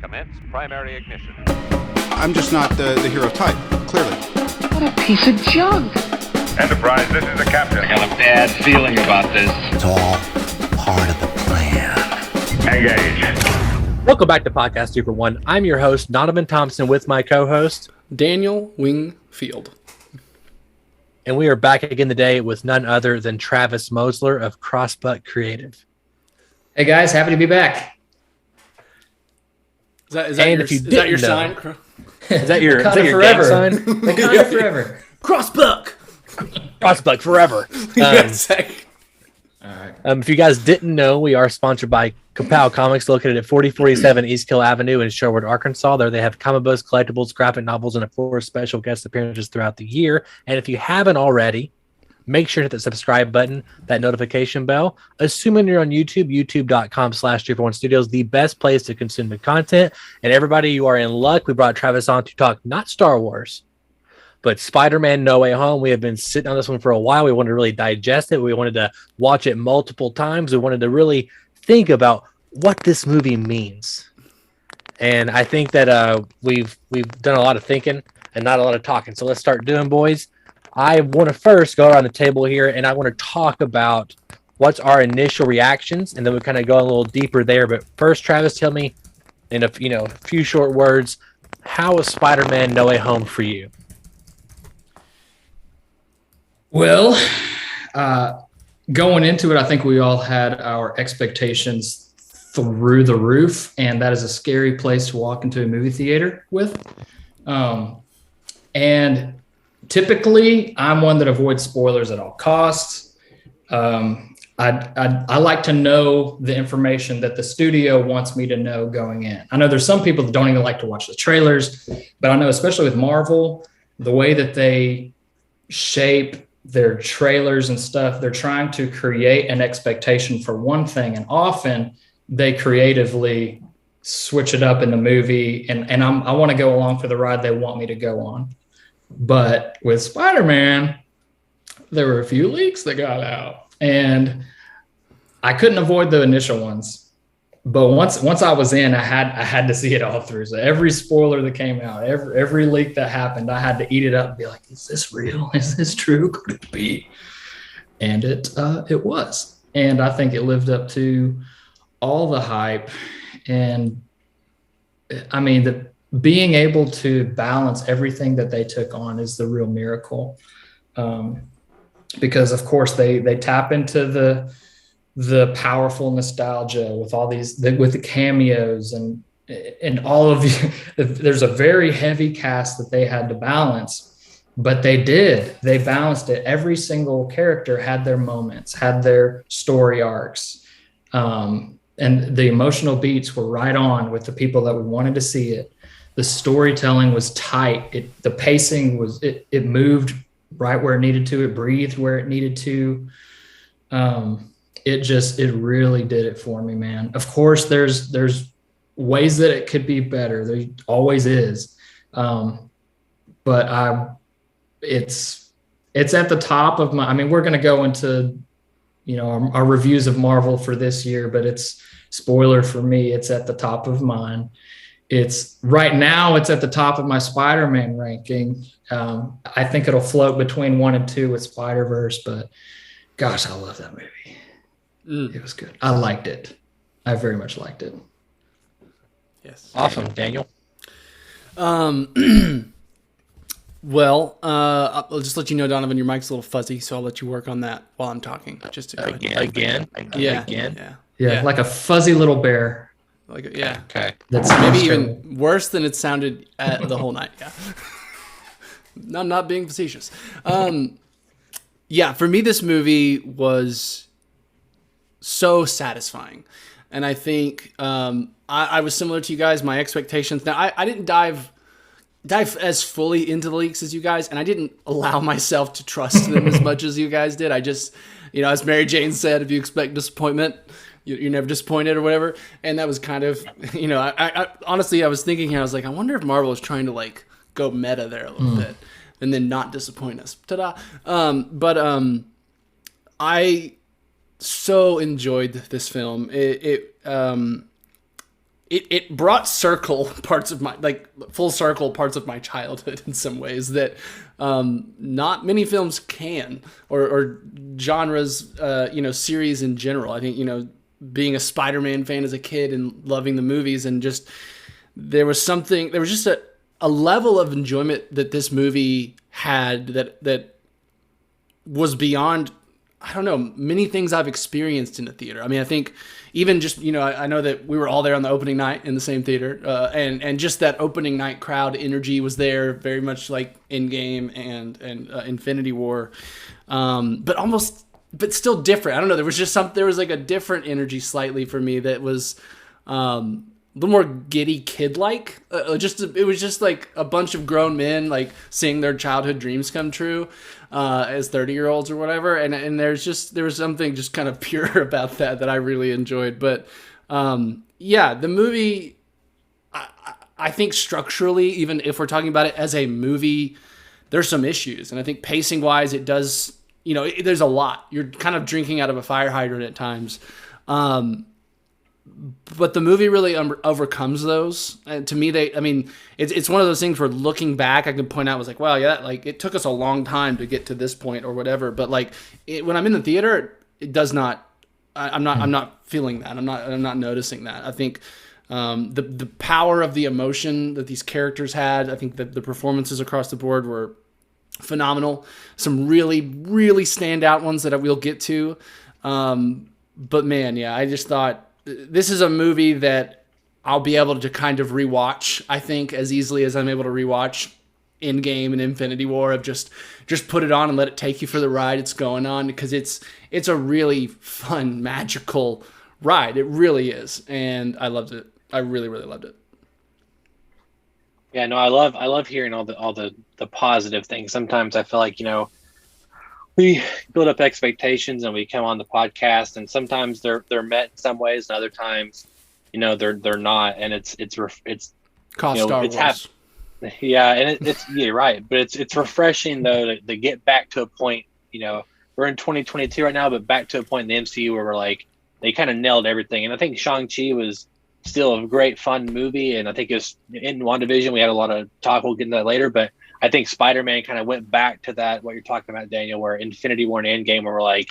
Commence primary ignition. I'm just not the hero type, clearly. What a piece of junk. Enterprise, this is the captain. I got a bad feeling about this. It's all part of the plan. Engage. Welcome back to Podcast 2 for 1. I'm your host, Donovan Thompson, with my co-host, Daniel Wingfield. And we are back again today with none other than Travis Mosler of Crossbutt Creative. Hey guys, happy to be back. Is that your sign? Is that your forever sign? Wakanda forever. Crossbuck forever. If you guys didn't know, we are sponsored by Kapow Comics, located at 4047 East Kill Avenue in Sherwood, Arkansas. There they have comic books, collectibles, graphic novels, and of course special guest appearances throughout the year. And if you haven't already, make sure to hit the subscribe button, that notification bell. Assuming you're on YouTube, youtube.com/341 Studios, the best place to consume the content. And everybody, you are in luck. We brought Travis on to talk not Star Wars, but Spider-Man No Way Home. We have been sitting on this one for a while. We wanted to really digest it. We wanted to watch it multiple times. We wanted to really think about what this movie means. And I think that we've done a lot of thinking and not a lot of talking. So let's start doing, boys. I want to first go around the table here, and I want to talk about what's our initial reactions, and then we kind of go a little deeper there. But first, Travis, tell me in a few short words, how was Spider-Man No Way Home for you? Well, going into it, I think we all had our expectations through the roof, and that is a scary place to walk into a movie theater with. And typically, I'm one that avoids spoilers at all costs. I like to know the information that the studio wants me to know going in. I know there's some people that don't even like to watch the trailers, but I know, especially with Marvel, the way that they shape their trailers and stuff, they're trying to create an expectation for one thing, and often they creatively switch it up in the movie, and I want to go along for the ride they want me to go on. But with Spider-Man, there were a few leaks that got out, and I couldn't avoid the initial ones. But once I was in, I had to see it all through. So every spoiler that came out, every leak that happened, I had to eat it up and be like, "Is this real? Is this true? Could it be?" And it was, and I think it lived up to all the hype. And I mean, being able to balance everything that they took on is the real miracle. Because of course they tap into the powerful nostalgia with all these, with the cameos and all of you. There's a very heavy cast that they had to balance, but they balanced it. Every single character had their moments, had their story arcs. And the emotional beats were right on with the people that we wanted to see it. The storytelling was tight. The pacing was, it moved right where it needed to. It breathed where it needed to. It really did it for me, man. Of course, there's ways that it could be better. There always is. But it's at the top of my, I mean, we're going to go into, our reviews of Marvel for this year, but it's spoiler for me. It's at the top of mine. It's right now, it's at the top of my Spider-Man ranking. I think it'll float between 1 and 2 with Spider-Verse, but gosh, I love that movie. It was good. I liked it. I very much liked it. Yes. Awesome, Daniel. Well, I'll just let you know, Donovan, your mic's a little fuzzy, so I'll let you work on that while I'm talking. Just to Again. Yeah, like a fuzzy little bear. Okay. That's maybe even worse than it sounded at the whole night. Yeah. I'm not being facetious. For me, this movie was so satisfying. And I think I was similar to you guys. My expectations. Now, I didn't dive as fully into the leaks as you guys, and I didn't allow myself to trust them as much as you guys did. I just, as Mary Jane said, if you expect disappointment, you're never disappointed or whatever. And that was kind of, I honestly, I was thinking here, I was like, I wonder if Marvel is trying to like go meta there a little bit and then not disappoint us. Ta-da. I so enjoyed this film. It it brought full circle parts of my childhood in some ways that not many films can, or genres, series in general. I think, being a Spider-Man fan as a kid and loving the movies, and just there was just a level of enjoyment that this movie had that was beyond, I don't know, many things I've experienced in a theater. I mean, I think even just, I know that we were all there on the opening night in the same theater, and just that opening night crowd energy was there, very much like Endgame and Infinity War, but still different. I don't know. There was like a different energy slightly for me that was a little more giddy, kid-like. It was just like a bunch of grown men like seeing their childhood dreams come true as 30-year-olds or whatever. And there was something just kind of pure about that I really enjoyed. But the movie, I think structurally, even if we're talking about it as a movie, there's some issues. And I think pacing-wise, it does, there's a lot. You're kind of drinking out of a fire hydrant at times. But the movie really overcomes those. And to me, it's one of those things where looking back, I can point out was like, wow, yeah, like it took us a long time to get to this point or whatever. But like when I'm in the theater, it does not. I'm not feeling that. I'm not noticing that. I think the power of the emotion that these characters had. I think that the performances across the board were phenomenal. Some really, really standout ones that we'll get to. But man, yeah, I just thought this is a movie that I'll be able to kind of rewatch, I think, as easily as I'm able to rewatch Endgame and Infinity War, of just put it on and let it take you for the ride it's going on, because it's a really fun, magical ride. It really is. And I loved it. I really, really loved it. Yeah, no, I love hearing all the positive things. Sometimes I feel like, we build up expectations and we come on the podcast, and sometimes they're met in some ways, and other times, they're not. And it's cost Star Wars. Yeah, and it's yeah, right. But it's refreshing though to get back to a point. We're in 2022 right now, but back to a point in the MCU where we're like, they kind of nailed everything. And I think Shang-Chi was still a great, fun movie, and I think it was in WandaVision. We had a lot of talk. We'll get into that later, but I think Spider-Man kind of went back to that, what you're talking about, Daniel, where Infinity War and Endgame, where we're like,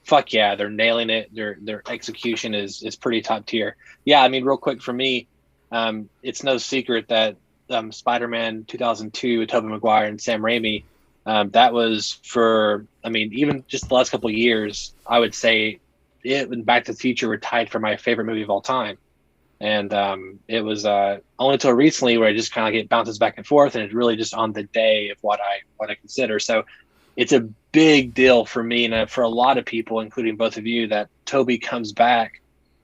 fuck yeah, they're nailing it. Their execution is pretty top tier. Yeah, I mean, real quick for me, it's no secret that Spider-Man 2002 with Tobey Maguire and Sam Raimi, that was even just the last couple of years, I would say it and Back to the Future were tied for my favorite movie of all time. And it was only until recently where I just kind of get bounces back and forth, and it's really just on the day of what I consider. So it's a big deal for me and for a lot of people, including both of you, that Toby comes back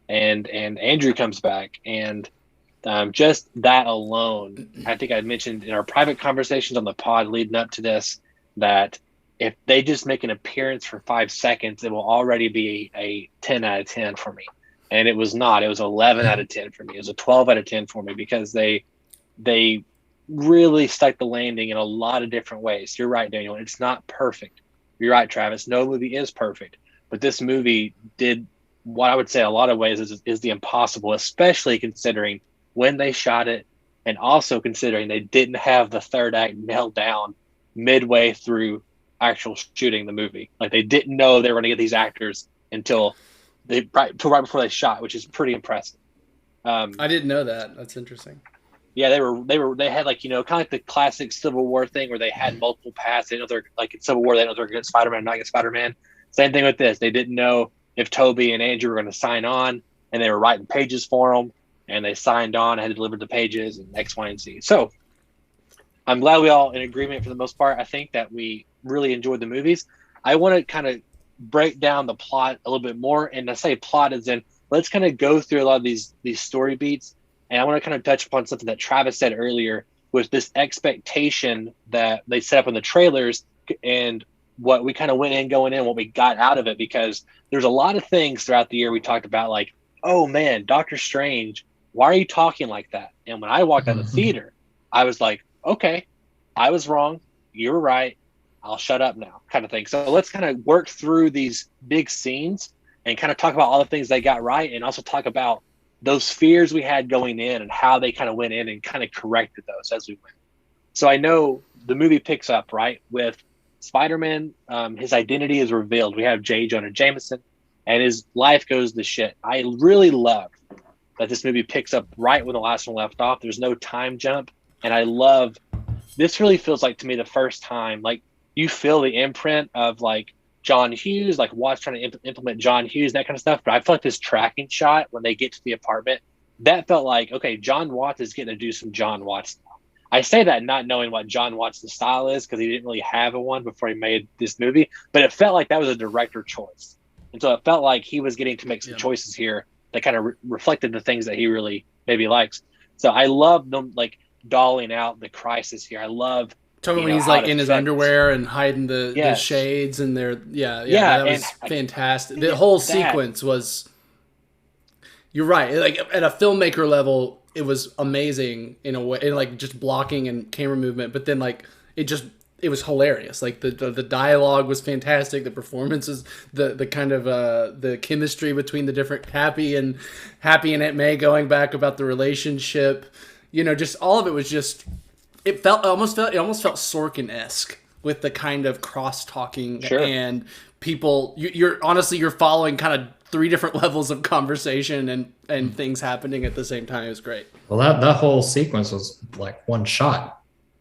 and Andrew comes back, and just that alone, I think I mentioned in our private conversations on the pod leading up to this that if they just make an appearance for 5 seconds, it will already be a 10 out of 10 for me. And it was not. It was 11 out of 10 for me. It was a 12 out of 10 for me, because they really stuck the landing in a lot of different ways. You're right, Daniel. It's not perfect. You're right, Travis. No movie is perfect. But this movie did what I would say a lot of ways is the impossible, especially considering when they shot it, and also considering they didn't have the third act nailed down midway through actual shooting the movie. Like, they didn't know they were going to get these actors until right before they shot, which is pretty impressive. I didn't know that. That's interesting. Yeah, they had kind of like the classic Civil War thing where they had multiple paths. They know they're like in Civil War, they know they're against Spider-Man, not against Spider-Man. Same thing with this. They didn't know if Toby and Andrew were going to sign on, and they were writing pages for them, and they signed on, had to deliver the pages, and X, Y, and Z. So I'm glad we all in agreement for the most part. I think that we really enjoyed the movies. I want to kind of break down the plot a little bit more, and I say plot as in let's kind of go through a lot of these story beats, and I want to kind of touch upon something that Travis said earlier, was this expectation that they set up in the trailers and what we kind of went in going in, what we got out of it, because there's a lot of things throughout the year we talked about, like, oh man, Doctor Strange, why are you talking like that? And when I walked out of the theater, I was like, okay, I was wrong, you were right, I'll shut up now, kind of thing. So let's kind of work through these big scenes and kind of talk about all the things they got right, and also talk about those fears we had going in and how they kind of went in and kind of corrected those as we went. So I know the movie picks up right with Spider-Man. His identity is revealed. We have J. Jonah Jameson, and his life goes to shit. I really love that this movie picks up right when the last one left off. There's no time jump, and I love this. Really feels like to me the first time like you feel the imprint of like John Hughes, like Watts trying to implement John Hughes, that kind of stuff. But I feel like this tracking shot when they get to the apartment, that felt like, okay, John Watts is getting to do some John Watts now. I say that not knowing what John Watts' style is because he didn't really have one before he made this movie, but it felt like that was a director choice. And so it felt like he was getting to make some choices here that kind of reflected the things that he really maybe likes. So I love them like dolling out the crisis here. I love when he's like in his underwear and hiding the shades and they're that was fantastic. The whole sequence was, you're right, like at a filmmaker level it was amazing in a way, and like just blocking and camera movement, but then like it was hilarious. Like the dialogue was fantastic, the performances, the kind of the chemistry between the different Happy and Aunt May going back about the relationship, just all of it was just, it almost felt Sorkin-esque with the kind of cross-talking and people. You're honestly following kind of 3 different levels of conversation and things happening at the same time. It was great. Well, that whole sequence was like one shot.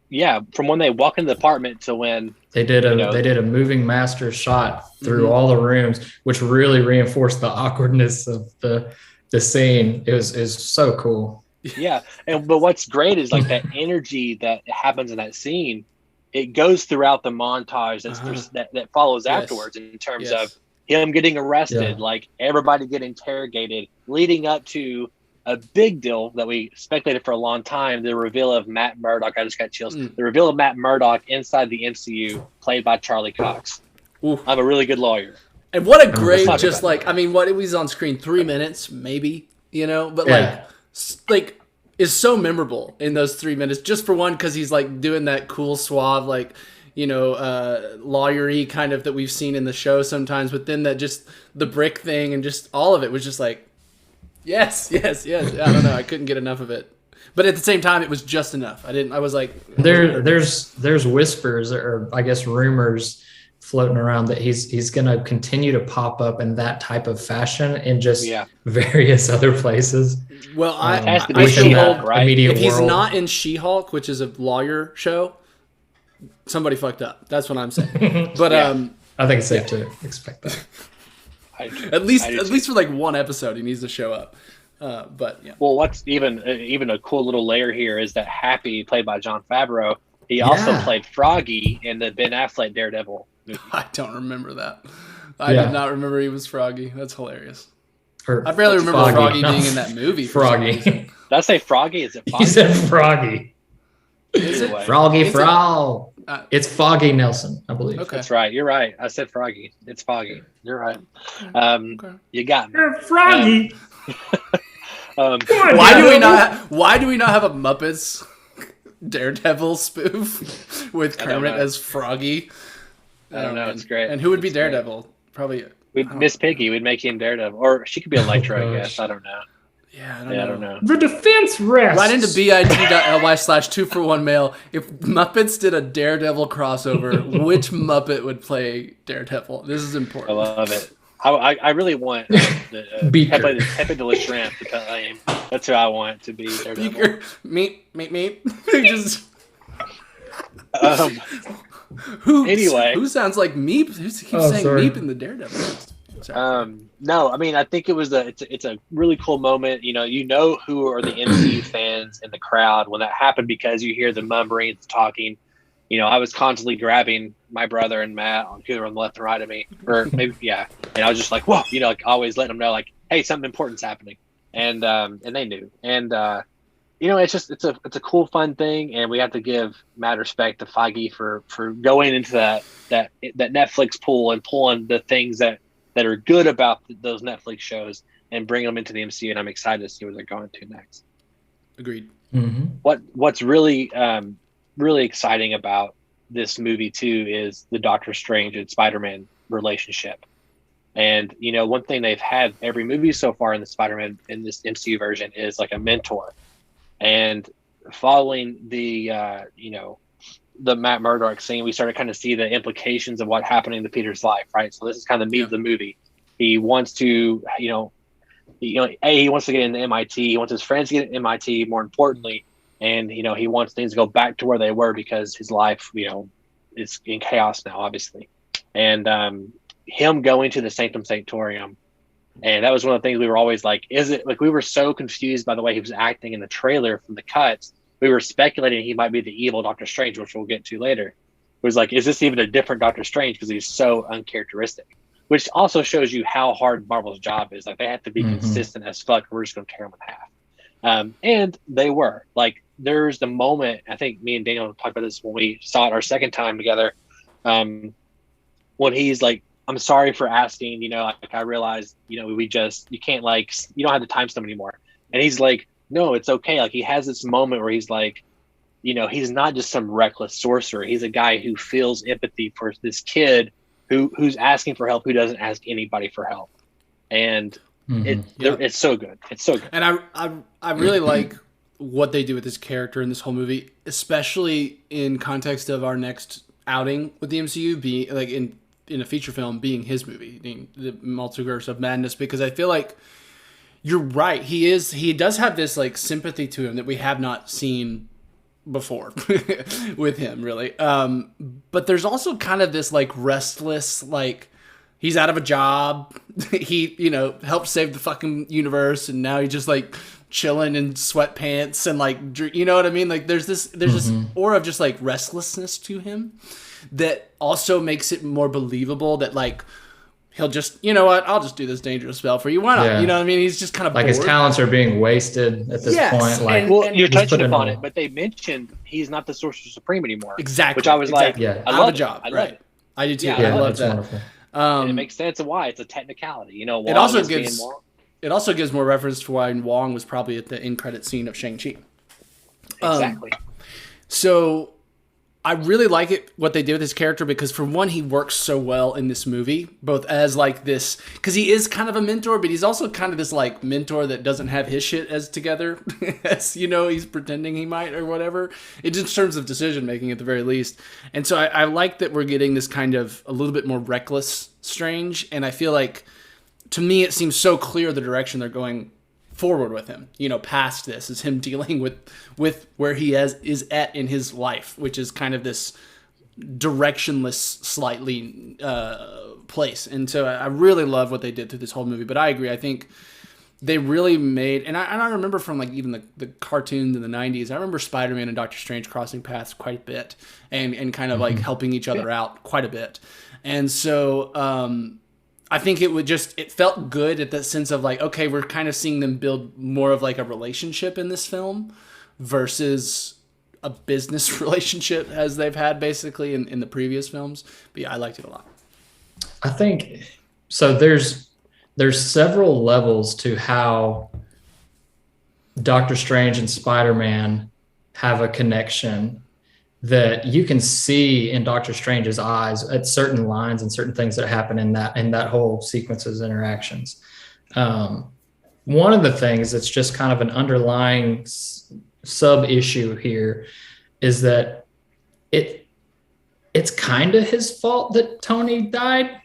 Yeah, from when they walk into the apartment to when they did a moving master shot through all the rooms, which really reinforced the awkwardness of the scene. It was so cool. Yeah, but what's great is like that energy that happens in that scene. It goes throughout the montage that follows afterwards in terms of him getting arrested, like everybody getting interrogated, leading up to a big deal that we speculated for a long time, the reveal of Matt Murdock. I just got chills. The reveal of Matt Murdock inside the MCU, played by Charlie Cox. Ooh. I'm a really good lawyer. And what a great, what it was on screen, 3 minutes, maybe, but like is so memorable in those 3 minutes, just for one, because he's like doing that cool suave, like, lawyery kind of that we've seen in the show sometimes, but then that just the brick thing and just all of it was just like, yes. I don't know. I couldn't get enough of it. But at the same time, it was just enough. I was like, there's whispers or I guess rumors floating around that he's going to continue to pop up in that type of fashion in just various other places. Well, I She-Hulk, right? If he's not in She-Hulk, which is a lawyer show, somebody fucked up. That's what I'm saying. But I think it's safe to expect that. At least for like one episode, he needs to show up. But yeah. Well, what's even a cool little layer here is that Happy, played by Jon Favreau, he also played Froggy in the Ben Affleck Daredevil movie. I don't remember that. I did not remember he was Froggy. That's hilarious. I barely remember Froggy being in that movie. Froggy. Did I say Froggy? Is it Froggy? He said Froggy. Is it Froggy Frog? It's Foggy Nelson, I believe. Okay. That's right. You're right. I said Froggy. It's Foggy. You're right. You got me. Froggy. Why do we not have a Muppets Daredevil spoof with Kermit as Froggy? I don't know. It's great. And who would be Daredevil? Probably Miss Piggy. We'd make him Daredevil, or she could be Electra. I guess. I don't know. Yeah, I don't know. The defense rests. Right into bit.ly/2for1mail. If Muppets did a Daredevil crossover, which Muppet would play Daredevil? This is important. I love it. I really want Pepe de la Shrimp to play him. That's who I want to be Daredevil. Beaker, meep. Just. Who sounds like Meep? Who keeps saying Meep in the Daredevil? No, I mean, I think it's a really cool moment. You know who are the MCU fans in the crowd when that happened, because you hear the murmuring, talking. I was constantly grabbing my brother and Matt on the left and right of me, or maybe and I was just like, whoa, like always letting them know, like, hey, something important's happening, and they knew, and it's a cool, fun thing, and we have to give mad respect to Feige for going into that Netflix pool and pulling the things that are good about those Netflix shows and bringing them into the MCU, and I'm excited to see where they're going to next. Agreed. Mm-hmm. What's really really exciting about this movie too is the Doctor Strange and Spider-Man relationship. And one thing they've had every movie so far in the Spider-Man in this MCU version is like a mentor. And following the the Matt Murdock scene, we started kind of see the implications of what happened in Peter's life, right? So this is kind of the meat of the movie. He wants to, he wants to get into MIT. He wants his friends to get into MIT, more importantly. And, he wants things to go back to where they were because his life, is in chaos now, obviously. And him going to the Sanctum Sanctorum, and that was one of the things we were always like, is it like, we were so confused by the way he was acting in the trailer from the cuts. We were speculating he might be the evil Doctor Strange, which we'll get to later. It was like, is this even a different Doctor Strange? Because he's so uncharacteristic, which also shows you how hard Marvel's job is. Like, they have to be consistent as fuck. We're just going to tear them in half. And they were. Like, there's the moment, I think me and Daniel talked about this when we saw it our second time together, when he's like, I'm sorry for asking, like, I realized, you can't, like, you don't have the time stone anymore. And he's like, no, it's okay. Like, he has this moment where he's like, he's not just some reckless sorcerer. He's a guy who feels empathy for this kid who's asking for help, who doesn't ask anybody for help. And it's so good. It's so good. And I really like what they do with this character in this whole movie, especially in context of our next outing with the MCU being like in a feature film being his movie, being the Multiverse of Madness, because I feel like you're right. He does have this like sympathy to him that we have not seen before with him, really. But there's also kind of this like restless, like, he's out of a job. He, helped save the fucking universe, and now he's just like chilling in sweatpants and like, you know what I mean? Like, there's this aura of just like restlessness to him that also makes it more believable that like he'll just, I'll just do this dangerous spell for you. Why not? Yeah. You know what I mean? He's just kind of like bored. his talents are being wasted at this point. Like, well, you're touching upon it, but they mentioned he's not the Sorcerer Supreme anymore. Exactly. Which I was like, yeah. I love a job. I love it. I do too. Yeah, I love it's that. wonderful. And it makes sense of why it's a technicality. It also gives more reference to why Wong was probably at the end credit scene of Shang-Chi. Exactly. So I really like it, what they did with his character, because for one, he works so well in this movie, both as like this, because he is kind of a mentor, but he's also kind of this like mentor that doesn't have his shit as together as, he's pretending he might or whatever. It's in terms of decision making at the very least. And so I like that we're getting this kind of a little bit more reckless Strange. And I feel like, to me, it seems so clear the direction they're going forward with him, past this is him dealing with where he is at in his life, which is kind of this directionless slightly place. And so I really love what they did through this whole movie. But I agree, I think they really made, and I remember from like even the cartoons in the 90s, I remember Spider-Man and Doctor Strange crossing paths quite a bit and kind of like helping each other out quite a bit. And so I think it felt good at that sense of like, okay, we're kind of seeing them build more of like a relationship in this film versus a business relationship as they've had basically in the previous films. But yeah, I liked it a lot. I think so. There's several levels to how Doctor Strange and Spider-Man have a connection that you can see in Doctor Strange's eyes at certain lines and certain things that happen in that whole sequence's interactions. One of the things that's just kind of an underlying sub issue here is that it's kind of his fault that Tony died,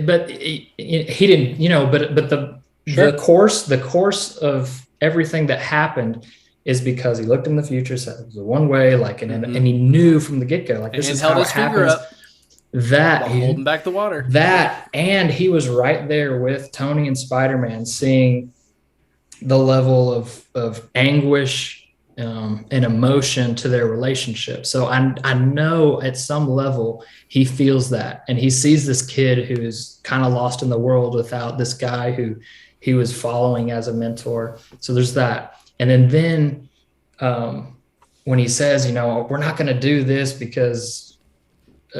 but he didn't, but the course of everything that happened is because he looked in the future, said it was a one way, like, and he knew from the get go, like, this is how it happens. That holding back the water. And he was right there with Tony and Spider-Man, seeing the level of anguish and emotion to their relationship. So I know at some level he feels that, and he sees this kid who's kind of lost in the world without this guy who he was following as a mentor. So there's that. And then when he says, we're not going to do this because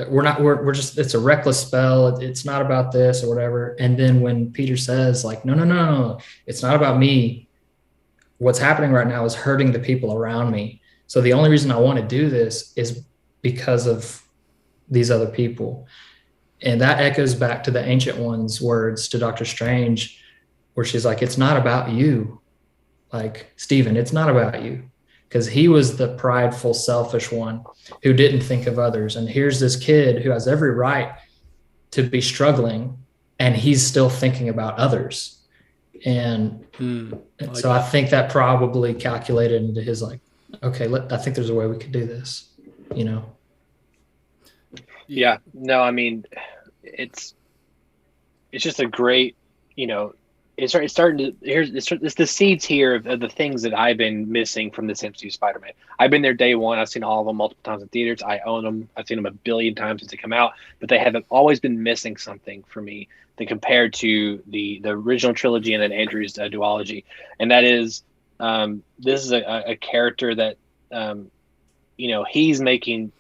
we're just, it's a reckless spell. It's not about this or whatever. And then when Peter says like, no, it's not about me. What's happening right now is hurting the people around me. So the only reason I want to do this is because of these other people. And that echoes back to the Ancient One's words to Doctor Strange, where she's like, it's not about you. Like, Stephen, it's not about you. Because he was the prideful, selfish one who didn't think of others. And here's this kid who has every right to be struggling, and he's still thinking about others. And so I think that probably calculated into his like, okay, I think there's a way we could do this, you know? Yeah, no, I mean, it's just a great, you know, it's starting to, it's the seeds here of the things that I've been missing from this MCU Spider-Man. I've been there day one. I've seen all of them multiple times in theaters. I own them. I've seen them a billion times since they come out, but they have always been missing something for me than compared to the original trilogy and then Andrew's duology. And that is, this is a character that, you know, he's making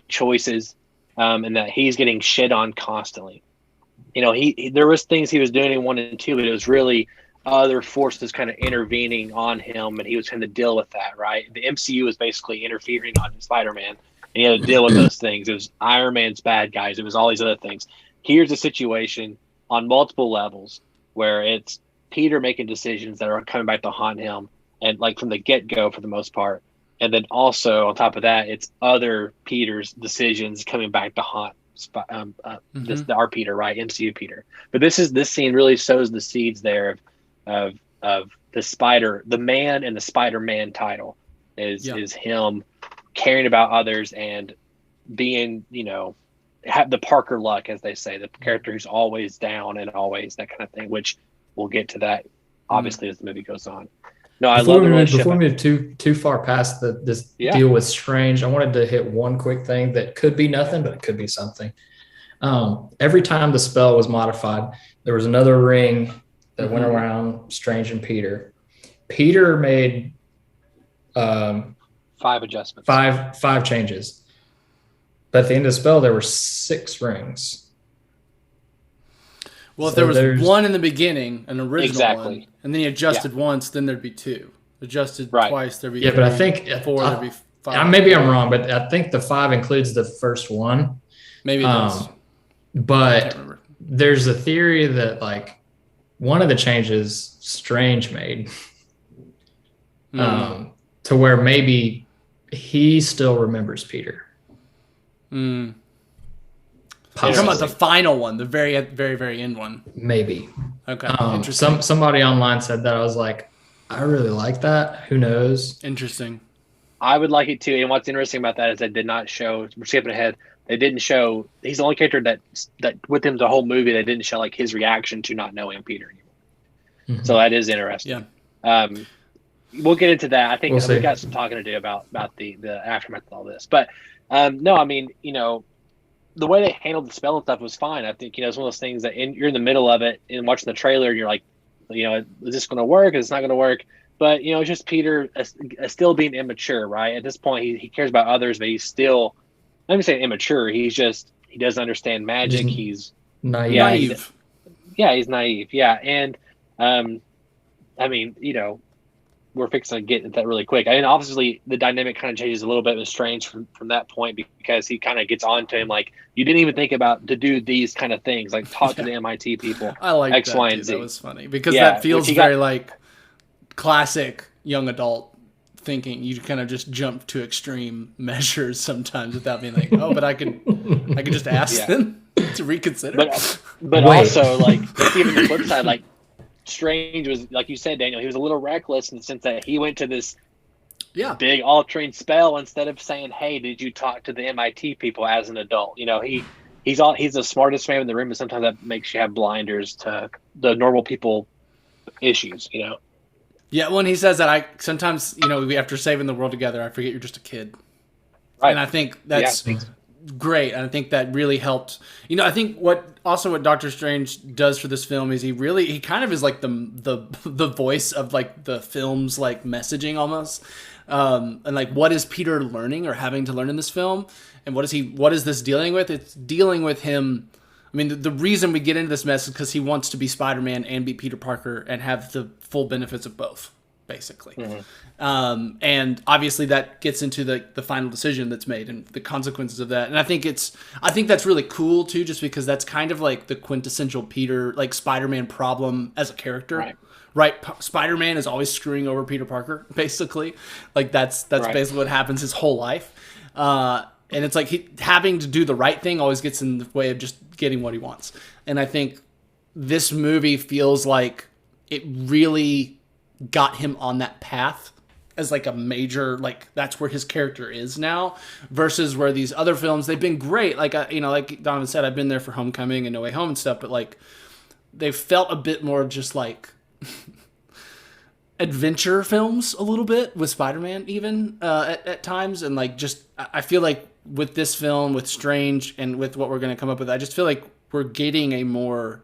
choices, and that he's getting shit on constantly. You know, there was things he was doing in 1 and 2, but it was really other forces kind of intervening on him, and he was having to deal with that, right? The MCU was basically interfering on Spider-Man, and he had to deal with those things. It was Iron Man's bad guys. It was all these other things. Here's a situation on multiple levels where it's Peter making decisions that are coming back to haunt him, and like from the get-go for the most part. And then also on top of that, it's other Peter's decisions coming back to haunt our Peter, right? MCU Peter. But this scene really sows the seeds there of the man and the Spider-Man title is him caring about others and being, you know, have the Parker luck, as they say, the character who's always down and always that kind of thing, which we'll get to that obviously as the movie goes on. No, I love the relationship. Before we move too far past this deal with Strange, I wanted to hit one quick thing that could be nothing, but it could be something. Every time the spell was modified, there was another ring that went around Strange and Peter. Peter made 5 adjustments, five changes, but at the end of the spell, there were 6 rings. Well, if there was one in the beginning, an original one, and then he adjusted once, then there'd be 2. Adjusted twice, there'd be 3. But I think 4, there'd be 5. Maybe I'm wrong, but I think the 5 includes the first one. Maybe it does. But there's a theory that like one of the changes Strange made, to where maybe he still remembers Peter. You're talking about the final one, the very, very, very end one. Maybe. Okay. Interesting. Somebody online said that. I was like, I really like that. Who knows? Interesting. I would like it too. And what's interesting about that is they did not show. We're skipping ahead. They didn't show. He's the only character that with him the whole movie. They didn't show like his reaction to not knowing Peter anymore. So that is interesting. Yeah. We'll get into that. I think we've got some talking to do about the aftermath of all this. But no, I mean, you know, the way they handled the spell and stuff was fine. I think, you know, it's one of those things that you're in the middle of it and watching the trailer and you're like, you know, is this going to work? Is it not going to work? But, you know, it's just Peter still being immature, right? At this point, he cares about others, but he's still, let me say immature. He doesn't understand magic. He's naive. He's naive. Yeah. And, I mean, you know, we're fixing to get into that really quick. I mean, obviously the dynamic kind of changes a little bit with Strange from that point, because he kind of gets on to him like, you didn't even think about to do these kind of things, like talk to the MIT people. I like X, Y, and Z. That was funny because that feels very like classic young adult thinking. You kind of just jump to extreme measures sometimes without being like, oh, but I could just ask them to reconsider. But also like even the flip side, like Strange was, like you said, Daniel, he was a little reckless in the sense that he went to this big altering spell instead of saying, hey, did you talk to the MIT people as an adult? You know, he's the smartest man in the room, but sometimes that makes you have blinders to the normal people issues, you know? Yeah, when he says that, sometimes, you know, after saving the world together, I forget you're just a kid. Right. And I think that's great. And I think that really helped. You know, I think what Doctor Strange does for this film is he kind of is like the voice of like the film's like messaging almost. And like, what is Peter learning or having to learn in this film? And what is this dealing with? It's dealing with him. I mean, the reason we get into this mess is because he wants to be Spider-Man and be Peter Parker and have the full benefits of both. basically. Mm-hmm. And obviously that gets into the final decision that's made and the consequences of that. And I think that's really cool too, just because that's kind of like the quintessential Peter, like Spider-Man problem as a character. Right. Spider-Man is always screwing over Peter Parker, basically. Like that's basically what happens his whole life. And it's like he having to do the right thing always gets in the way of just getting what he wants. And I think this movie feels like it really got him on that path as like a major, like that's where his character is now, versus where these other films, they've been great. Like, like Donovan said, I've been there for Homecoming and No Way Home and stuff, but like they felt a bit more just like adventure films a little bit with Spider-Man even at times. And like, just, I feel like with this film, with Strange and with what we're going to come up with, I just feel like we're getting a more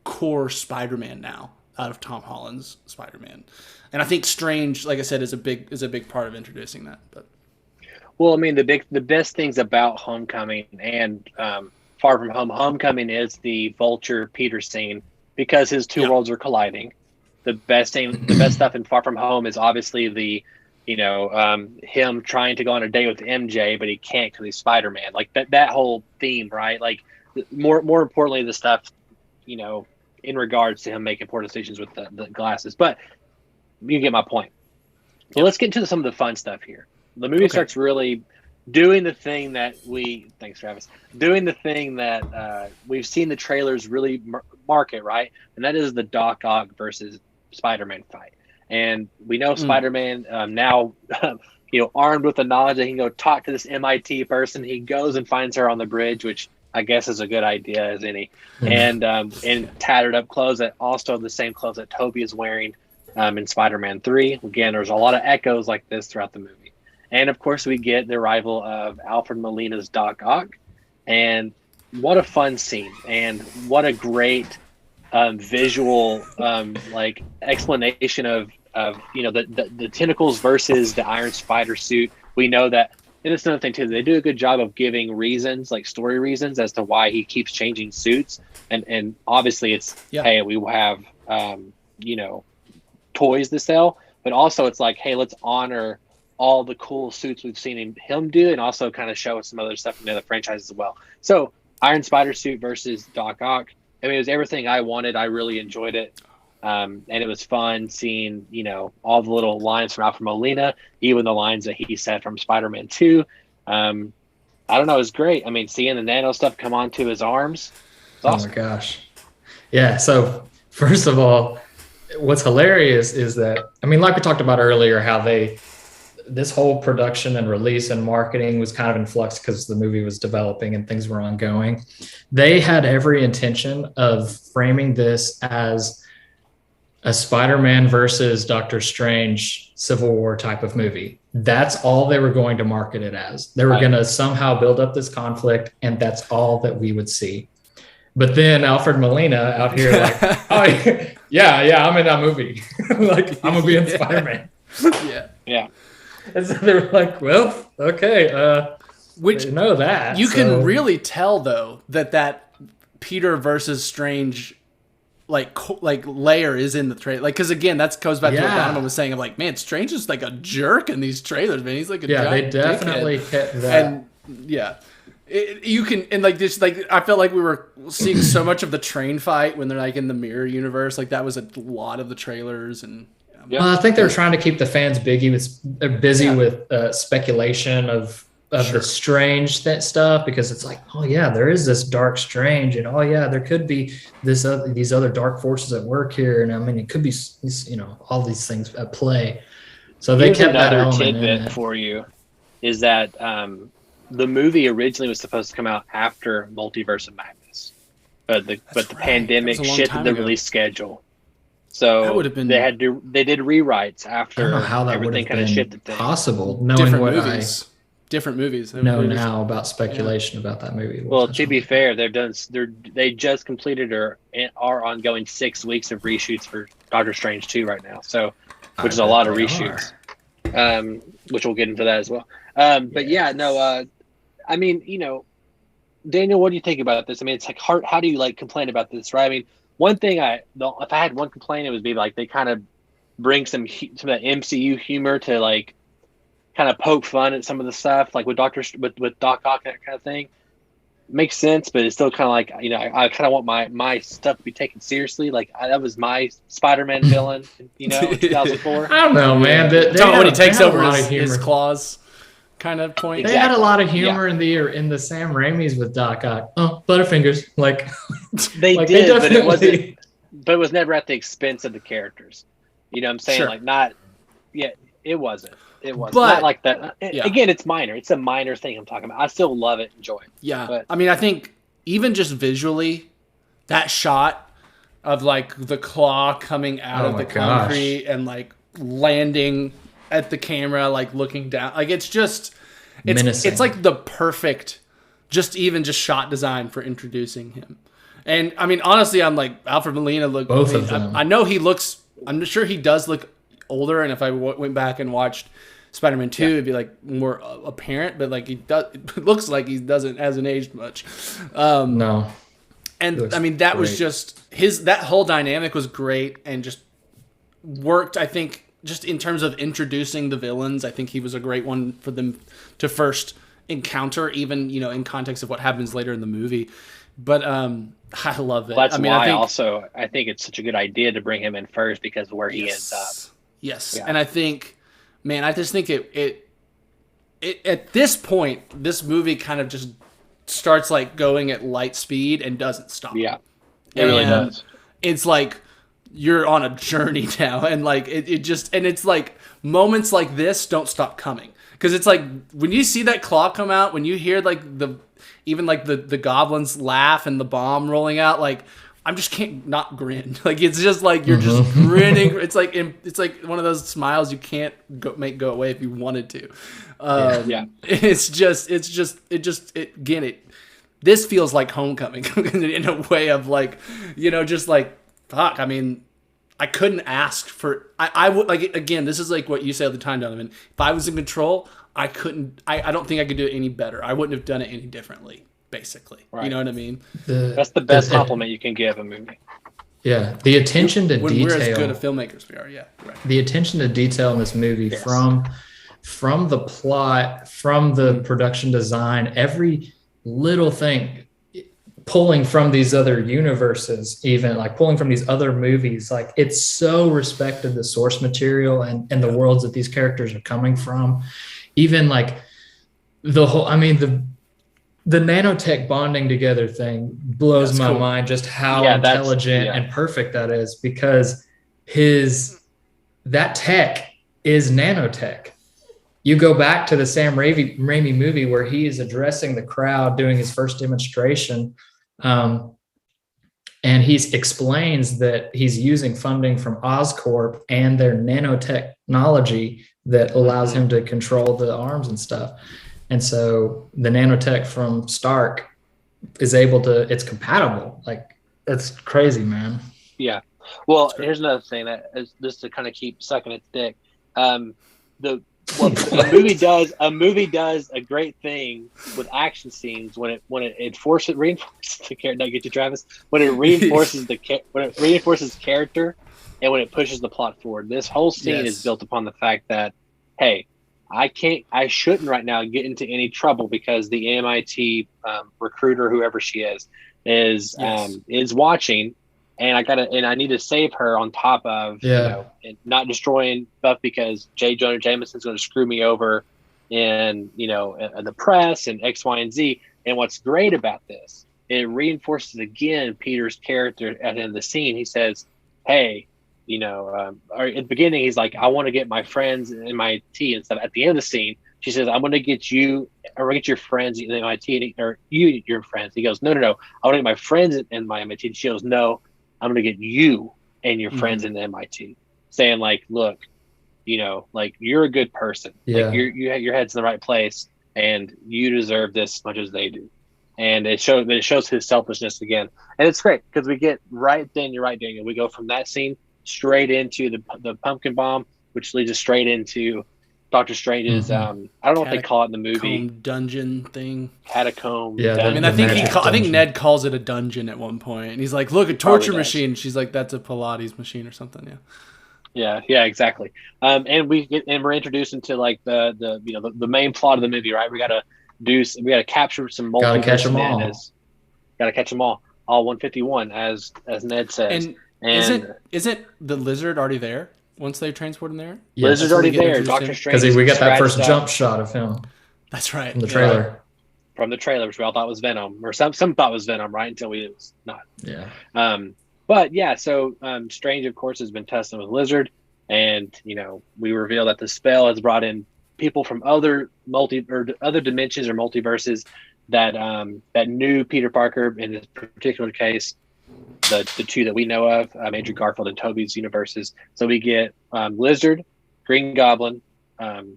core Spider-Man now out of Tom Holland's Spider-Man. And I think Strange, like I said, is a big part of introducing that. But well, I mean, the best things about Homecoming and Far From Home, Homecoming is the Vulture Peter scene because his two worlds are colliding. The best stuff in Far From Home is obviously the, him trying to go on a date with MJ, but he can't because he's Spider-Man. Like that whole theme, right? Like more importantly, the stuff, in regards to him making poor decisions with the glasses. But you get my point. So let's get into some of the fun stuff here. The movie starts really doing the thing that thanks, Travis, doing the thing that we've seen the trailers really market, right? And that is the Doc Ock versus Spider-Man fight. And we know Spider-Man now, armed with the knowledge that he can go talk to this MIT person. He goes and finds her on the bridge, which I guess is a good idea as any. And in tattered up clothes, that also the same clothes that Toby is wearing in Spider-Man 3. Again, there's a lot of echoes like this throughout the movie. And of course, we get the arrival of Alfred Molina's Doc Ock. And what a fun scene. And what a great visual explanation of the tentacles versus the Iron Spider suit. We know that. And it's another thing too. They do a good job of giving reasons, like story reasons, as to why he keeps changing suits. And obviously, it's hey, we have toys to sell, but also it's like, hey, let's honor all the cool suits we've seen him do, and also kind of show us some other stuff from the other franchises as well. So Iron Spider suit versus Doc Ock. I mean, it was everything I wanted. I really enjoyed it. And it was fun seeing, all the little lines from Alfred Molina, even the lines that he said from Spider-Man 2. I don't know. It was great. I mean, seeing the nano stuff come onto his arms. Awesome. Oh, my gosh. Yeah. So, first of all, what's hilarious is that, I mean, like we talked about earlier, how this whole production and release and marketing was kind of in flux because the movie was developing and things were ongoing. They had every intention of framing this as a Spider-Man versus Doctor Strange Civil War type of movie. That's all they were going to market it as. They were going to somehow build up this conflict, and that's all that we would see. But then Alfred Molina out here like, oh, yeah, I'm in that movie. Like, I'm going to be in Spider-Man. Yeah. And so they were like, well, okay. Which know that. You can really tell, though, that Peter versus Strange like layer is in the trailer, like, because again that goes back to what Donovan was saying of like, man, Strange is like a jerk in these trailers, man. He's like a they definitely hit that. And you can, and like this, like I felt like we were seeing so much of the train fight when they're like in the mirror universe, like that was a lot of the trailers. And I think they were trying to keep the fans busy with speculation of the Strange stuff, because it's like, oh yeah, there is this dark Strange, and oh yeah, there could be these other dark forces at work here, and I mean it could be all these things at play. So they kept that element tidbit for you is that the movie originally was supposed to come out after Multiverse of Madness, but the pandemic shifted the release schedule. So that would have been, they did rewrites after I don't know how that everything kind of shifted things. Possible, knowing what different movies. Know now about speculation about that movie. Well, to be fair, they just completed or are ongoing 6 weeks of reshoots for Doctor Strange 2 right now. So, which is a lot of reshoots. Which we'll get into that as well. But I mean, Daniel, what do you think about this? I mean, it's like hard. How do you complain about this, right? I mean, one thing if I had one complaint, it would be like they kind of bring some of that MCU humor to like kind of poke fun at some of the stuff, like with with Doc Ock, that kind of thing. Makes sense, but it's still kind of like, you know, I kind of want my stuff to be taken seriously. Like that was my Spider-Man villain, you know, in 2004. I don't know, man. When he takes over his claws, kind of point. They had a lot of humor in the Sam Raimi's with Doc Ock. Oh, Butterfingers, like they like did, they but it wasn't. But it was never at the expense of the characters. You know what I'm saying? Sure. Like not. Yeah, it wasn't. It wasn't. But, not like that. Again, it's minor. It's a minor thing I'm talking about. I still love it, enjoy it. Yeah, but, I mean, I think even just visually, that shot of like the claw coming out of the concrete and like landing at the camera, like looking down, like it's menacing. It's like the perfect, just shot design for introducing him. And I mean, honestly, I'm like Alfred Molina look. Both of them. I know he looks. I'm sure he does look older, and if I went back and watched Spider-Man 2, it'd be like more apparent, but like it looks like he hasn't aged much. No. And I mean, that was just that whole dynamic was great and just worked. I think just in terms of introducing the villains, I think he was a great one for them to first encounter, even, you know, in context of what happens later in the movie. But I love it. Well, that's why I think it's such a good idea to bring him in first because of where he ends up. Yes. Yeah. And I think, man, I just think it at this point, this movie kind of just starts like going at light speed and doesn't stop. Yeah, it really does. It's like you're on a journey now, and like it's like moments like this don't stop coming, because it's like when you see that claw come out, when you hear like the goblins laugh and the bomb rolling out, like I just can't not grin. Like it's just like you're just grinning. It's like one of those smiles you can't make go away if you wanted to. This feels like Homecoming in a way of like, you know, just like fuck. I mean, I couldn't ask for. I would like, again. This is like what you say all the time, Donovan. If I was in control, I couldn't. I don't think I could do it any better. I wouldn't have done it any differently. Basically, right. You know what I mean? That's the best compliment you can give a movie. Yeah, the attention to detail. We're as good of filmmakers we are. Yeah, right. The attention to detail in this movie, from the plot, from the production design, every little thing, pulling from these other universes, even like pulling from these other movies, like it's so respected the source material and the worlds that these characters are coming from. Even like the whole, I mean, the nanotech bonding together thing blows my mind, just how intelligent and perfect that is, because that tech is nanotech. You go back to the Sam Raimi movie where he is addressing the crowd doing his first demonstration, and he explains that he's using funding from Oscorp and their nanotechnology that allows him to control the arms and stuff. And so the nanotech from Stark is it's compatible. Like, it's crazy, man. Yeah. Well, here's another thing that is just to kind of keep sucking its dick. A movie does a great thing with action scenes when it reinforces the character. Don't get you, Travis. When it reinforces character, and when it pushes the plot forward. This whole scene is built upon the fact that, hey, I shouldn't right now get into any trouble because the MIT recruiter, whoever she is watching, and I need to save her on top of, you know, and not destroying stuff because J. Jonah Jameson's going to screw me over in, you know, in the press and X, Y, and Z. And what's great about this, it reinforces again Peter's character at the end of the scene. He says, hey, you know, or at the beginning, he's like, I want to get my friends in MIT and stuff. At the end of the scene, she says, I'm going to get you, or get your friends in MIT, or your friends. He goes, no. I want to get my friends in my MIT. She goes, no, I'm going to get you and your friends in the MIT. Saying like, look, you know, like you're a good person. Yeah. Like your head's in the right place, and you deserve this as much as they do. And it shows his selfishness again. And it's great because we get right then. You're right, Daniel. We go from that scene straight into the pumpkin bomb, which leads us straight into Doctor Strange's I don't know what they call it in the movie, dungeon thing, catacomb. Yeah, dungeon. I mean, I think Ned calls it a dungeon at one point, and he's like, "Look, a torture machine." She's like, "That's a Pilates machine or something." Yeah. Yeah, exactly. And we're introduced into like the main plot of the movie, right? We gotta capture some Gotta catch multiverse them Ned all. gotta catch them all 151 as Ned says. And And isn't the lizard already there once they transport him there? Yes, Lizard's where we already get there. introduced Doctor in. Strange. because we got that first scratched jump up shot of him That's right. from the Yeah. trailer. from the trailer, which we all thought was Venom, or some thought was Venom, right? Until it was not. Yeah. But yeah, so Strange, of course, has been testing with Lizard, and we reveal that the spell has brought in people from other other dimensions or multiverses that knew Peter Parker in this particular case, the two that we know of, Andrew Garfield and Tobey's universes. So we get Lizard, Green Goblin, and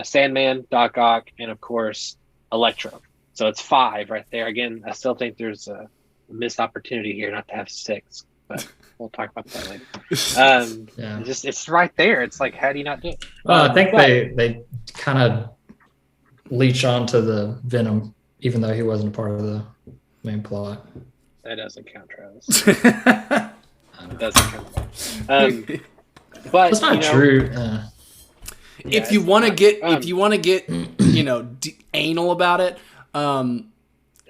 Sandman, Doc Ock, and of course Electro. So it's 5 right there. Again, I still think there's a missed opportunity here not to have 6, but we'll talk about that later. Yeah. It's right there. It's like, how do you not do it? Well, I think they kind of leech onto the Venom, even though he wasn't a part of the main plot. That doesn't count, Travis. It doesn't count. But That's not true. If you want to get anal about it,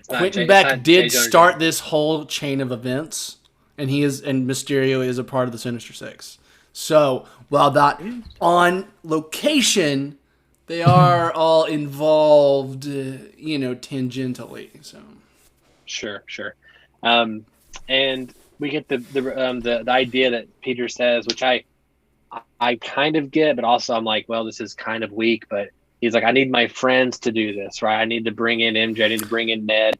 Quentin Beck did start this whole chain of events, and Mysterio is a part of the Sinister Six. So while not on location, they are all involved, tangentially. So sure. And we get the idea that Peter says, which I kind of get, but also I'm like, well, this is kind of weak. But he's like, I need my friends to do this, right? I need to bring in MJ, I need to bring in Ned,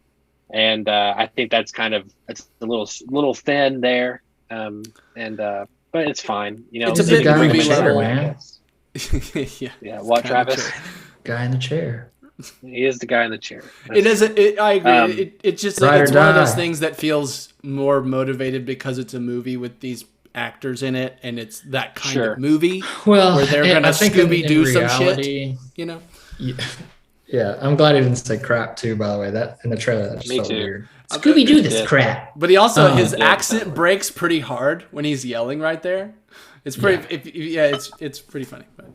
and I think it's a little thin there, but it's fine. It's a bit movie level, man. Yeah. What, Travis? Guy in the chair. He is the guy in the chair. It is. I agree. It's just like it's one of those things that feels more motivated because it's a movie with these actors in it, and it's that kind of movie. Well, where they're gonna Scooby Doo some shit. Yeah, I'm glad he didn't say crap too. By the way, that in the trailer that just felt too. weird. Scooby Doo this crap. But he also his accent breaks pretty hard when he's yelling right there. It's pretty. It's pretty funny. But.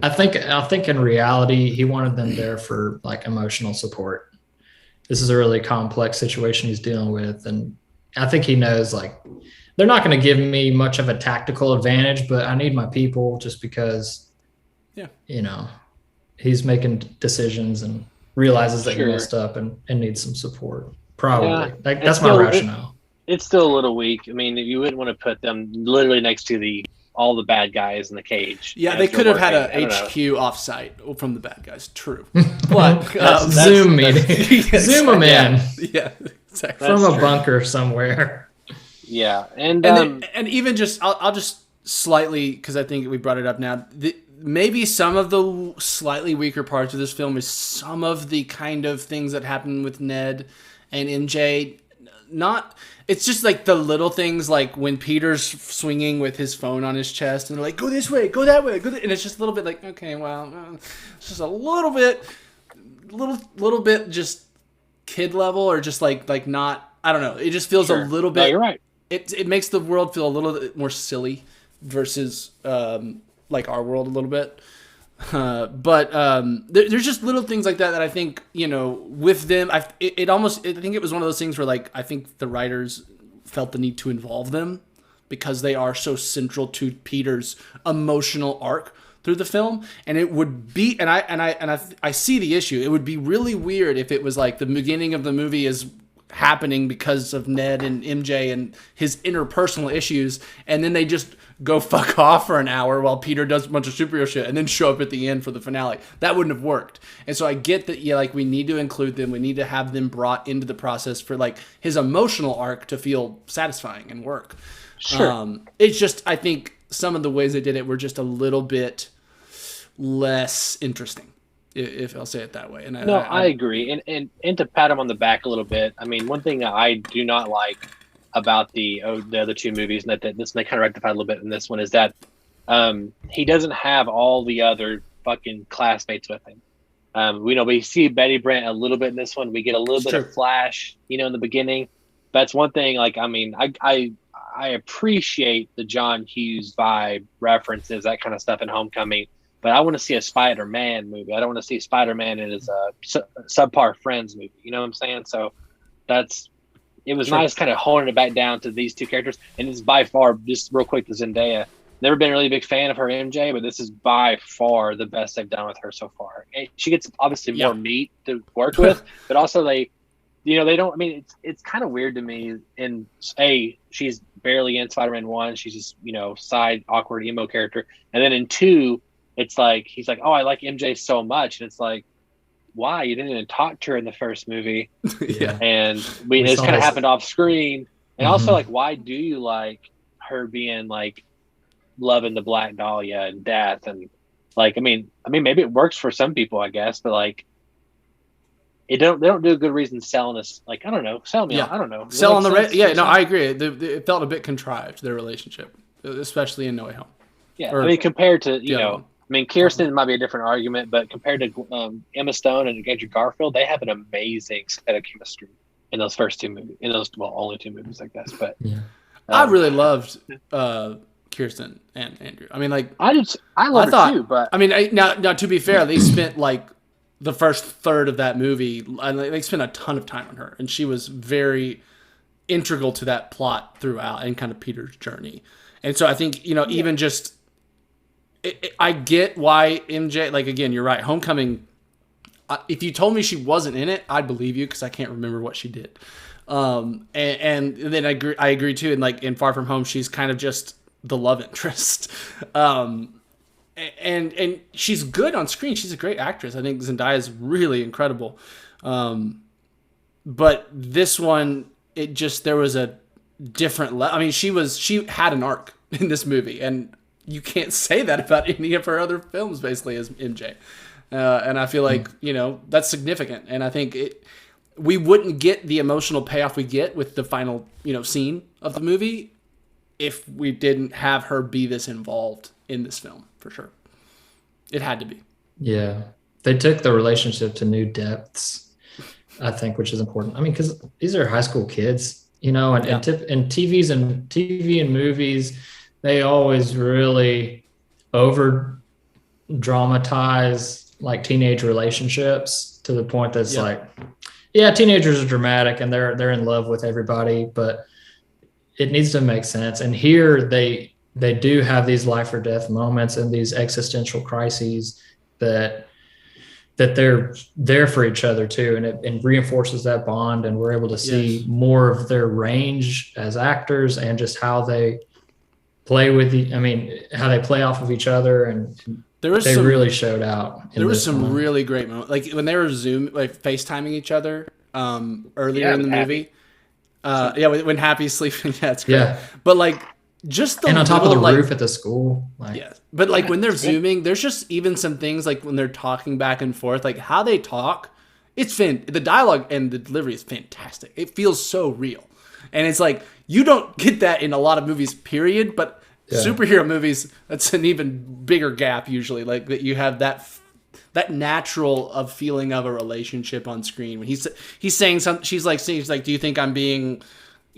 I think in reality he wanted them there for like emotional support. This is a really complex situation he's dealing with, and I think he knows like they're not going to give me much of a tactical advantage, but I need my people just because. Yeah. He's making decisions and realizes that he messed up and needs some support. Probably that's my rationale. It's still a little weak. I mean, you wouldn't want to put them literally next to all the bad guys in the cage. Yeah, they could have had a HQ offsite from the bad guys. True, but Zoom meeting, Zoom them in. Yeah, exactly. From a bunker somewhere. Yeah, and even just I'll just slightly because I think we brought it up now. Maybe some of the slightly weaker parts of this film is some of the kind of things that happen with Ned and MJ. It's just like the little things, like when Peter's swinging with his phone on his chest, and they're like, "Go this way, go that way, go." And it's just a little bit like, okay, well, it's just a little bit, just kid level, or just like not. I don't know. It just feels a little bit. No, you're right. It makes the world feel a little bit more silly versus like our world a little bit. But there's just little things like that I think with them I think it was one of those things where like I think the writers felt the need to involve them because they are so central to Peter's emotional arc through the film, and it would be and I see the issue. It would be really weird if it was like the beginning of the movie is happening because of Ned and MJ and his interpersonal issues, and then they just go fuck off for an hour while Peter does a bunch of superhero shit and then show up at the end for the finale. That wouldn't have worked. And so I get that, like we need to include them. We need to have them brought into the process for like his emotional arc to feel satisfying and work. Sure. It's just, I think some of the ways they did it were just a little bit less interesting, if I'll say it that way. And I agree. And to pat him on the back a little bit, I mean, one thing that I do not like about the other two movies, and that they kind of rectified a little bit in this one, is that he doesn't have all the other fucking classmates with him. We see Betty Brant a little bit in this one. We get a little bit of Flash, in the beginning. That's one thing. Like, I mean, I I appreciate the John Hughes vibe references, that kind of stuff in Homecoming, but I want to see a Spider-Man movie. I don't want to see Spider-Man in his subpar Friends movie. You know what I'm saying? So it was nice kind of honing it back down to these two characters. And it's by far, just real quick, to Zendaya. Never been a really big fan of her MJ, but this is by far the best they've done with her so far. And she gets obviously more meat to work with, but also they don't. I mean, it's kind of weird to me. In she's barely in Spider-Man 1. She's just side awkward emo character, and then in 2, it's like he's like, oh, I like MJ so much, and it's like, why? You didn't even talk to her in the first movie. And it's kind of happened off screen. And also, like, why do you like her being like loving the Black Dahlia and death? And like, I mean, maybe it works for some people, I guess, but like, they don't do a good reason selling us. Like, I don't know, sell me. I don't know. Sell on the I agree. It felt a bit contrived, their relationship, especially in No Way Home. Yeah, I mean, compared to Kirsten might be a different argument, but compared to Emma Stone and Andrew Garfield, they have an amazing set of chemistry in those first 2 movies. In those only 2 movies, I guess. But I really loved Kirsten and Andrew. I mean, like I love her too. But I mean, now to be fair, they spent like the first third of that movie, and they spent a ton of time on her, and she was very integral to that plot throughout and kind of Peter's journey. And so I think even just. I get why MJ, like, again, you're right. Homecoming, if you told me she wasn't in it, I'd believe you because I can't remember what she did. And then I agree too. And like in Far From Home, she's kind of just the love interest. And she's good on screen. She's a great actress. I think Zendaya is really incredible. But this one, there was a different I mean, she had an arc in this movie, and you can't say that about any of her other films, basically, as MJ. And I feel like, that's significant. And I think we wouldn't get the emotional payoff we get with the final, scene of the movie if we didn't have her be this involved in this film, for sure. It had to be. Yeah. They took the relationship to new depths, I think, which is important. I mean, because these are high school kids, and TV and movies, they always really over dramatize like teenage relationships to the point that's teenagers are dramatic and they're in love with everybody, but it needs to make sense. And here they do have these life or death moments and these existential crises that they're there for each other too. And it reinforces that bond, and we're able to see more of their range as actors and just how they play with how they play off of each other, and really showed out. There was some really great moments, like when they were FaceTiming each other earlier in the movie. When Happy's sleeping, that's great. Yeah. But like just on top of the roof at the school, But like when they're zooming, there's just even some things like when they're talking back and forth, like how they talk. The dialogue and the delivery is fantastic. It feels so real. And it's like, you don't get that in a lot of movies, period. But superhero movies, that's an even bigger gap usually. Like that you have that natural of feeling of a relationship on screen. When he's saying something, she's like, do you think I'm being,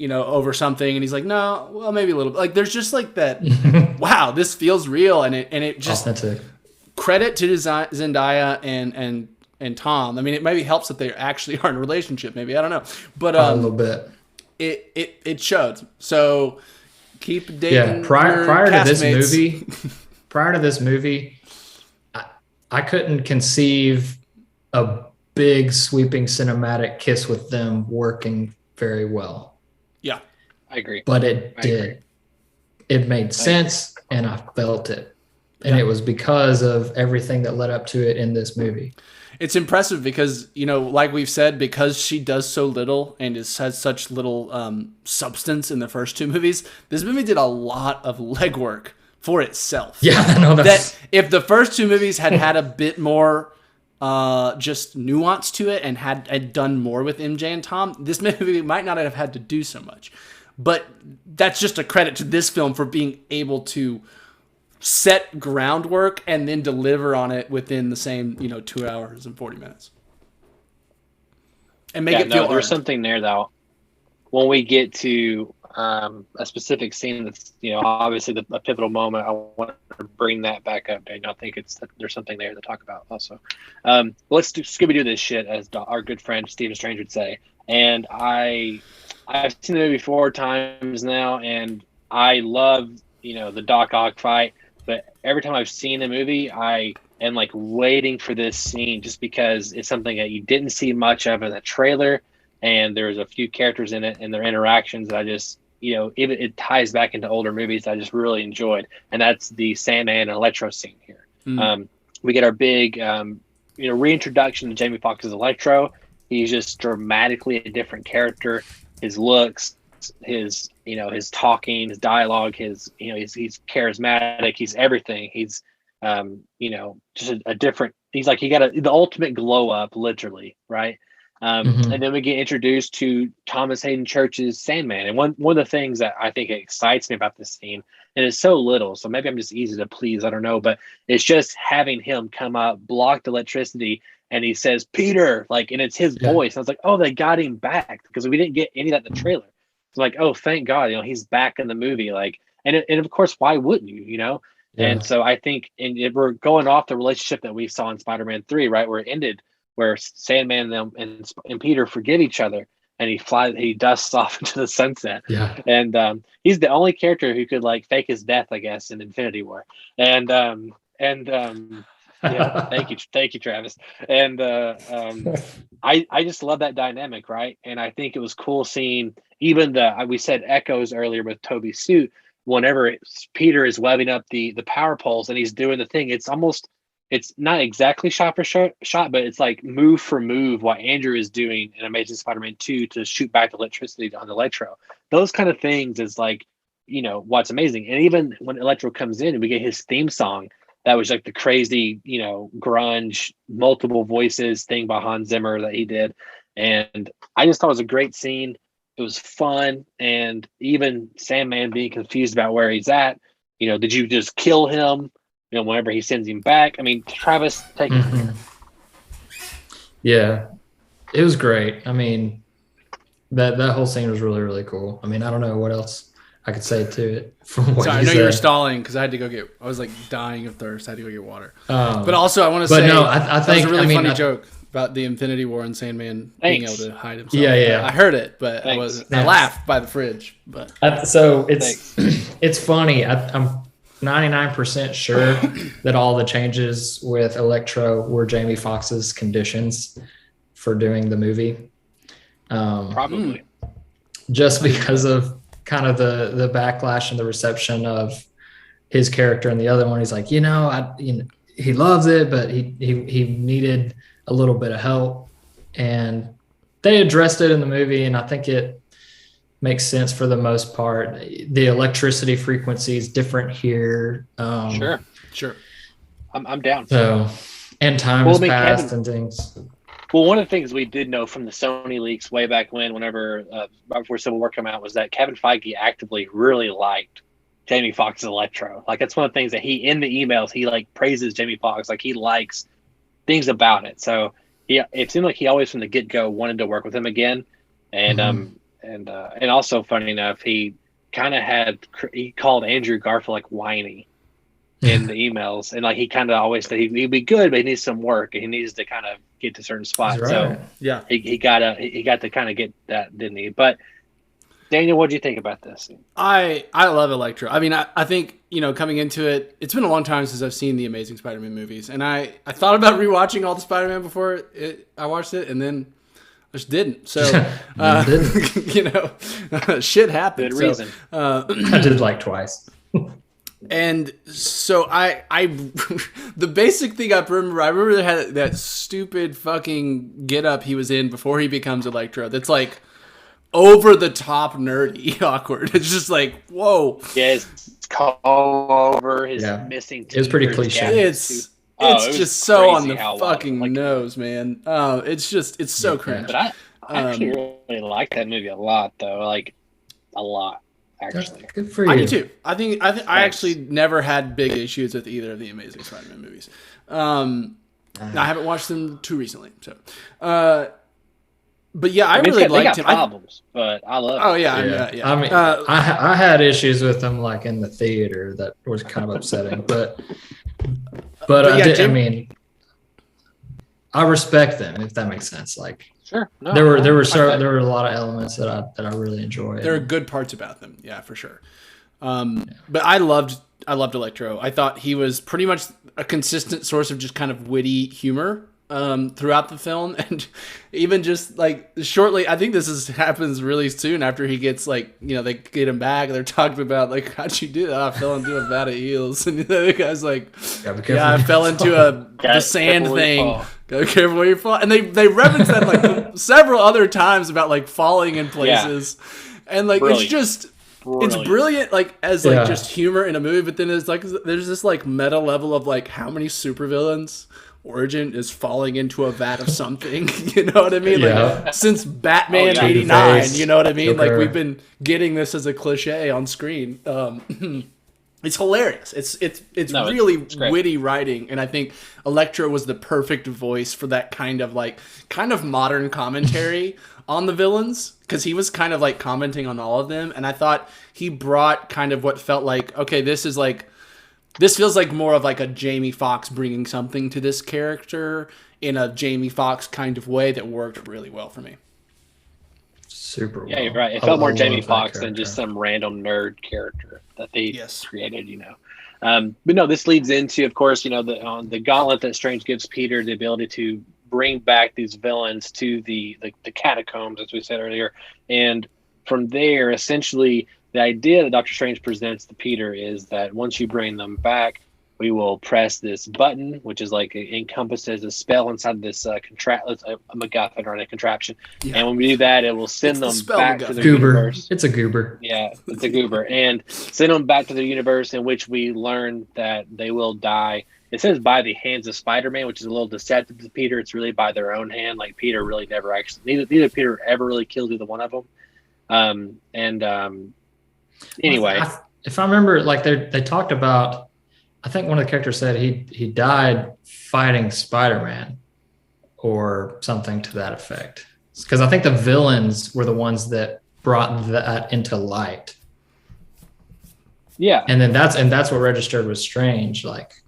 over something? And he's like, no, well, maybe a little bit. Like there's just like that, wow, this feels real. And it just authentic. Credit to Zendaya and Tom. I mean, it maybe helps that they actually are in a relationship. Maybe, I don't know. But a little bit. It showed. So keep dating. Yeah, prior to this movie, I couldn't conceive a big sweeping cinematic kiss with them working very well. Yeah, I agree. But it did. It made sense, and I felt it. And it was because of everything that led up to it in this movie. It's impressive because, like we've said, because she does so little and has such little substance in the first 2 movies, this movie did a lot of legwork for itself. Yeah, I know that if the first 2 movies had a bit more just nuance to it and had done more with MJ and Tom, this movie might not have had to do so much. But that's just a credit to this film for being able to set groundwork and then deliver on it within the same 2 hours and 40 minutes and make it feel there's something there though when we get to a specific scene that's, obviously a pivotal moment. I want to bring that back up, Daniel. I think there's something there to talk about also. Let's Scooby-Doo this shit, as our good friend Stephen Strange would say. And I've seen the movie 4 times now, and I love, the Doc Ock fight. But every time I've seen the movie, I am like waiting for this scene just because it's something that you didn't see much of in the trailer. And there's a few characters in it and their interactions that I just, it ties back into older movies I just really enjoyed. And that's the Sandman and Electro scene here. We get our big, reintroduction to Jamie Foxx's Electro. He's just dramatically a different character. His looks, his talking, his dialogue, he's charismatic. He's everything. He's, just a different, he got the ultimate glow up, literally. Right. And then we get introduced to Thomas Hayden Church's Sandman. And one of the things that I think excites me about this scene, and it's so little, so maybe I'm just easy to please, I don't know, but it's just having him come up, block the electricity, and he says, Peter, and it's his voice. And I was like, oh, they got him back, because we didn't get any of that in the trailer. It's like, oh, thank God, he's back in the movie. And of course, why wouldn't you, Yeah. And so I think, and if we're going off the relationship that we saw in Spider-Man 3, right, where it ended, where Sandman and Peter forgive each other, and he dusts off into the sunset. Yeah. And he's the only character who could fake his death, I guess, in Infinity War. And yeah, thank you, Travis. And I just love that dynamic, right? And I think it was cool seeing even we said echoes earlier with Toby's suit. Whenever Peter is webbing up the power poles and he's doing the thing, it's not exactly shot for shot, but it's like move for move what Andrew is doing in Amazing Spider-Man 2 to shoot back electricity on Electro. Those kind of things is what's amazing. And even when Electro comes in and we get his theme song, that was the crazy, grunge, multiple voices thing by Hans Zimmer that he did. And I just thought it was a great scene. It was fun. And even Sandman being confused about where he's at, did you just kill him? Whenever he sends him back. I mean, Travis, take it. Yeah, it was great. I mean, that whole scene was really, really cool. I mean, I don't know what else I could say to it from what I know you were stalling because I was dying of thirst. I had to go get water. But also, I want to say, I think that was a really funny joke about the Infinity War and Sandman being able to hide himself. Yeah. I heard it, but I laughed by the fridge. But so it's funny. I'm 99% sure that all the changes with Electro were Jamie Foxx's conditions for doing the movie. Probably. Just because of kind of the backlash and the reception of his character and the other one. He's like, he loves it, but he needed a little bit of help. And they addressed it in the movie, and I think it makes sense for the most part. The electricity frequency is different here. Sure. I'm down. So, and time has passed and things. Well, one of the things we did know from the Sony leaks way back whenever right before Civil War came out, was that Kevin Feige actively really liked Jamie Foxx's Electro. That's one of the things that in the emails, he praises Jamie Foxx. He likes things about it. So it seemed like he always from the get-go wanted to work with him again. And, and also, funny enough, he kind of he called Andrew Garfield whiny in the emails, and he kind of always said he'd be good, but he needs some work and he needs to kind of get to certain spots. Right. So yeah, he got to kind of get that, didn't he? But Daniel, what do you think about this? I love Electro. I mean, I think coming into it, it's been a long time since I've seen the Amazing Spider-Man movies, and I thought about rewatching all the Spider-Man before I watched it, and then I just didn't. So, shit happened. Good reason. I did twice. And so I the basic thing I remember they had that stupid fucking get up he was in before he becomes Electro. That's over the top nerdy awkward. It's just whoa. Yeah, his call over, his missing teeth. It was pretty cliche. It's just so on the fucking nose, man. It's so cringe. But I actually really like that movie a lot, though. A lot, actually. Good for you. I do too. I actually never had big issues with either of the Amazing Spider-Man movies. I haven't watched them too recently, so. But yeah, I mean, really they liked got him. problems, but I love Oh it. yeah, I mean, I had issues with him like in the theater that was kind of upsetting, but yeah, I mean, I respect them if that makes sense. Like Sure. No, there were I- there were a lot of elements that I really enjoyed. there are good parts about them. Yeah, for sure. But I loved Electro. I thought he was pretty much a consistent source of just kind of witty humor throughout the film, and even just like shortly. I think happens really soon after he gets like they get him back. And they're talking about like how'd you do that? I fell into a vat of eels, and the guy's like, yeah, I fell into the sand thing. Go careful where you fall. And they reference that like several other times about like falling in places, and like Brilliant. it's just. It's brilliant, like as like just humor in a movie, but then it's like there's this like meta level of like how many supervillains origin is falling into a vat of something. You know what I mean? Like since Batman '89, you know what I mean? Like we've been getting this as a cliche on screen. It's hilarious. It's really witty writing, and I think Electro was the perfect voice for that kind of modern commentary on the villains, because he was kind of like commenting on all of them, and I thought he brought kind of what felt like, okay, this feels like more of like a Jamie Foxx bringing something to this character in a Jamie Foxx kind of way that worked really well for me. Super well. Yeah, you're right. It felt more Jamie Foxx than just some random nerd character that they created, But no, this leads into, of course, the gauntlet that Strange gives Peter, the ability to bring back these villains to the catacombs, as we said earlier. And from there, essentially, the idea that Doctor Strange presents to Peter is that once you bring them back, we will press this button, which is like it encompasses a spell inside this a MacGuffin or a contraption. Yeah. And when we do that, it will send them back to the universe. It's a goober. Yeah, it's a goober. And send them back to the universe in which we learn that they will die. It says by the hands of Spider-Man, which is a little deceptive to Peter. It's really by their own hand. Like Peter really never actually, neither Peter ever really killed either one of them. Anyway. If I remember, like they talked about, I think one of the characters said he died fighting Spider-Man or something to that effect. Because I think the villains were the ones that brought that into light. Yeah. And then that's what registered with Strange. Like,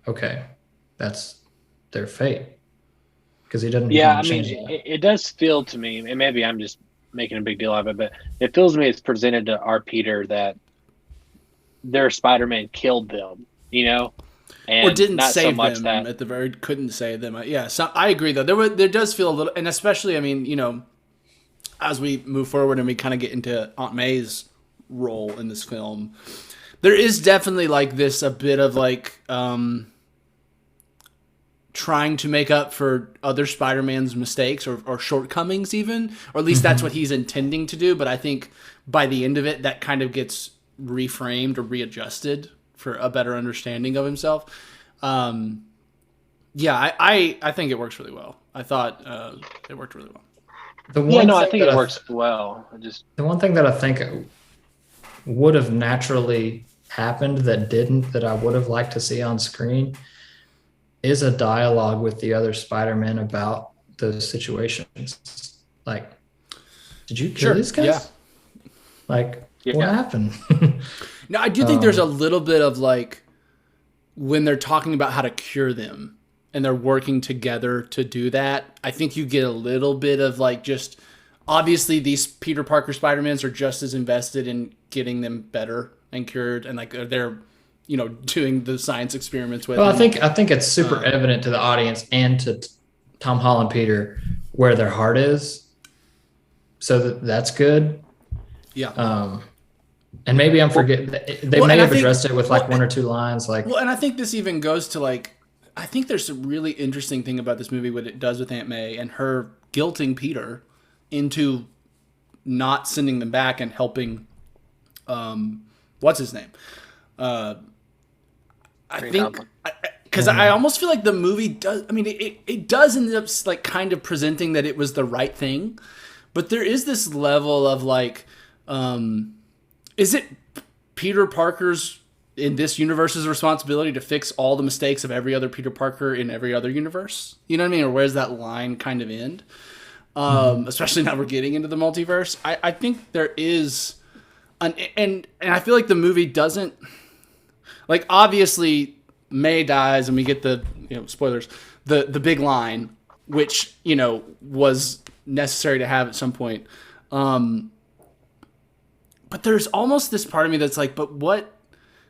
okay, that's their fate. Because he doesn't. Yeah, I mean, it does feel to me, and maybe I'm just making a big deal of it, but it feels to me it's presented to our Peter that their Spider-Man killed them, and or didn't not save so much them that at the very couldn't save them. Yeah, so I agree though. There does feel a little, and especially, I mean, as we move forward and we kind of get into Aunt May's role in this film, there is definitely like this a bit of like trying to make up for other Spider-Man's mistakes or shortcomings even, or at least that's what he's intending to do. But I think by the end of it, that kind of gets reframed or readjusted for a better understanding of himself. I think it works really well. I thought it worked really well. I think it works well. The one thing that I think would have naturally happened that I would have liked to see on screen is a dialogue with the other Spider-Man about those situations. Like, did you kill these guys? Yeah. Like, what happened? No, I do think there's a little bit of like when they're talking about how to cure them and they're working together to do that. I think you get a little bit of like just obviously these Peter Parker Spider-Mans are just as invested in getting them better and cured, and like they're doing the science experiments with. Well, I think it's super evident to the audience and to Tom Holland Peter where their heart is, so that's good. Yeah. And maybe I'm forgetting. They may have addressed it with like one or two lines. Like, and I think this even goes to like, I think there's a really interesting thing about this movie, what it does with Aunt May and her guilting Peter into not sending them back and helping. What's his name? I think because I almost feel like the movie does. I mean, it does end up like kind of presenting that it was the right thing, but there is this level of like. Is it Peter Parker's in this universe's responsibility to fix all the mistakes of every other Peter Parker in every other universe? You know what I mean? Or where's that line kind of end? especially now we're getting into the multiverse. I think there is and I feel like the movie doesn't, like, obviously May dies and we get the, spoilers, the big line, which, was necessary to have at some point. But there's almost this part of me that's like, but what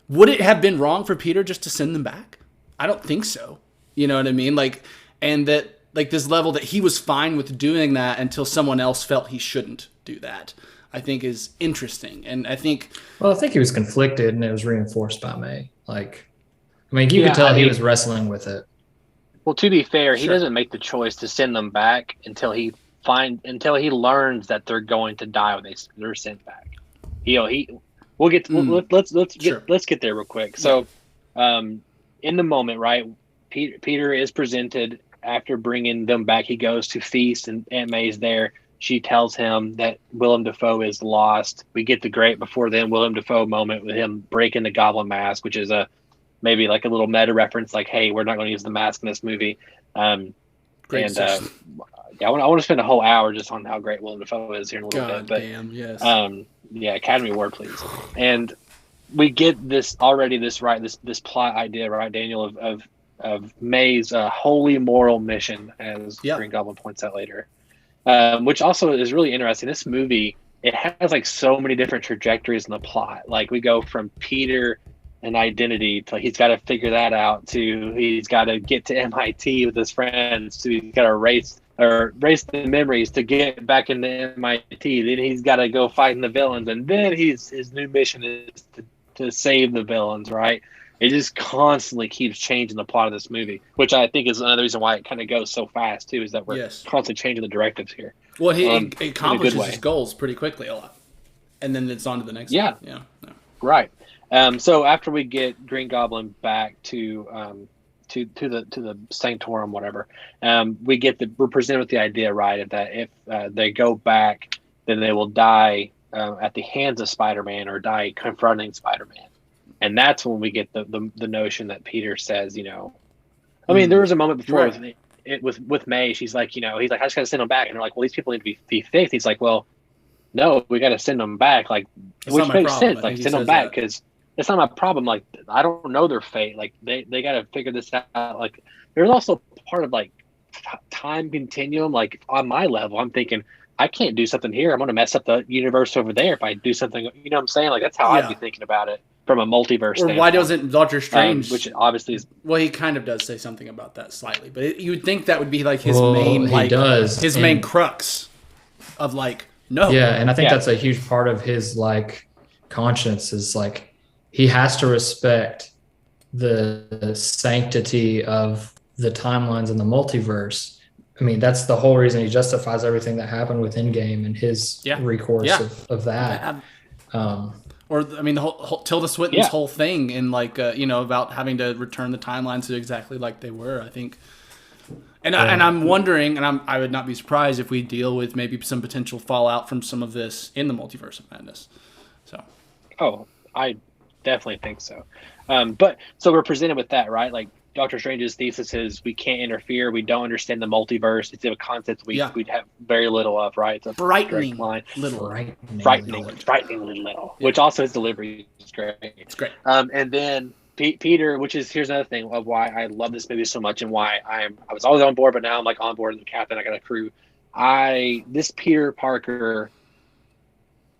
would it have been wrong for Peter just to send them back? I don't think so. You know what I mean? Like, and that, like, this level that he was fine with doing that until someone else felt he shouldn't do that, I think is interesting. And I think, well, I think he was conflicted, and it was reinforced by May. Like, I mean, you could tell he was wrestling with it. Well, to be fair, he doesn't make the choice to send them back until he learns that they're going to die when they're sent back. We'll get let's get there real quick. So, in the moment, right? Peter is presented after bringing them back. He goes to feast, and Aunt May's there. She tells him that Willem Dafoe is lost. We get the great before then Willem Dafoe moment with him breaking the goblin mask, which is maybe like a little meta reference, like, hey, we're not going to use the mask in this movie. Great. I want to spend a whole hour just on how great Willem Dafoe is here in a little bit. But damn, yes. Academy Award, please. And we get this plot idea, right, Daniel, of May's holy moral mission, as Green Goblin points out later, which also is really interesting. This movie, it has like so many different trajectories in the plot. Like, we go from Peter and identity to he's got to figure that out, to he's got to get to MIT with his friends, to he's got to race the memories to get back into MIT. Then he's got to go fighting the villains, and then his new mission is to save the villains. Right? It just constantly keeps changing the plot of this movie, which I think is another reason why it kind of goes so fast too. Is that we're constantly changing the directives here. Well, he accomplishes his goals pretty quickly a lot, and then it's on to the next one. Yeah. Right. So after we get Green Goblin back to the Sanctorum, whatever, we're presented with the idea, right, that if they go back, then they will die at the hands of Spider-Man or die confronting Spider-Man, and that's when we get the notion that Peter says, I mean, there was a moment before with May. She's like, he's like, I just got to send them back, and they're like, well, these people need to be fixed. He's like, well, no, we got to send them back, like, which makes sense, like, send them back because. It's not my problem. Like, I don't know their fate. Like, they got to figure this out. Like, there's also part of like time continuum. Like, on my level, I'm thinking I can't do something here. I'm going to mess up the universe over there if I do something. You know what I'm saying? Like, that's how I'd be thinking about it from a multiverse. Or why doesn't Doctor Strange? Which obviously is. Well, he kind of does say something about that slightly, but you would think that would be like his main. Like, his main crux of like no. Yeah, and I think that's a huge part of his like conscience is like. He has to respect the sanctity of the timelines in the multiverse. I mean, that's the whole reason he justifies everything that happened with Endgame and his recourse of that. Or, I mean, the whole Tilda Swinton's whole thing in like, about having to return the timelines to exactly like they were, I think. And I'm wondering, and I would not be surprised if we deal with maybe some potential fallout from some of this in the Multiverse of Madness. So. Oh, I definitely think so. But so we're presented with that, right? Like, Doctor Strange's thesis is we can't interfere. We don't understand the multiverse. It's a concept we'd have very little of, right? It's a frightening little, which also his delivery is great. It's great. And then Peter, here's another thing of why I love this movie so much and why I was always on board, but now I'm like on board as a captain. I got a crew. This Peter Parker,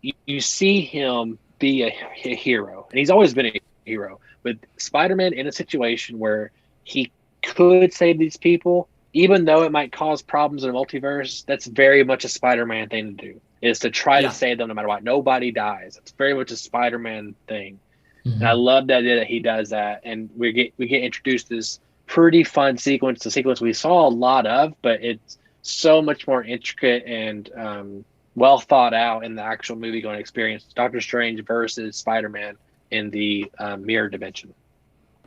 you see him be a hero, and he's always been a hero. With Spider-Man in a situation where he could save these people, even though it might cause problems in the multiverse, that's very much a Spider-Man thing to do, is to try to save them no matter what. Nobody dies. It's very much a Spider-Man thing. Mm-hmm. And I love the idea that he does that. And we get introduced to this pretty fun sequence, the sequence we saw a lot of, but it's so much more intricate and well thought out in the actual movie going experience. Doctor Strange versus Spider-Man in the mirror dimension.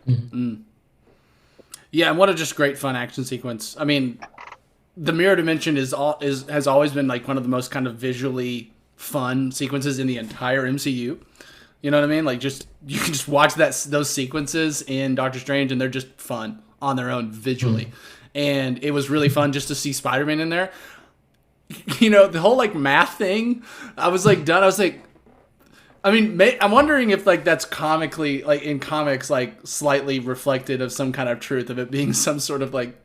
Mm-hmm. Yeah, and what a just great fun action sequence. I mean, the mirror dimension has always been like one of the most kind of visually fun sequences in the entire MCU. You know what I mean? Like, just you can just watch those sequences in Doctor Strange, and they're just fun on their own visually. Mm-hmm. And it was really fun just to see Spider-Man in there. the whole like math thing, I was like done. I was like, I mean, I'm wondering if like that's comically, like in comics, like slightly reflected of some kind of truth of it being some sort of like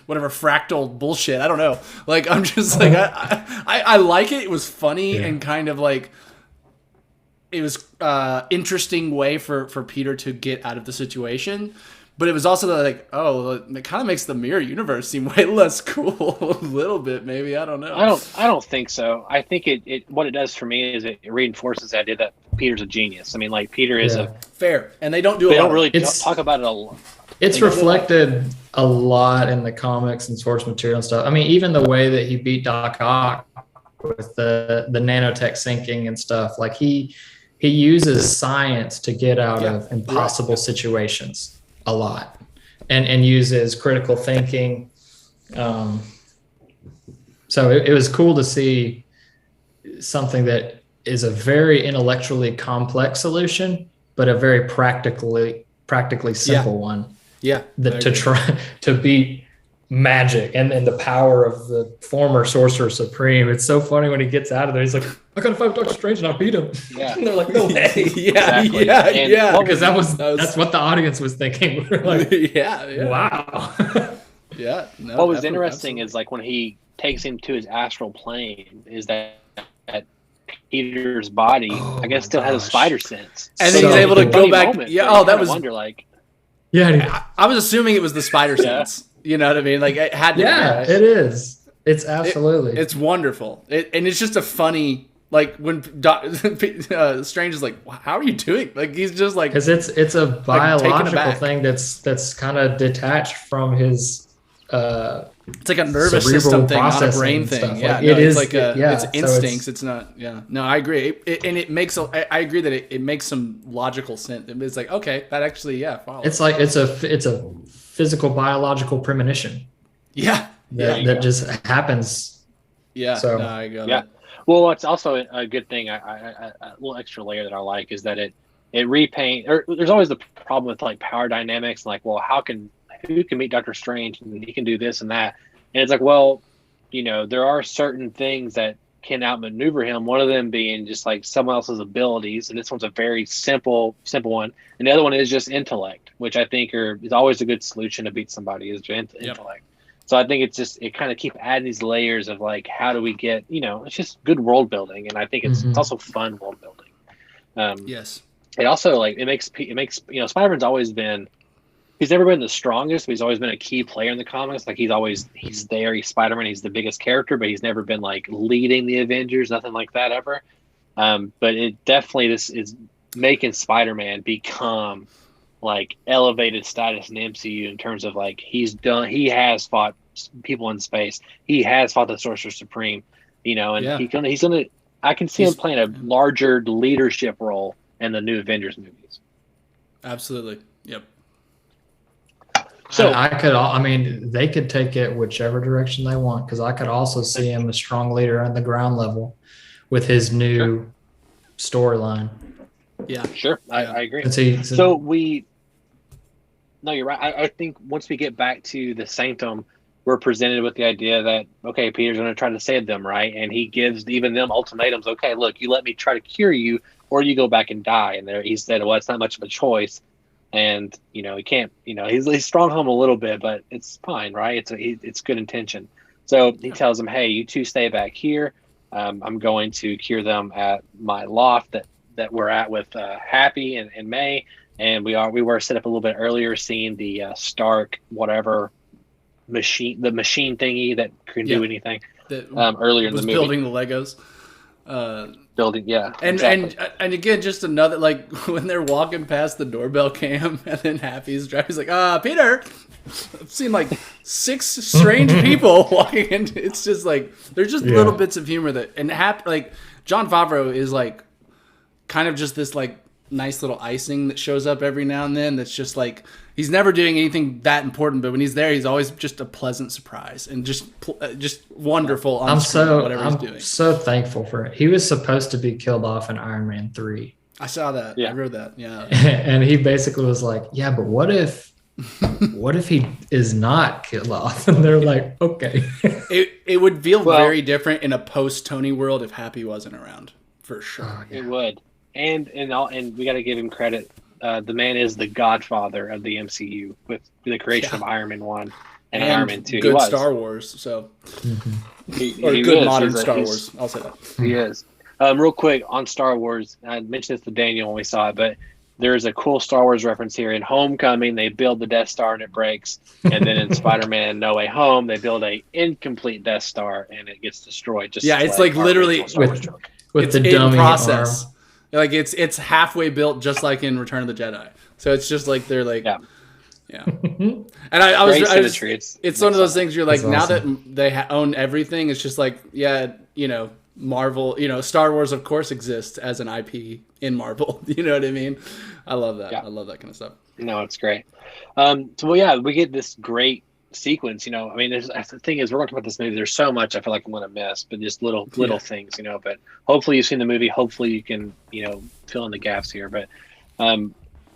whatever fractal bullshit. I don't know. Like I'm just like I like it. It was funny and kind of like it was interesting way for Peter to get out of the situation. But it was also like, it kind of makes the mirror universe seem way less cool a little bit. Maybe I don't know. I don't think so. I think it what it does for me is it reinforces the idea that Peter's a genius. I mean, like Peter is a fair, and they don't do. They don't really talk about it a lot. It's reflected a lot in the comics and source material and stuff. I mean, even the way that he beat Doc Ock with the nanotech syncing and stuff. Like he uses science to get out of impossible situations. A lot, and uses critical thinking. So it was cool to see something that is a very intellectually complex solution, but a very practically simple one. Yeah, that to try to beat magic and the power of the former Sorcerer Supreme. It's so funny when he gets out of there. He's like, I gotta fight Doctor Strange and I beat him. Yeah. And they're like, no way. Exactly. Yeah. Because that's what the audience was thinking. We're like, wow. Yeah. No, what was interesting is like when he takes him to his astral plane is that Peter's body, I guess, still has a spider sense. And then he's able to go back. That was wonder like. Yeah. I was assuming it was the spider sense. You know what I mean? Like it had to be. Yeah, it is. It's absolutely. It's wonderful. And it's just a funny, like when Strange is like, how are you doing? Like he's just like, because it's a biological thing that's kind of detached from his. It's like a nervous system thing, not a brain thing. Yeah, it is like it's instincts. It's not. Yeah, no, I agree. And it makes. I agree that it makes some logical sense. It's like okay, that actually follows. It's like it's a physical biological premonition. Yeah, that just happens. Yeah, so no, I got it. Well, it's also a good thing. A little extra layer that I like is that it repaint. Or there's always the problem with like power dynamics. Like, well, who can meet Doctor Strange and he can do this and that? And it's like, well, there are certain things that can outmaneuver him. One of them being just like someone else's abilities, and this one's a very simple one. And the other one is just intellect, which I think is always a good solution to beat somebody is intellect. So I think it kind of keep adding these layers of like, how do we get, it's just good world building. And I think it's also fun world building. Yes. It also like, it makes, Spider-Man's always been, he's never been the strongest, but he's always been a key player in the comics. Like he's there. He's Spider-Man. He's the biggest character, but he's never been like leading the Avengers, nothing like that ever. But it definitely, this is making Spider-Man become like elevated status in the MCU in terms of like, he has fought people in space. He has fought the Sorcerer Supreme, and he's gonna, I can see him playing a larger leadership role in the new Avengers movies. Absolutely. Yep. So they could take it whichever direction they want, because I could also see him a strong leader on the ground level with his new storyline. Yeah, sure. I agree. No, you're right. I think once we get back to the Sanctum, we're presented with the idea that, okay, Peter's going to try to save them, right? And he gives even them ultimatums. Okay, look, you let me try to cure you, or you go back and die. And he said, well, it's not much of a choice. And, he can't, he's strong home a little bit, but it's fine, right? It's good intention. So he tells him, hey, you two stay back here. I'm going to cure them at my loft that we're at with Happy and May. And we were set up a little bit earlier, seeing the Stark, whatever machine thingy that can do anything earlier in the movie. Building the Legos. Building, yeah, and exactly. and again, just another, like when they're walking past the doorbell cam, and then Happy's driving, he's like, Peter, I've seen like 6 strange people walking in. It's just like there's just little bits of humor like Jon Favreau is like kind of just this like nice little icing that shows up every now and then. That's just like he's never doing anything that important, but when he's there, he's always just a pleasant surprise and just wonderful on screen, whatever he's doing. I'm so thankful for it. He was supposed to be killed off in Iron Man 3. I saw that. Yeah. I wrote that. Yeah. And he basically was like, yeah, but what if what if he is not killed off? And they're like, okay. It would feel very different in a post Tony world if Happy wasn't around, for sure. Oh, yeah. It would, and we got to give him credit. The man is the godfather of the MCU with the creation of Iron Man 1 and Iron Man 2. Good Star Wars, so he good is. modern Star Wars. I'll say that. He is. Real quick on Star Wars, I mentioned this to Daniel when we saw it, but there's a cool Star Wars reference here. In Homecoming, they build the Death Star and it breaks, and then in Spider-Man No Way Home, they build a incomplete Death Star and it gets destroyed. Just it's like literally with the dummy process. arm. Like it's halfway built, just like in Return of the Jedi. So it's just like they're like, yeah. And I was it's one of those things. You're like, That's now awesome. that they own everything, it's just like, Marvel. Star Wars, of course, exists as an IP in Marvel. You know what I mean? I love that. I love that kind of stuff. No, it's great. We get this great sequence. I mean, the thing is, we're going to talk about this movie. There's so much I feel like I'm going to miss, but just little things, But hopefully you've seen the movie. Hopefully you can, fill in the gaps here. But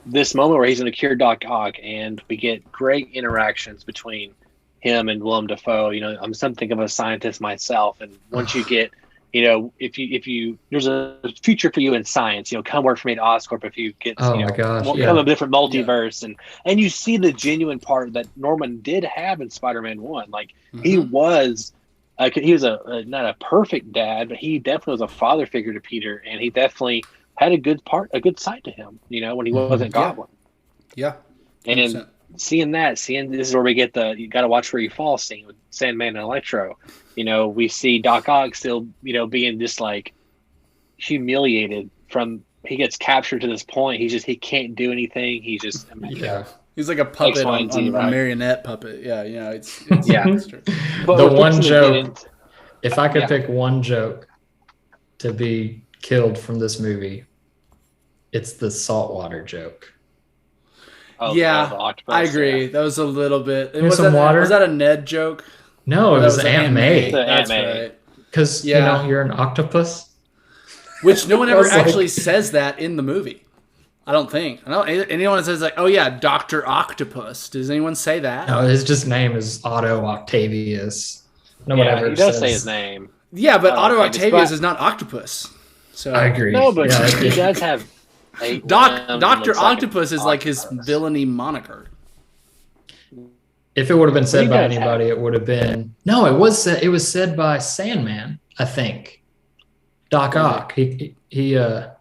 this moment where he's going to cure Doc Ock, and we get great interactions between him and Willem Dafoe. I'm something of a scientist myself, and once you get if you there's a future for you in science, come work for me at Oscorp if you get come a different multiverse, and you see the genuine part that Norman did have in Spider-Man 1. Like he was not a perfect dad, but he definitely was a father figure to Peter, and he definitely had a good side to him, when he wasn't Goblin. Yeah. 100%. And seeing this is where we get you got to watch where you fall scene with Sandman and Electro. We see Doc Ock still, being just like humiliated from he gets captured to this point. He can't do anything. He just he's like a puppet on a marionette puppet. Yeah, it's it's true. The one joke, if I could pick one joke to be killed from this movie, it's the saltwater joke. I agree. Yeah. That was a little bit. Was that a Ned joke? No, it was Aunt May. That's right. Because you're an octopus, which no one ever actually says that in the movie. I don't think. I don't anyone says like, "Oh yeah, Dr. Octopus." Does anyone say that? No, his just name is Otto Octavius. No one ever he does say his name. Yeah, but Otto Octavius is not Octopus. So I agree. No, but he does have. Dr. Octopus is like his villainy moniker. If it would have been said by anybody, it would have been it was said by Sandman, I think. Doc Ock. He I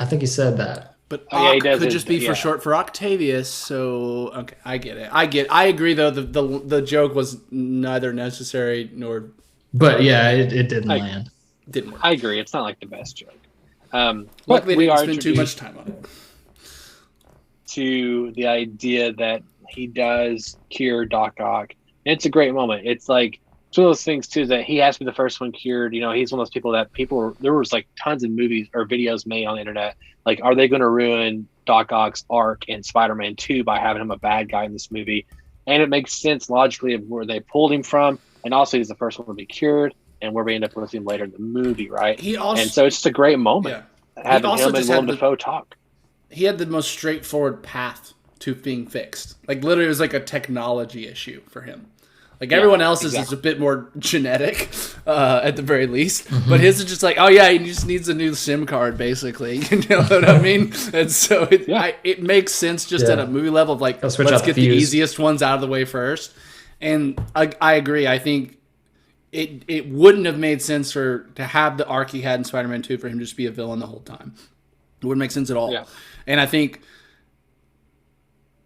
think he said that. But Ock could just be for short for Octavius, so okay, I get it. I agree though, the joke was neither necessary nor but it didn't land. Didn't work. I agree. It's not like the best joke. Luckily, we didn't spend too much time on it. To the idea that he does cure Doc Ock. And it's a great moment. It's like it's one of those things too that he has to be the first one cured. He's one of those people that there was like tons of movies or videos made on the internet. Like, are they going to ruin Doc Ock's arc in Spider-Man 2 by having him a bad guy in this movie? And it makes sense logically of where they pulled him from, and also he's the first one to be cured, and where we end up with him later in the movie, right? And so it's just a great moment having him and Willem Dafoe talk. He had the most straightforward path to being fixed. Like literally, it was like a technology issue for him. Like everyone else's is a bit more genetic, at the very least. Mm-hmm. But his is just like, he just needs a new SIM card, basically. You know what I mean? And so it makes sense just at a movie level of like, let's get the easiest ones out of the way first. And I agree. I think it wouldn't have made sense to have the arc he had in Spider-Man 2 for him to just be a villain the whole time. It wouldn't make sense at all. Yeah. And I think,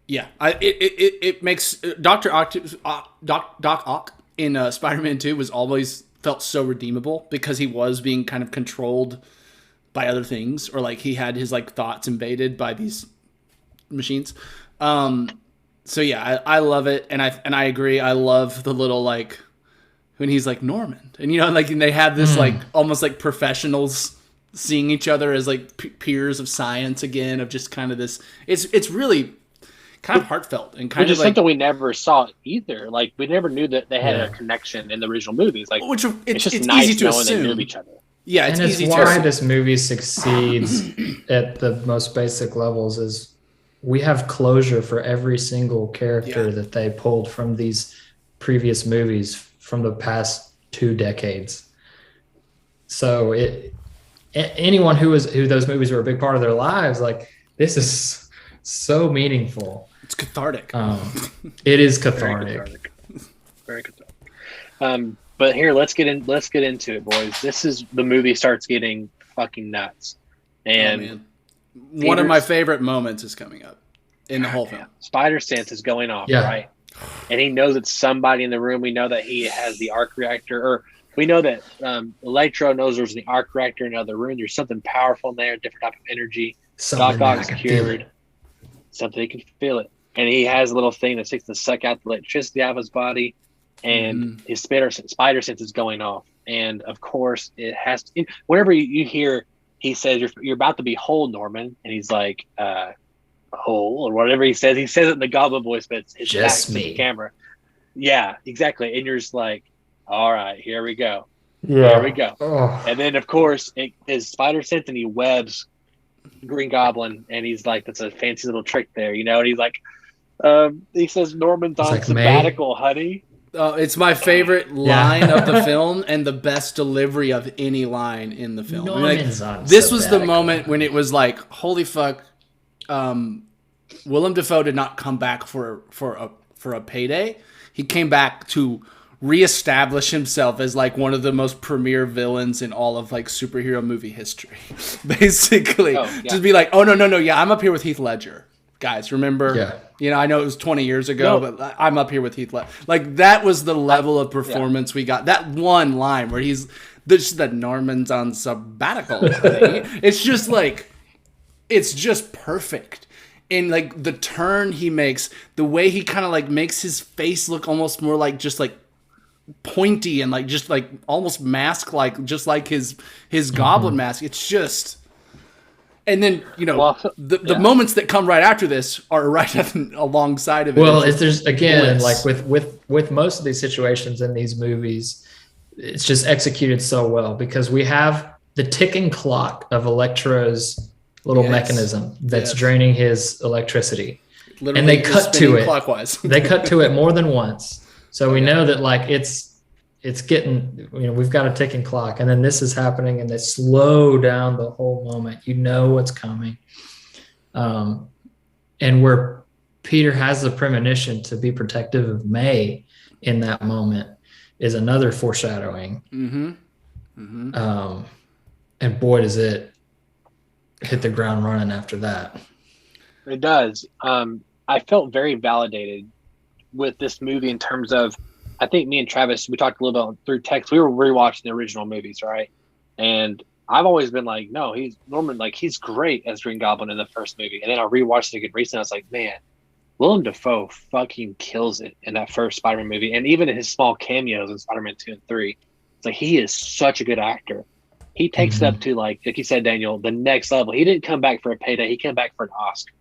it makes Doc Ock in Spider-Man 2 was always felt so redeemable because he was being kind of controlled by other things, or like he had his like thoughts invaded by these machines. So yeah, I love it, and I agree. I love the little like when he's like Norman, and like and they have this like almost like professionals seeing each other as like peers of science again, of just kind of this. It's really kind of heartfelt and kind of like something we never saw either. Like we never knew that they had a connection in the original movies. Like it's just nice easy to knowing assume they knew each other. Yeah, it's easy why this movie succeeds at the most basic levels is we have closure for every single character that they pulled from these previous movies from the past 2 decades. So anyone who those movies were a big part of their lives, like, this is so meaningful. It's cathartic. It is cathartic. Very cathartic. But here, let's get into it, boys. This is the movie starts getting fucking nuts. And one of my favorite moments is coming up in the whole film. Spider Sense is going off, right? And he knows it's somebody in the room. We know that he has the arc reactor, or we know that Electro knows there's the arc reactor in another room. There's something powerful in there, different type of energy. Doc Ock's cured. Something he can feel it. And he has a little thing that seeks to suck out the electricity out of his body. And his spider sense is going off. And of course, it has to. Whenever you hear, he says, "You're about to be whole, Norman," and he's like, "Whole," or whatever he says. He says it in the goblin voice, but it's just me. To the camera. Yeah, exactly. And you're just like, "All right, here we go. Yeah. Here we go." Oh. And then, of course, his spider sense, and he webs Green Goblin, and he's like, "That's a fancy little trick there," you know. And he's like, he says, "Norman's on sabbatical, honey." It's my favorite line of the film and the best delivery of any line in the film. This was the moment when it was like, holy fuck, Willem Dafoe did not come back for a payday. He came back to reestablish himself as like one of the most premier villains in all of like superhero movie history. Basically, just be like, oh no, yeah, I'm up here with Heath Ledger. Guys, remember? Yeah. You know, I know it was 20 years ago, but I'm up here with Heath Ledger. Like, that was the level of performance we got. That one line where the Norman's on sabbatical. It's just like, it's just perfect. And like the turn he makes, the way he kind of like makes his face look almost more like just like pointy and like just like almost mask like, just like his goblin mask. It's just. And then, you know, the moments that come right after this are right alongside of it. Well, if there's, again, like with most of these situations in these movies, it's just executed so well because we have the ticking clock of Electro's little mechanism that's draining his electricity. Literally, and they cut to it clockwise. They cut to it more than once. So we know that like it's getting, you know, we've got a ticking clock, and then this is happening, and they slow down the whole moment. You know what's coming. And where Peter has the premonition to be protective of May in that moment is another foreshadowing. And boy, does it hit the ground running after that. It does. I felt very validated with this movie in terms of, I think me and Travis, we talked a little bit through text. We were rewatching the original movies, right? And I've always been like, no, he's great as Green Goblin in the first movie. And then I rewatched it again recently. I was like, man, Willem Dafoe fucking kills it in that first Spider-Man movie. And even in his small cameos in Spider-Man 2 and 3, it's like he is such a good actor. He takes it up to, like you said, Daniel, the next level. He didn't come back for a payday. He came back for an Oscar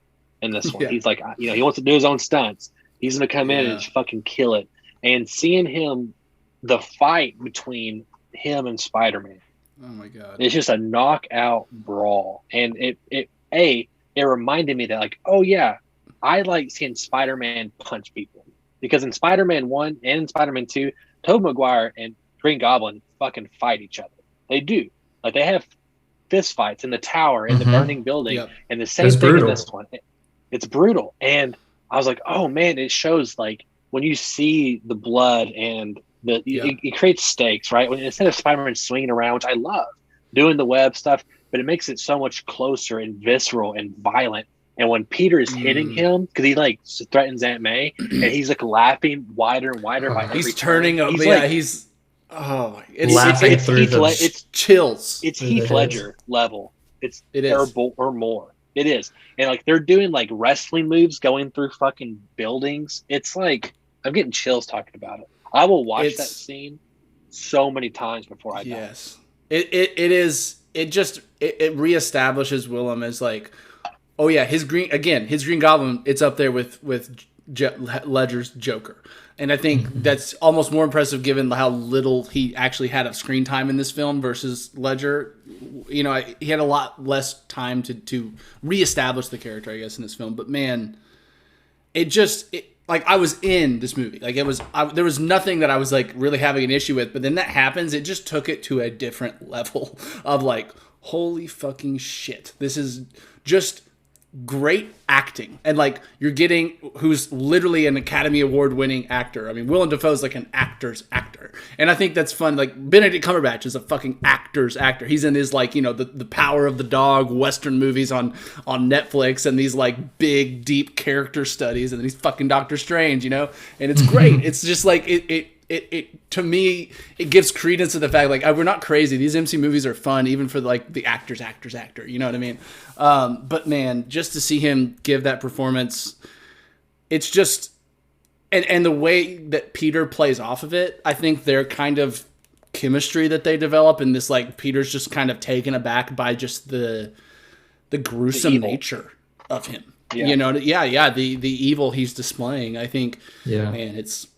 in this one. He's like, you know, he wants to do his own stunts. He's going to come in and just fucking kill it. And seeing him, the fight between him and Spider-Man. Oh my God. It's just a knockout brawl. And it reminded me that, like, oh yeah, I like seeing Spider-Man punch people. Because in Spider-Man 1 and in Spider-Man 2, Tobey Maguire and Green Goblin fucking fight each other. They do. Like, they have fist fights in the tower, in the burning building. And the same thing in this one. It's brutal. And I was like, oh man, it shows, like, when you see the blood and it creates stakes, right? When instead of Spider-Man swinging around, which I love doing the web stuff, but it makes it so much closer and visceral and violent. And when Peter is hitting him, because he like threatens Aunt May, and he's like laughing wider and wider. He's turning up. It's chills. It's Heath Ledger level. It is or more. It is, and like they're doing like wrestling moves going through fucking buildings. It's like I'm getting chills talking about it. I will watch that scene so many times before I die. Yes, it is. It reestablishes Willem as like, oh yeah, his Green Goblin. It's up there with Ledger's Joker. And I think that's almost more impressive given how little he actually had of screen time in this film versus Ledger. You know, he had a lot less time to reestablish the character, I guess, in this film. But man, like I was in this movie. Like there was nothing that I was like really having an issue with. But then that happens, it just took it to a different level of like, holy fucking shit. This is just great acting. And like you're getting who's literally an Academy Award winning actor. I mean, Willem Dafoe's like an actor's actor. And I think that's fun. Like Benedict Cumberbatch is a fucking actor's actor. He's in his like, you know, the Power of the Dog Western movies on Netflix and these like big deep character studies, and then he's fucking Doctor Strange, you know? And it's great. It's just like it to me, it gives credence to the fact like we're not crazy. These MC movies are fun, even for like the actor. You know what I mean? But man, just to see him give that performance, it's just and the way that Peter plays off of it, I think their kind of chemistry that they develop in this, like Peter's just kind of taken aback by just the gruesome nature of him. Yeah. You know, the evil he's displaying. I think, man, it's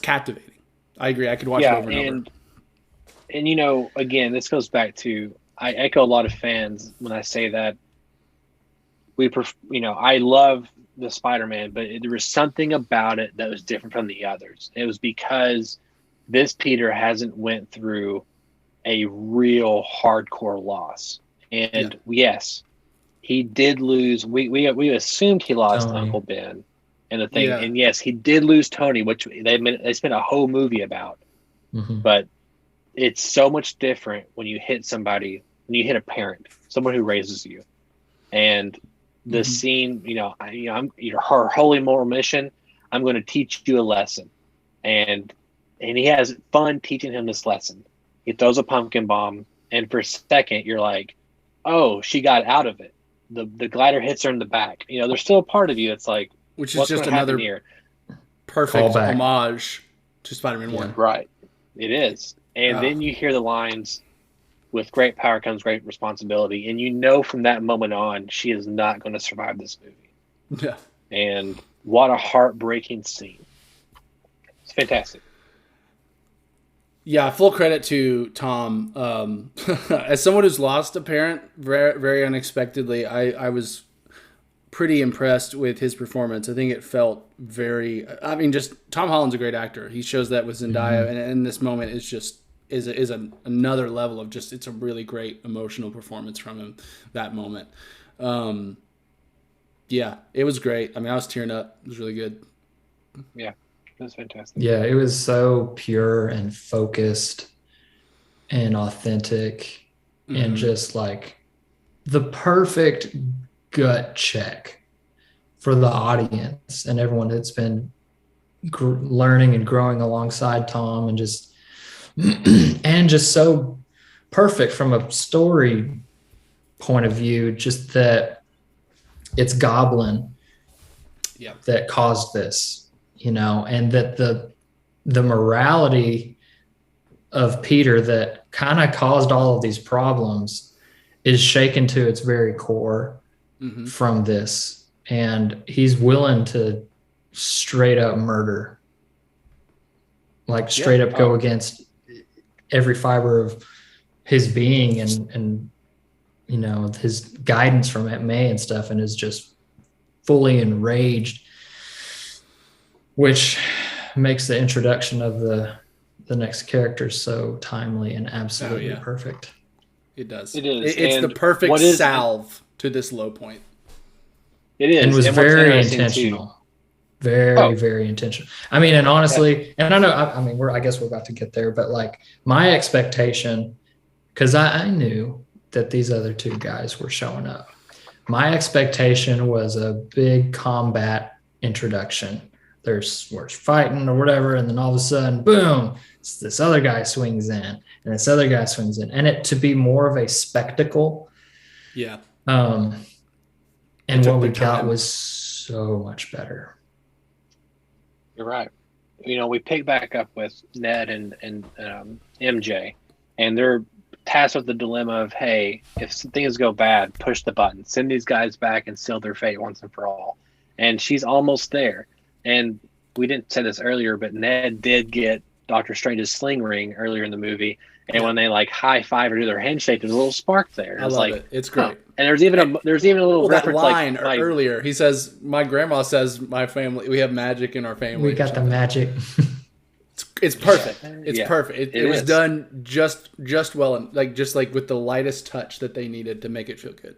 captivating. I agree. I could watch it over and over. And you know, again, this goes back to I echo a lot of fans when I say that I love the Spider-Man, but there was something about it that was different from the others. It was because this Peter hasn't went through a real hardcore loss, and yes, he did lose. We assumed he lost Uncle Ben. And the thing, and yes, he did lose Tony, which they spent a whole movie about. Mm-hmm. But it's so much different when you hit somebody, when you hit a parent, someone who raises you, and the scene. I'm her holy moral mission. I'm going to teach you a lesson, and he has fun teaching him this lesson. He throws a pumpkin bomb, and for a second, you're like, "Oh, she got out of it." The glider hits her in the back. You know, there's still a part of you that's like. Which is just another perfect homage to Spider-Man 1. Right. It is. And then you hear the lines, with great power comes great responsibility. And you know from that moment on, she is not going to survive this movie. Yeah. And what a heartbreaking scene. It's fantastic. Yeah, full credit to Tom. As someone who's lost a parent very, very unexpectedly, I was pretty impressed with his performance. I think it felt just Tom Holland's a great actor. He shows that with Zendaya, and in this moment is another level of just, it's a really great emotional performance from him, that moment. It was great. I mean, I was tearing up. It was really good. Yeah, it was fantastic. Yeah, it was so pure and focused and authentic and just like the perfect gut check for the audience and everyone that's been learning and growing alongside Tom, and just so perfect from a story point of view, just that it's Goblin that caused this, you know, and that the morality of Peter that kind of caused all of these problems is shaken to its very core from this, and he's willing to straight up murder, like straight up go against every fiber of his being, and you know, his guidance from Aunt May and stuff, and is just fully enraged, which makes the introduction of the next character so timely and absolutely perfect. It does. It is. It's the perfect salve to this low point. It is. And was very intentional. Very intentional. I mean, and honestly, and I know, I mean, I guess we're about to get there, but like my expectation, because I knew that these other two guys were showing up. My expectation was a big combat introduction. We're fighting or whatever, and then all of a sudden, boom, this other guy swings in, and this other guy swings in, and it to be more of a spectacle. Yeah. And what we got was so much better. You're right. You know, we pick back up with Ned and MJ, and they're tasked with the dilemma of, hey, if things go bad, push the button, send these guys back and seal their fate once and for all. And she's almost there. And we didn't say this earlier, but Ned did get Doctor Strange's sling ring earlier in the movie. And when they like high five or do their handshake, there's a little spark there. I love it. It's great. And there's even a little reference that line like earlier. He says, "My grandma says my family, we have magic in our family." We got the magic. It's perfect. It's perfect. It was is. done just well, and just with the lightest touch that they needed to make it feel good.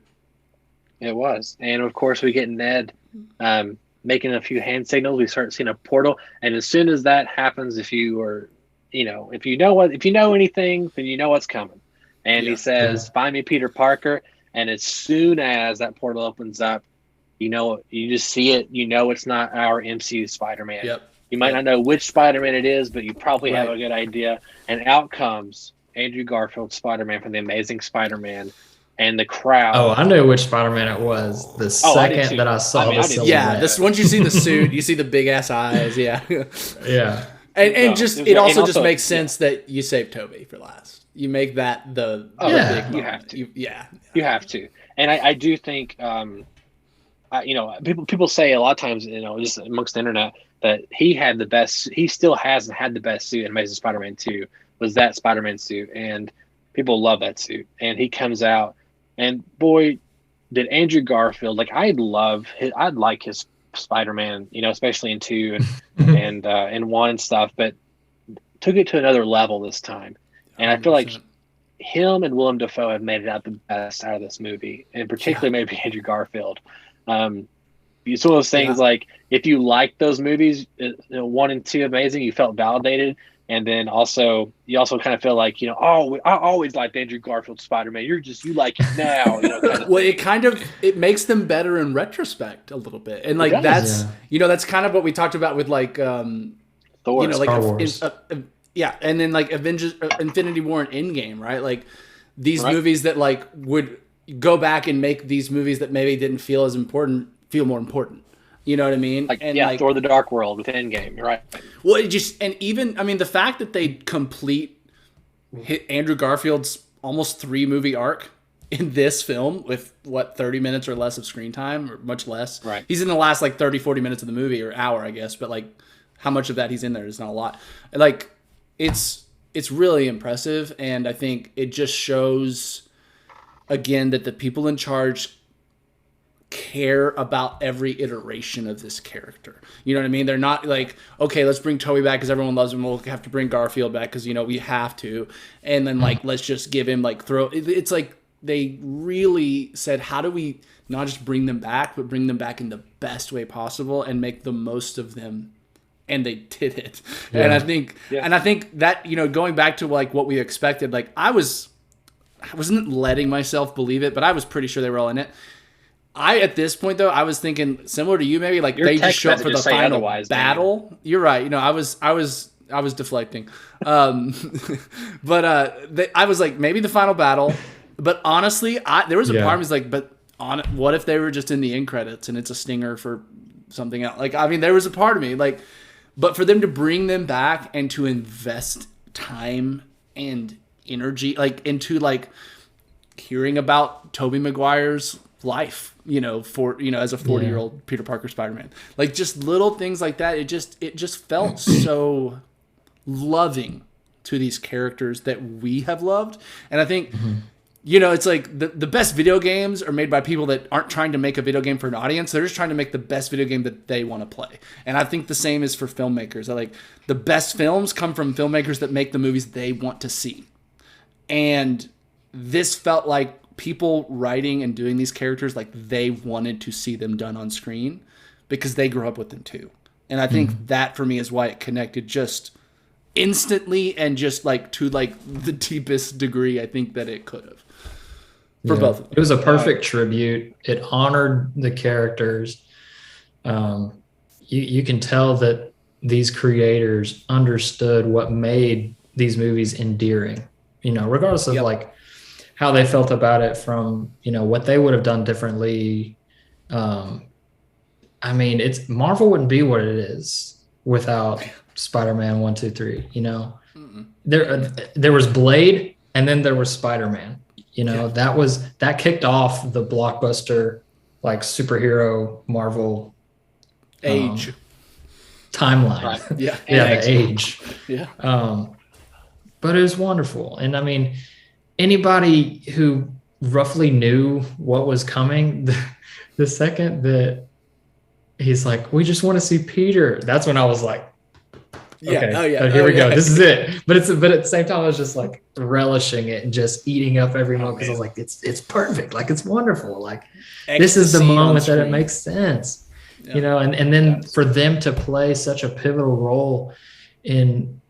It was. And of course we get Ned making a few hand signals. We start seeing a portal, and as soon as that happens, if you know anything, then you know what's coming. And he says, "Find me Peter Parker." And as soon as that portal opens up, you just see it. You know it's not our MCU Spider-Man. Yep. You might not know which Spider-Man it is, but you probably have a good idea. And out comes Andrew Garfield's Spider-Man from The Amazing Spider-Man. And the crowd. Oh, I knew which Spider-Man it was the second that I saw the silhouette. Yeah, once you see the suit, you see the big ass eyes. Yeah. Yeah. And it also makes sense that you saved Toby for last. You make that the big moment. You have to. Yeah. You have to. And I do think, people say a lot of times, just amongst the internet, that he still hasn't had the best suit in Amazing Spider-Man 2, was that Spider-Man suit. And people love that suit. And he comes out, and boy, did Andrew Garfield, I'd like his Spider-Man, especially in 2 and in 1 and stuff, but took it to another level this time. And 100%. I feel like him and Willem Dafoe have made it out the best out of this movie, and particularly maybe Andrew Garfield. It's one of those things if you like those movies, 1 and 2 amazing, you felt validated, and then you also kind of feel like I always liked Andrew Garfield Spider-Man. You like it now. Well, it makes them better in retrospect a little bit, and that's kind of what we talked about with Thor, Star Wars. And then Avengers, Infinity War, and Endgame, right? These movies that would go back and make these movies that maybe didn't feel as important feel more important. You know what I mean? Thor: The Dark World with Endgame. You're right. Well, the fact that they hit Andrew Garfield's almost 3-movie arc in this film with 30 minutes or less of screen time, or much less. Right. He's in the last 30, 40 minutes of the movie, or hour, I guess, but how much of that he's in there is not a lot. It's really impressive, and I think it just shows again that the people in charge care about every iteration of this character. You know what I mean? They're not okay, let's bring Toby back because everyone loves him. We'll have to bring Garfield back because we have to, and then let's just give him it's they really said, how do we not just bring them back, but bring them back in the best way possible and make the most of them. And they did it. Yeah. And I think that, going back to what we expected, I wasn't letting myself believe it, but I was pretty sure they were all in it. At this point though, I was thinking similar to you, maybe they just show up for the final battle. Man. You're right. I was deflecting. But I was maybe the final battle, but honestly, there was a part of me what if they were just in the end credits and it's a stinger for something else? There was a part of me but for them to bring them back and to invest time and energy into hearing about Tobey Maguire's life, as a 40-year-old Peter Parker Spider-Man, just little things like that, it just felt so loving to these characters that we have loved. And I think it's the best video games are made by people that aren't trying to make a video game for an audience. They're just trying to make the best video game that they want to play. And I think the same is for filmmakers. The best films come from filmmakers that make the movies they want to see. And this felt like people writing and doing these characters, they wanted to see them done on screen because they grew up with them too. And I think that for me is why it connected just instantly and just to the deepest degree I think that it could have. For both of them. It was a perfect tribute. It honored the characters. You can tell that these creators understood what made these movies endearing, regardless of how they felt about it from, what they would have done differently. Marvel wouldn't be what it is without Spider-Man 1, 2, 3, There was Blade and then there was Spider-Man. That kicked off the blockbuster, superhero Marvel age. timeline. Right. Yeah. The age. Yeah. But it was wonderful. And I mean, anybody who roughly knew what was coming, the second that he's like, we just want to see Peter, that's when I was like, okay, here we go. This is it. But at the same time, I was just like relishing it and just eating up every moment because I was like, it's perfect. Like, it's wonderful. Like, this is the moment that it makes sense, you know. And then for them to play such a pivotal role in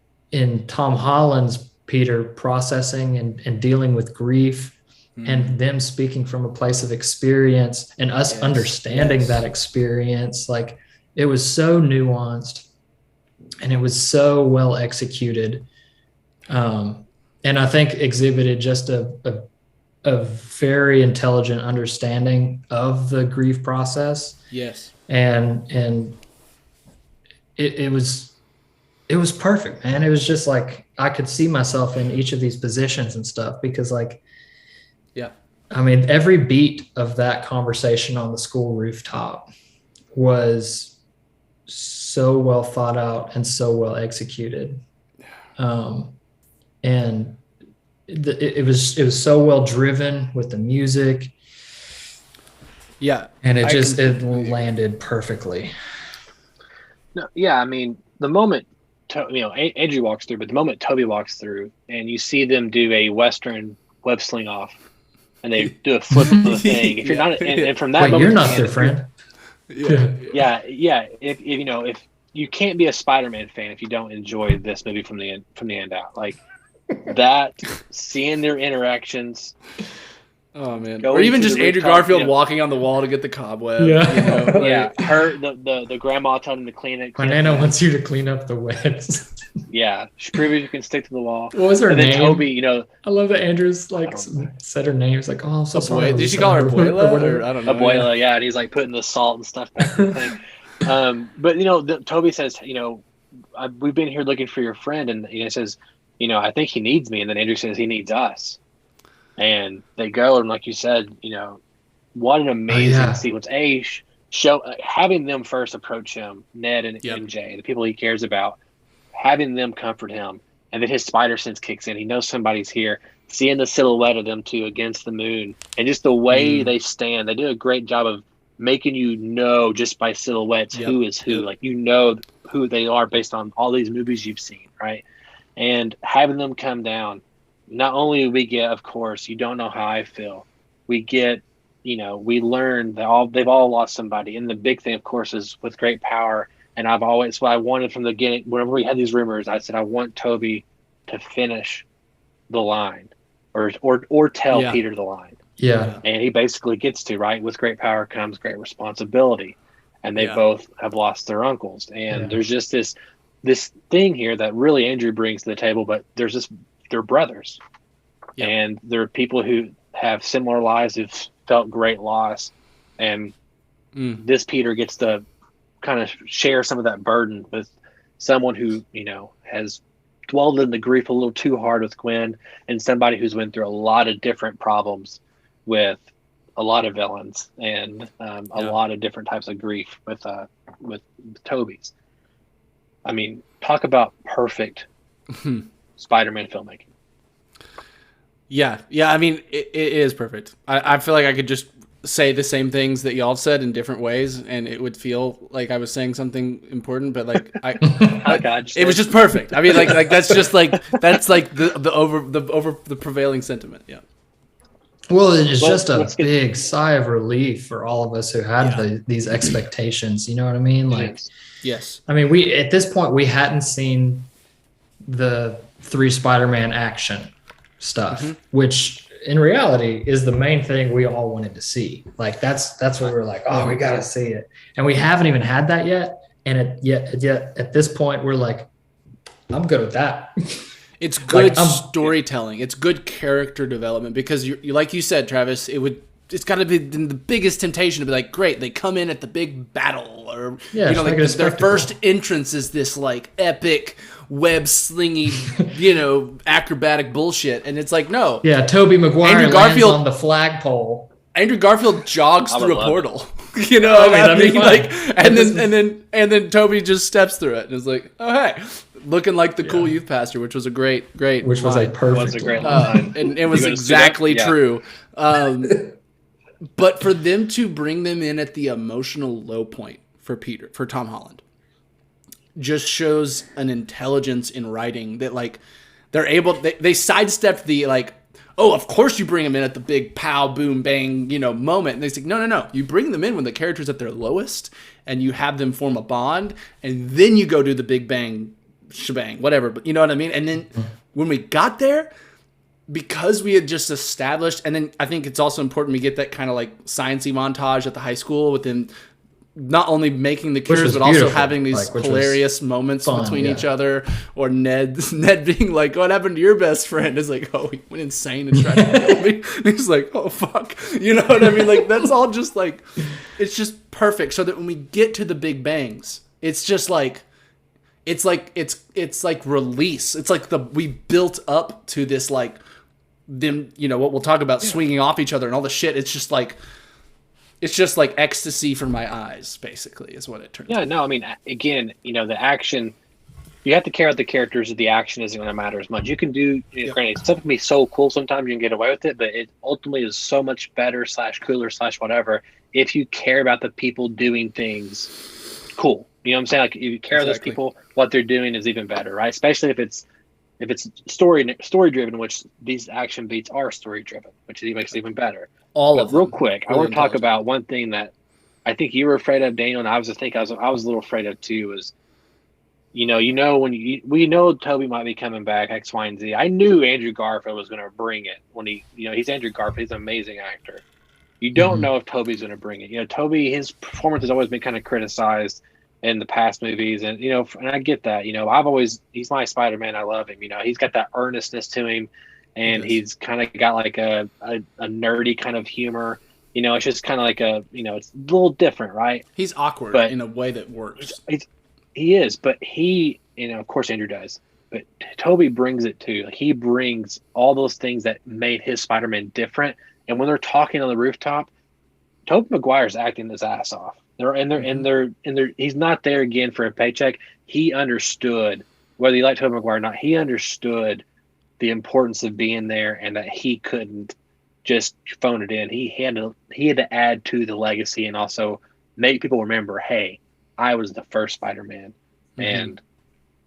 Tom Holland's Peter processing and dealing with grief, and them speaking from a place of experience and us understanding that experience, like, it was so nuanced and it was so well executed, and I think exhibited just a very intelligent understanding of the grief process. Yes. And it was perfect, man. It was just like I could see myself in each of these positions and stuff, because, like, I mean, every beat of that conversation on the school rooftop was so well thought out and so well executed. And it was so well driven with the music. Yeah. And it landed perfectly. No, yeah, I mean, the moment Andrew walks through, but the moment Toby walks through and you see them do a Western web sling off and they do a flip of the thing, if you're not, and from that moment, you're not their friend. Yeah. If you can't be a Spider-Man fan if you don't enjoy this movie from the end out, like that, seeing their interactions. Oh man! Or even just Andrew Garfield walking on the wall to get the cobweb. Yeah, her the grandma telling him to clean it. My Nana wants you to clean up the webs. Yeah, she proves you can stick to the wall. What was her name? Then Toby, I love that Andrew's like said her name. He's like, oh, I'm so sorry. Did she call her Abuela? I don't know. Abuela, yeah. And he's like putting the salt and stuff back in the thing. But Toby says, we've been here looking for your friend, and he says, I think he needs me, and then Andrew says he needs us. And they go, and like you said, what an amazing sequence. Having them first approach him, Ned and MJ, the people he cares about, having them comfort him, and then his spider sense kicks in. He knows somebody's here. Seeing the silhouette of them two against the moon, and just the way they stand, they do a great job of making just by silhouettes who is who. Like, who they are based on all these movies you've seen, right? And having them come down. Not only do we get, of course, you don't know how I feel. We get, we learn that they've all lost somebody. And the big thing, of course, is with great power. And what I wanted from the beginning, whenever we had these rumors, I said, I want Toby to finish the line or tell Peter the line. Yeah. And he basically gets to, right? With great power comes great responsibility. And they both have lost their uncles. And there's just this thing here that really Andrew brings to the table, but they're brothers, and they're people who have similar lives, who've felt great loss, and this Peter gets to kind of share some of that burden with someone who has dwelled in the grief a little too hard with Gwen, and somebody who's went through a lot of different problems with a lot of villains and a lot of different types of grief with Toby's. I mean, talk about perfect Spider-Man filmmaking. Yeah. I mean, it is perfect. I feel like I could just say the same things that y'all said in different ways, and it would feel like I was saying something important. But like, it was just perfect. I mean, like that's just like the prevailing sentiment. Yeah. Well, it's just a big sigh of relief for all of us who had these expectations. You know what I mean? Like, yes. I mean, at this point we hadn't seen the 3 Spider-Man action stuff, which in reality is the main thing we all wanted to see. Like, that's what we were like, oh, we gotta see it, and we haven't even had that yet. And yet at this point we're like, I'm good with that. It's good storytelling. It's good character development, because you like you said, Travis, it's got to be the biggest temptation to be like, great, they come in at the big battle, or like their first entrance is this like epic web slingy, acrobatic bullshit, and it's like, no. Yeah, Tobey Maguire lands on the flagpole. Andrew Garfield jogs through a portal. You know what I mean? That'd be Like, and then Toby just steps through it and is like, "Oh hey," looking like the cool youth pastor, which was a great which was a line. perfect. Was a great line. And it was exactly true. But for them to bring them in at the emotional low point for Tom Holland, just shows an intelligence in writing that like they're able. They sidestepped the like, oh, of course you bring them in at the big pow boom bang moment. And they say no. You bring them in when the character's at their lowest, and you have them form a bond, and then you go do the big bang shebang, whatever. But you know what I mean. And then when we got there, because we had just established, and then I think it's also important we get that kind of like sciencey montage at the high school with them not only making the cures but also having these hilarious moments between each other, or Ned being like, "What happened to your best friend?" Is like, "Oh, he went insane and tried to kill me." And he's like, "Oh fuck," you know what I mean? Like that's all just like, it's just perfect. So that when we get to the big bangs, it's just like. It's like release. It's like we built up to this like them, what we'll talk about swinging off each other and all the shit. It's just like ecstasy for my eyes, basically, is what it turns out. Yeah, no, I mean, again, the action, you have to care about the characters, the action isn't going to matter as much. You can do, granted, stuff can be so cool sometimes you can get away with it, but it ultimately is so much better / cooler / whatever if you care about the people doing things cool. You know what I'm saying? Like, if you care about those people, what they're doing is even better, right? Especially if it's story driven, which these action beats are story driven, which makes it even better. Real quick, I want to talk about one thing that I think you were afraid of, Daniel, and I was a little afraid of too. Was when we know Toby might be coming back, X, Y, and Z. I knew Andrew Garfield was going to bring it when he's Andrew Garfield. He's an amazing actor. You don't know if Toby's going to bring it. Toby, his performance has always been kind of criticized in the past movies, and and I get that. He's my Spider-Man. I love him. He's got that earnestness to him, and he's kind of got like a nerdy kind of humor. It's just kind of like it's a little different, right? He's awkward, but in a way that works. He is, but of course Andrew does, but Toby brings it too. Like, he brings all those things that made his Spider-Man different. And when they're talking on the rooftop, Tobey Maguire's acting his ass off. He's not there again for a paycheck. He understood, whether you like Tobey Maguire or not, he understood the importance of being there, and that he couldn't just phone it in. He had to add to the legacy and also make people remember, hey, I was the first Spider-Man. And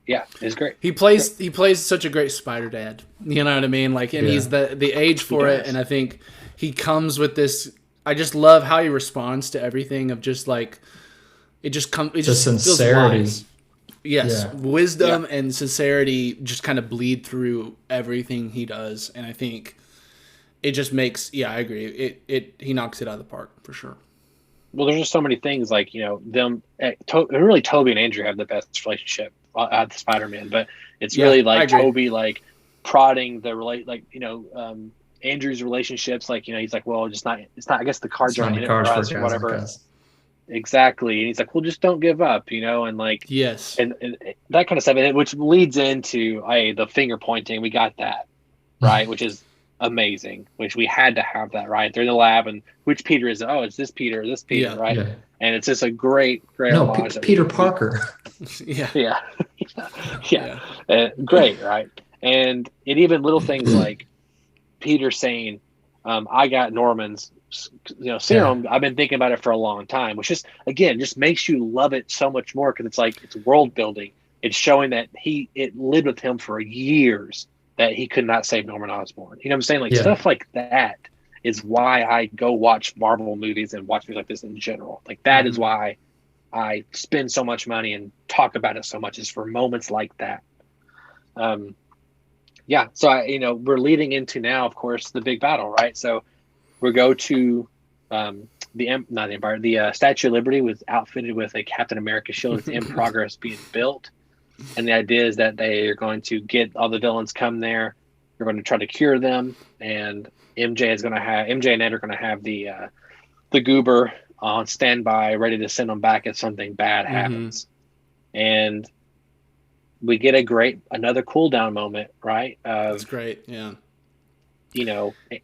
yeah, it's great. He plays such a great Spider Dad. You know what I mean? Like, and he's the age for it, and I think he comes with this. I just love how he responds to everything of just like it just sincerity. Yes, wisdom and sincerity just kind of bleed through everything he does, and I think it just makes. Yeah, I agree. He knocks it out of the park for sure. Well, there's just so many things like them. Really, Toby and Andrew have the best relationship at the Spider-Man, but it's really like Toby like prodding the Andrew's relationships, like he's like, well, it's not. I guess the cards aren't in it for us or whatever. Exactly, and he's like, well, just don't give up, and like yes, and that kind of stuff, which leads into the finger pointing. We got that right, which is amazing. Which we had to have that right. They're in the lab, and which Peter is it? Oh, it's this Peter, right? Yeah. And it's just a great homage. Peter Parker. yeah. Great, right? And it even little things like Peter saying, I got Norman's serum. I've been thinking about it for a long time, which just makes you love it so much more, because it's like it's world building. It's showing that it lived with him for years, that he could not save Norman Osborn. You know what I'm saying? Like stuff like that is why I go watch Marvel movies and watch movies like this in general. Like that is why I spend so much money and talk about it so much, is for moments like that. So we're leading into now, of course, the big battle, right? So we go to the Statue of Liberty was outfitted with a Captain America shield. It's in progress being built, and the idea is that they are going to get all the villains come there. They're going to try to cure them, and MJ and Ed are going to have the Goober on standby, ready to send them back if something bad happens. And we get another cool down moment, right? That's great, yeah.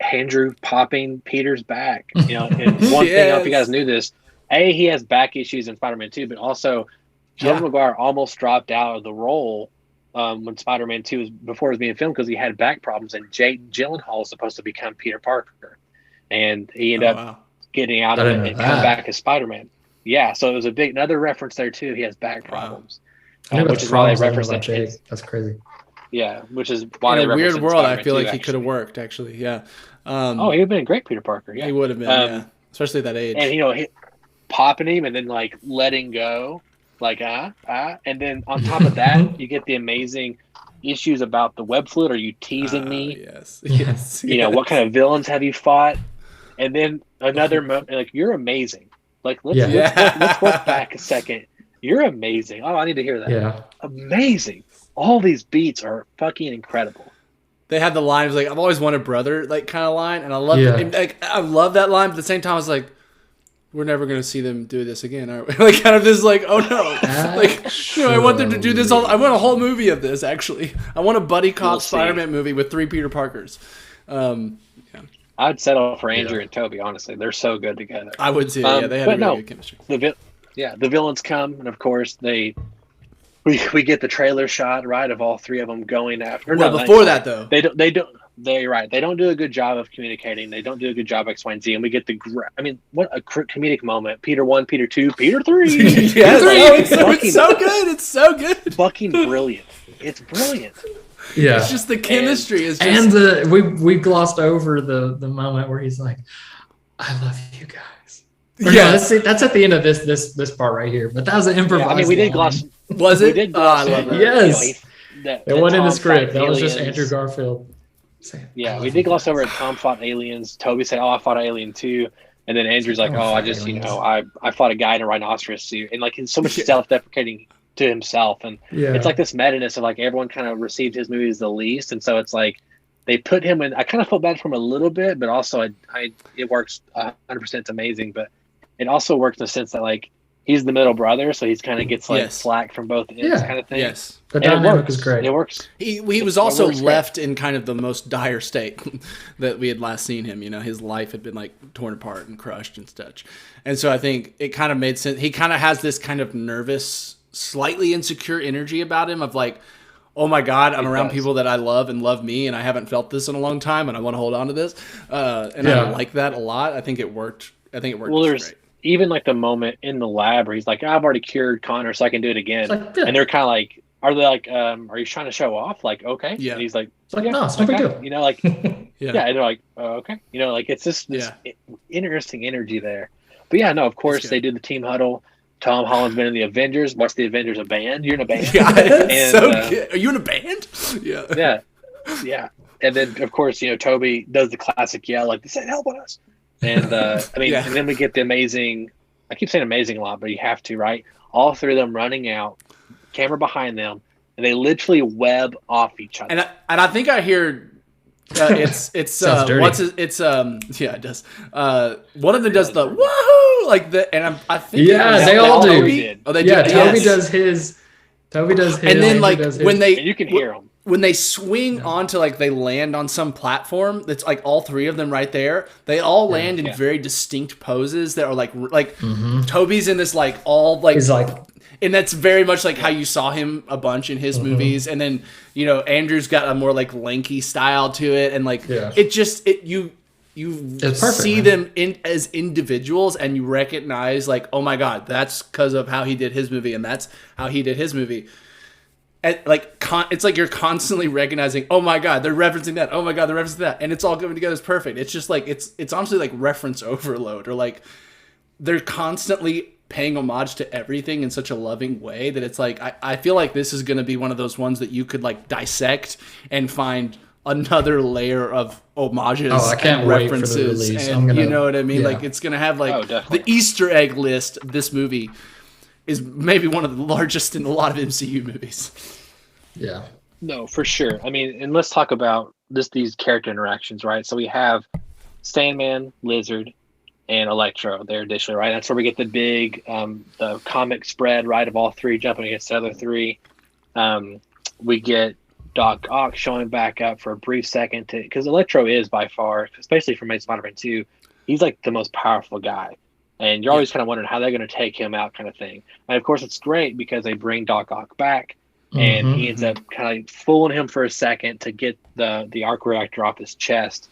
Andrew popping Peter's back. And one thing, I don't know if you guys knew this, he has back issues in Spider-Man 2, but also Tobey Maguire almost dropped out of the role when Spider-Man 2 was before it was being filmed because he had back problems, and Jake Gyllenhaal is supposed to become Peter Parker, and he ended up getting out of it and come back as Spider-Man. Yeah, so it was another reference there too. He has back problems, which is why they reference that. That's crazy. Yeah, which is why in a weird world. Spider-Man I feel like he could have worked actually. Yeah. He would have been a great Peter Parker. Yeah, he would have been. Especially at that age. And popping him and then like letting go, like and then on top of that, you get the amazing issues about the web flute. Are you teasing me? Yes. What kind of villains have you fought? And then another moment, like you're amazing. Like let's work back a second. You're amazing. Oh, I need to hear that. Yeah, amazing. All these beats are fucking incredible. They had the line like I've always wanted a brother like kind of line, and I love I love that line. But at the same time, I was like, we're never gonna see them do this again, are we? Like kind of this like, oh no, like I want them to do this. I want a whole movie of this. Actually, I want a buddy cop Spider-Man movie with 3 Peter Parkers. I'd settle for Andrew and Toby. Honestly, they're so good together. I would too. Yeah, they had really good chemistry. The villains come, and of course we get the trailer shot right of all 3 of them going after. Well, before that though, They don't do a good job of communicating. They don't do a good job of X, Y, and Z. And we get what a comedic moment. Peter 1, Peter 2, Peter 3. Yes, it's so good. It's so good. Fucking brilliant. It's brilliant. Yeah, it's just the chemistry is. And we glossed over the moment where he's like, "I love you guys." Yeah, that's at the end of this part right here. But that was an improvised. I mean, we did gloss. Was it? We did gloss over. Yes. It wasn't in the script. That was just Andrew Garfield. Yeah, we did gloss over it. Tom fought aliens. Toby said, "Oh, I fought an alien too." And then Andrew's like, "Oh, I just, I fought a guy in a rhinoceros suit," and like he's so much self-deprecating to himself, and it's like this meta-ness of like everyone kind of received his movies the least, and so it's like they put him in. I kind of felt bad for him a little bit, but also it works 100%. It's amazing, but it also works in the sense that like he's the middle brother, so he's kind of gets like slack from both ends, kind of thing. Yes, the dynamic is great. It works. He was also left in kind of the most dire state that we had last seen him. His life had been like torn apart and crushed and such, and so I think it kind of made sense. He kind of has this kind of nervous, slightly insecure energy about him of like, oh my God, I'm around people that I love and love me, and I haven't felt this in a long time, and I want to hold on to this. And I like that a lot. I think it worked. Well, there's great. Even like the moment in the lab where he's like, I've already cured Connor, so I can do it again. And they're kind of like, are they like, are you trying to show off? Like, okay. Yeah. And he's like, no, it's no big deal. Like, And they're like, okay. Like it's just this interesting energy there. But of course they do the team huddle. Tom Holland's been in the Avengers. What's the Avengers, a band? You're in a band. Yeah, and, so good. Are you in a band? Yeah. Yeah. And then, of course, Toby does the classic yell, like, this ain't helping us. And, and then we get the amazing, I keep saying amazing a lot, but you have to, right? All 3 of them running out, camera behind them, and they literally web off each other. And I think I hear... it's it does. One of them does the woohoo like the, and I think they all do. Oh, they do. Yeah, Toby does his. And then like when they, and you can hear them when they swing onto like they land on some platform that's like all 3 of them right there. They all land in very distinct poses that are like Toby's in this like all like he's like. And that's very much like how you saw him a bunch in his movies. And then, Andrew's got a more like lanky style to it. And like, you see them as individuals and you recognize like, oh my God, that's because of how he did his movie. And that's how he did his movie. And like, it's like you're constantly recognizing, oh my God, they're referencing that. Oh my God, they're referencing that. And it's all coming together as perfect. It's just like, it's honestly like reference overload, or like they're constantly paying homage to everything in such a loving way that it's like I feel like this is going to be one of those ones that you could like dissect and find another layer of homages and references. And you know what I mean? Like it's going to have like the Easter egg list. This movie is maybe one of the largest in a lot of MCU movies. Yeah. No, for sure. I mean, and let's talk about these character interactions, right? So we have Sandman, Lizard, and Electro there additionally, right? That's where we get the big the comic spread, right, of all 3 jumping against the other 3. We get Doc Ock showing back up for a brief second because Electro is by far, especially for Spider-Man 2, he's like the most powerful guy. And you're always kind of wondering how they're going to take him out, kind of thing. And of course, it's great because they bring Doc Ock back, and he ends up kind of fooling him for a second to get the arc reactor off his chest.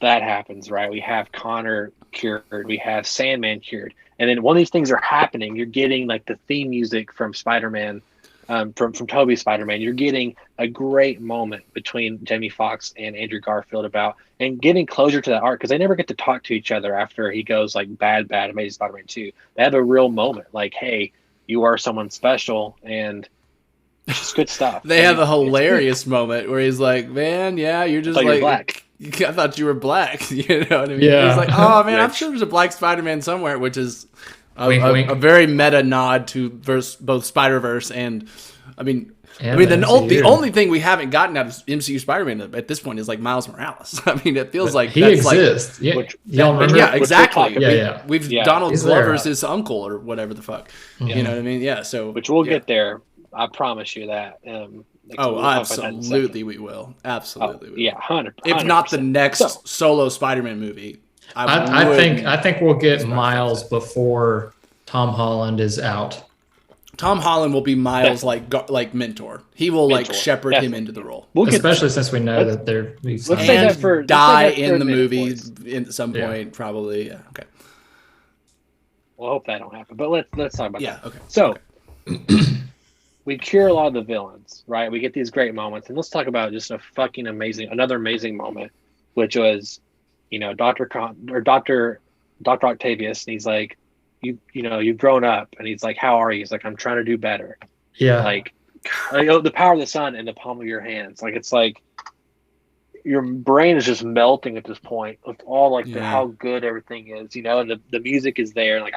That happens, right? We have Connor cured, we have Sandman cured, and then when these things are happening, you're getting like the theme music from Spider-Man, from Tobey's Spider-Man. You're getting a great moment between Jamie Foxx and Andrew Garfield and getting closure to that arc, because they never get to talk to each other after he goes like bad Amazing Spider-Man 2. They have a real moment like, hey, you are someone special, and it's just good stuff. They have a hilarious moment where he's like, man, yeah, you're just like, you're black. I thought you were black. You know what I mean? Yeah. He's like, oh man, I'm sure there's a black Spider-Man somewhere, which is Wink, wink. a very meta nod to both Spider-Verse and, the MCU. only thing we haven't gotten out of MCU Spider-Man at this point is like Miles Morales. I mean, it feels like he that's exists. Y'all remember? Yeah, exactly. Yeah. We've Donald He's Glover's there. his uncle or whatever the fuck. You know what I mean? Yeah. So, which we'll get there. I promise you that. We'll talk about that in a second. Absolutely, we will. Absolutely, we will. Yeah, 100%. If not the next solo Spider-Man movie, I think we'll get Miles before Tom Holland is out. Tom Holland will be Miles' like mentor. He will like shepherd him into the role. Especially since we know that they're let's say that for die let's say that in the for a movie minute, at some point, probably. Yeah. Okay. We'll hope that don't happen. But let's talk about that. Okay. So we cure a lot of the villains, right? We get these great moments, and let's talk about just another amazing moment, which was, Dr. Octavius, and he's like, you've grown up, and he's like, how are you? He's like, I'm trying to do better. Yeah. Like, the power of the sun in the palm of your hands. Like, it's like your brain is just melting at this point with all like how good everything is, and the music is there. Like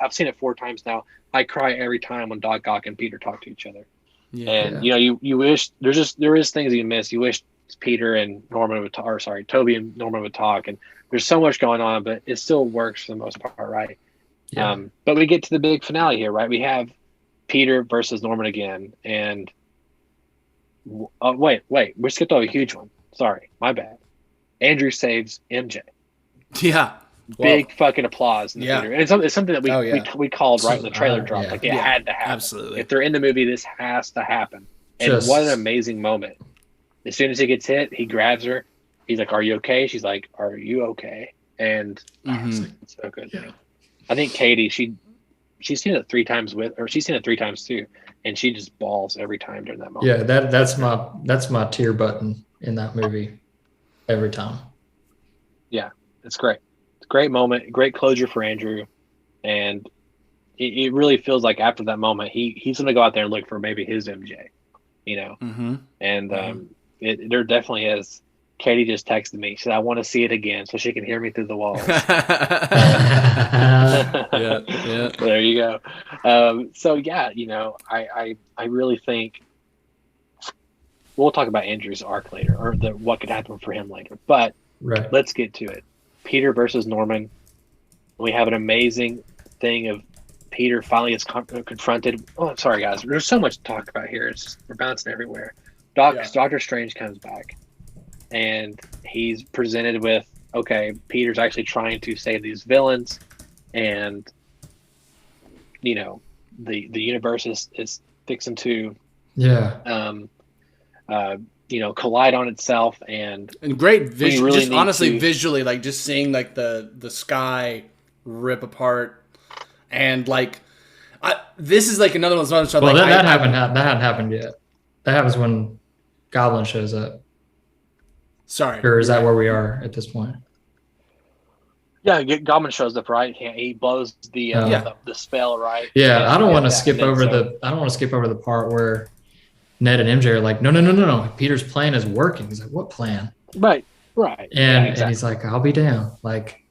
I've seen it 4 times now. I cry every time when Doc Ock and Peter talk to each other. Yeah. And you wish there is things you miss. You wish Peter and Norman would talk, or sorry, Toby and Norman would talk, and there's so much going on, but it still works for the most part, right? Yeah. But we get to the big finale here, right? We have Peter versus Norman again, and wait, we skipped over a huge one. Sorry, my bad. Andrew saves MJ. Yeah. Big fucking applause in the theater. And it's something that we called right when the trailer dropped. Yeah. Like it had to happen. Absolutely. If they're in the movie, this has to happen. And what an amazing moment. As soon as he gets hit, he grabs her. He's like, are you okay? She's like, are you okay? And it's so good. Yeah. I think Katie, she's seen it 3 times she's seen it 3 times too. And she just bawls every time during that moment. Yeah, that's my tear button in that movie every time. Yeah, it's great. It's a great moment, great closure for Andrew. And it really feels like after that moment, he's going to go out there and look for maybe his MJ, And there definitely is. Katie just texted me. She said, I want to see it again so she can hear me through the walls. Yeah. There you go. So, yeah, I really think we'll talk about Andrew's arc later, or what could happen for him later. But let's get to it. Peter versus Norman. We have an amazing thing of Peter finally gets confronted. Oh, I'm sorry, guys. There's so much to talk about here. It's just, we're bouncing everywhere. Doctor Strange comes back, and he's presented with, okay, Peter's actually trying to save these villains, and the universe is fixing to collide on itself, and great vision. Really just honestly, visually, like just seeing like the sky rip apart, and like this is like another one. That hadn't happened yet. That happens when Goblin shows up. Sorry, or is that where we are at this point? Yeah, Goblin shows up, right? He blows the spell, right? Yeah, I don't want to skip over the part where Ned and MJ are like, no. Peter's plan is working. He's like, what plan? Right. And he's like, I'll be down. Like,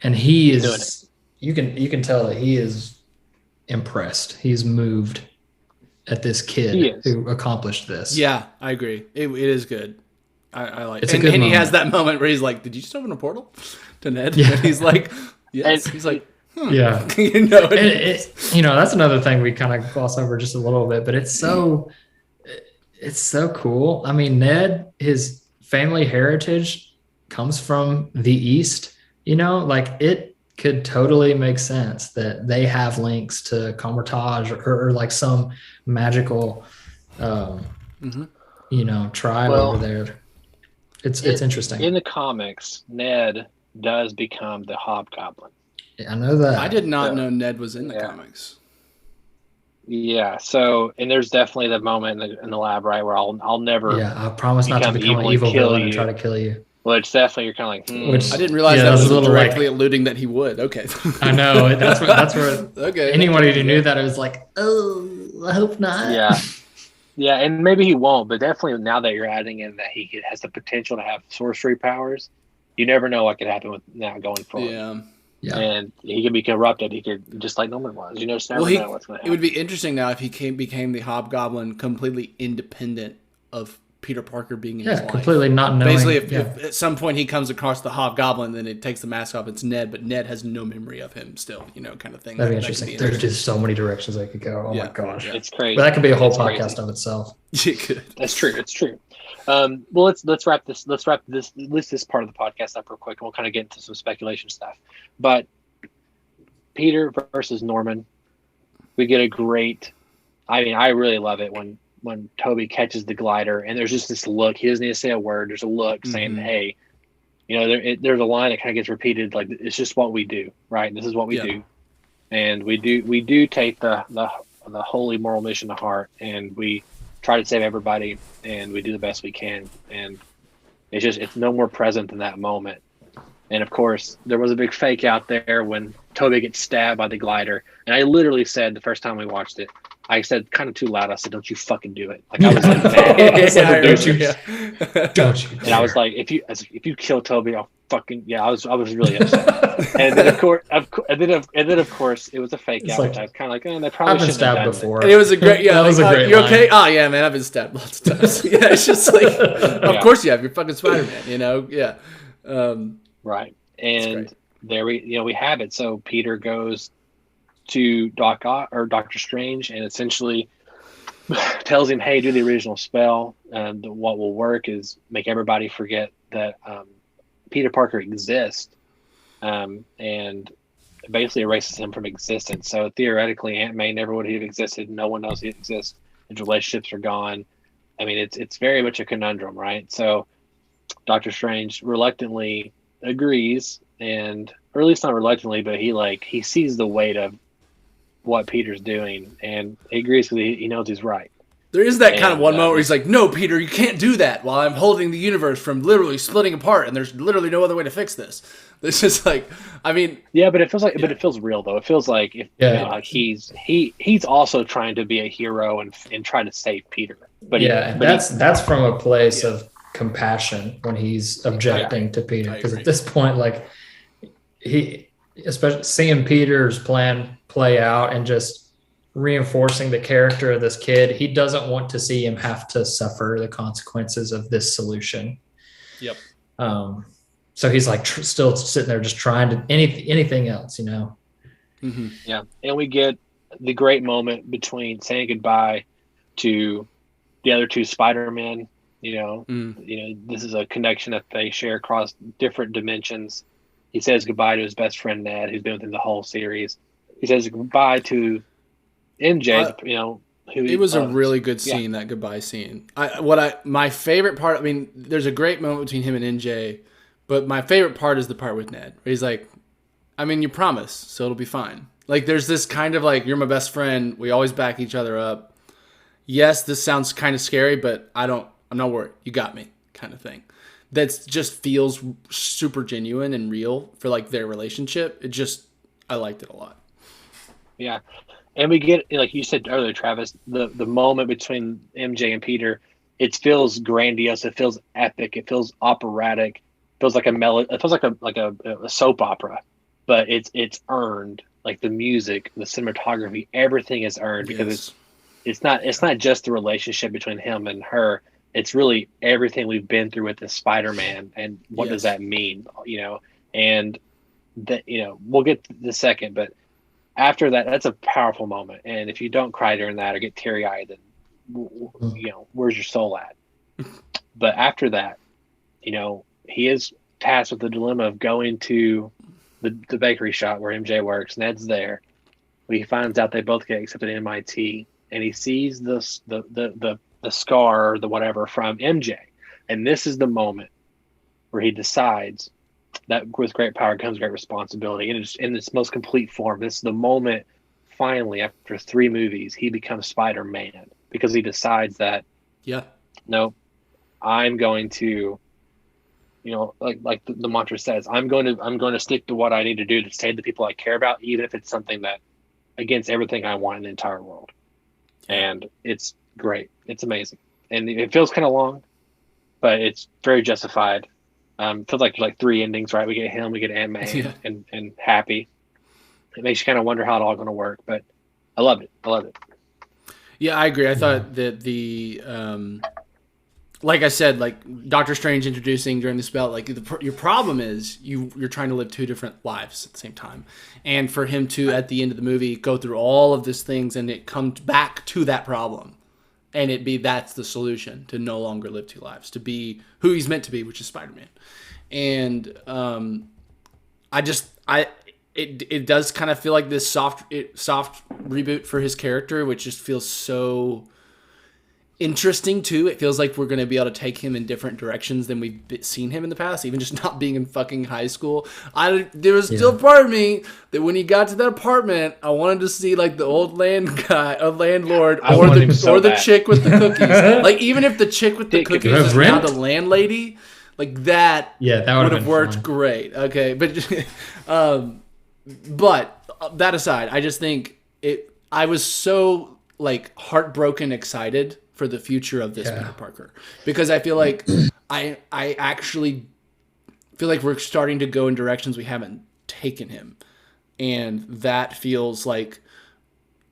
and he is. You can tell that he is impressed. He's moved at this kid who accomplished this. Yeah, I agree. It is good. I like it. And he has that moment where he's like, did you just open a portal to Ned? Yeah. And he's like, yes. And he's like, yeah. That's another thing we kind of gloss over just a little bit, but it's so cool. I mean, Ned, his family heritage comes from the East, like could totally make sense that they have links to Comertage or like some magical, tribe over there. It's interesting. In the comics, Ned does become the Hobgoblin. I know that. I did not know Ned was in the comics. Yeah. So, and there's definitely the moment in the lab, right, where I'll never. Yeah, I promise not to become an evil villain and try to kill you. Well, it's definitely you're kind of like. Which I didn't realize that was directly alluding that he would. Okay. I know that's where. Okay. Anybody who knew that, it was like, oh, I hope not. Yeah. Yeah, and maybe he won't, but definitely now that you're adding in that he has the potential to have sorcery powers, you never know what could happen with now going forward. Yeah. And he could be corrupted. He could, just like Norman was. You know, just never know what's going to happen. It would be interesting now if he became the Hobgoblin completely independent of Peter Parker being in his life. Completely not knowing. Basically, if at some point he comes across the Hobgoblin, then it takes the mask off. It's Ned, but Ned has no memory of him still, kind of thing. That'd be interesting. There's just so many directions they could go. Oh my gosh. Yeah. It's crazy. But that could be a whole podcast of itself. It could. That's true. It's true. Well, let's wrap this part of the podcast up real quick, and we'll kind of get into some speculation stuff. But Peter versus Norman, we get a great. I mean, I really love it when Toby catches the glider, and there's just this look. He doesn't need to say a word. There's a look saying, "Hey," there's a line that kind of gets repeated, like it's just what we do, right? This is what we do, and we do take the holy moral mission to heart, and we try to save everybody, and we do the best we can, and it's no more present than that moment. And of course, there was a big fake out there when Toby gets stabbed by the glider, and I literally said the first time we watched it, I said kind of too loud. I said, "Don't you fucking do it!" Like I was like, mad. Don't you? And I was like, "If you kill Toby, I'll fucking yeah." I was really upset. And then of course, it was a fake out. Which I was kind of like, "They probably I've been shouldn't have stabbed done before." And it was a great, that was a great you line. okay? Oh yeah, man, I've been stabbed lots of times. Yeah, it's just like, of course you have. You're fucking Spider-Man, Yeah. Right. And there we have it. So Peter goes to Doctor Strange and essentially tells him, "Hey, do the original spell. And what will work is make everybody forget that Peter Parker exists, and basically erases him from existence. So theoretically, Aunt May never would have existed. No one knows he exists. His relationships are gone. I mean, it's very much a conundrum, right? So Doctor Strange reluctantly agrees, or at least not reluctantly, but he sees the weight of what Peter's doing, and he agrees because he knows he's right. There is that kind of one moment where he's like, "No, Peter, you can't do that while I'm holding the universe from literally splitting apart, and there's literally no other way to fix this." This is like, I mean, yeah, but it feels but it feels real though. It feels like he's also trying to be a hero and try to save Peter. But that's from a place of compassion when he's objecting to Peter, because at this point, like he, especially seeing Peter's plan play out and just reinforcing the character of this kid, he doesn't want to see him have to suffer the consequences of this solution. Yep. So he's like still sitting there just trying to anything else, Mm-hmm. Yeah, and we get the great moment between saying goodbye to the other two Spider-Men. This is a connection that they share across different dimensions. He says goodbye to his best friend Ned, who's been with him the whole series. He says goodbye to MJ. It was a really good scene, that goodbye scene. My favorite part. I mean, there's a great moment between him and MJ, but my favorite part is the part with Ned, where he's like, "I mean, you promised, so it'll be fine." Like, there's this kind of like, "You're my best friend. We always back each other up. Yes, this sounds kind of scary, but I'm not worried. You got me," kind of thing. That just feels super genuine and real for like their relationship. I liked it a lot. Yeah. And we get, like you said earlier, Travis, the moment between MJ and Peter, it feels grandiose. It feels epic. It feels operatic. It feels like it feels like a soap opera, but it's earned. Like the music, the cinematography, everything is earned because it's not just the relationship between him and her. It's really everything we've been through with the Spider-Man, and what does that mean? And that we'll get to the second, but after that, that's a powerful moment. And if you don't cry during that or get teary-eyed, then where's your soul at? But after that, he is tasked with the dilemma of going to the bakery shop where MJ works. Ned's there. He finds out they both get accepted at MIT, and he sees the scar or the whatever from MJ, and this is the moment where he decides that with great power comes great responsibility, and it's in its most complete form. This is the moment, finally, after 3 movies, he becomes Spider-Man because he decides that, no, I'm going to, like the mantra says, I'm going to stick to what I need to do to save the people I care about, even if it's something that against everything I want in the entire world. And it's great. It's amazing, and it feels kind of long, but it's very justified. Feels like there's 3 endings, right? We get him, we get Ant-Man, and Happy. It makes you kind of wonder how it's all going to work, but I loved it. Yeah, I agree. I thought that the, like I said, like Doctor Strange introducing during the spell, like your problem is you're trying to live 2 different lives at the same time, and for him to at the end of the movie go through all of these things and it comes back to that problem. And that's the solution, to no longer live 2 lives, to be who he's meant to be, which is Spider-Man. And it does kind of feel like this soft reboot for his character, which just feels so interesting too. It feels like we're going to be able to take him in different directions than we've seen him in the past, even just not being in fucking high school. There was still part of me that when he got to that apartment, I wanted to see like the old landlord, or the chick with the cookies. Like even if the chick with the cookies is now the landlady, like that, would have worked fun. Great. Okay, but that aside, I just think I was so like heartbroken excited for the future of this Peter Parker, because I feel like I actually feel like we're starting to go in directions we haven't taken him, and that feels like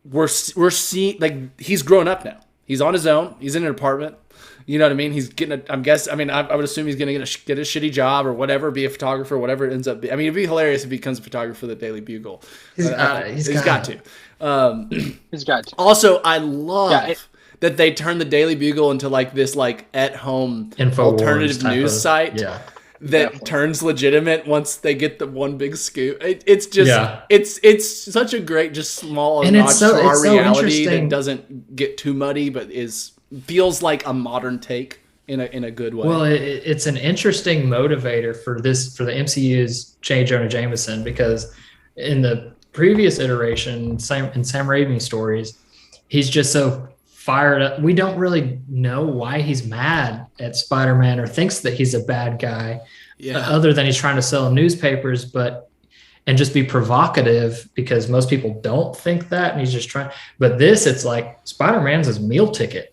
we're seeing, like, he's grown up now. He's on his own. He's in an apartment. You know what I mean? He's getting I would assume he's going to get a shitty job or whatever, be a photographer, whatever it ends up being. I mean, it'd be hilarious if he becomes a photographer for the Daily Bugle. He's got to. He's got to. Also, I love that they turned the Daily Bugle into like this like at-home alternative news site that turns legitimate once they get the one big scoop. It's just it's such a great just small nod to our reality that doesn't get too muddy, but feels like a modern take in a good way. Well, it's an interesting motivator for the MCU's J. Jonah Jameson, because in the previous iteration, in Sam Raimi stories, he's just so fired up. We don't really know why he's mad at Spider-Man or thinks that he's a bad guy, other than he's trying to sell newspapers, and just be provocative, because most people don't think that, and he's just trying. But it's like Spider-Man's his meal ticket.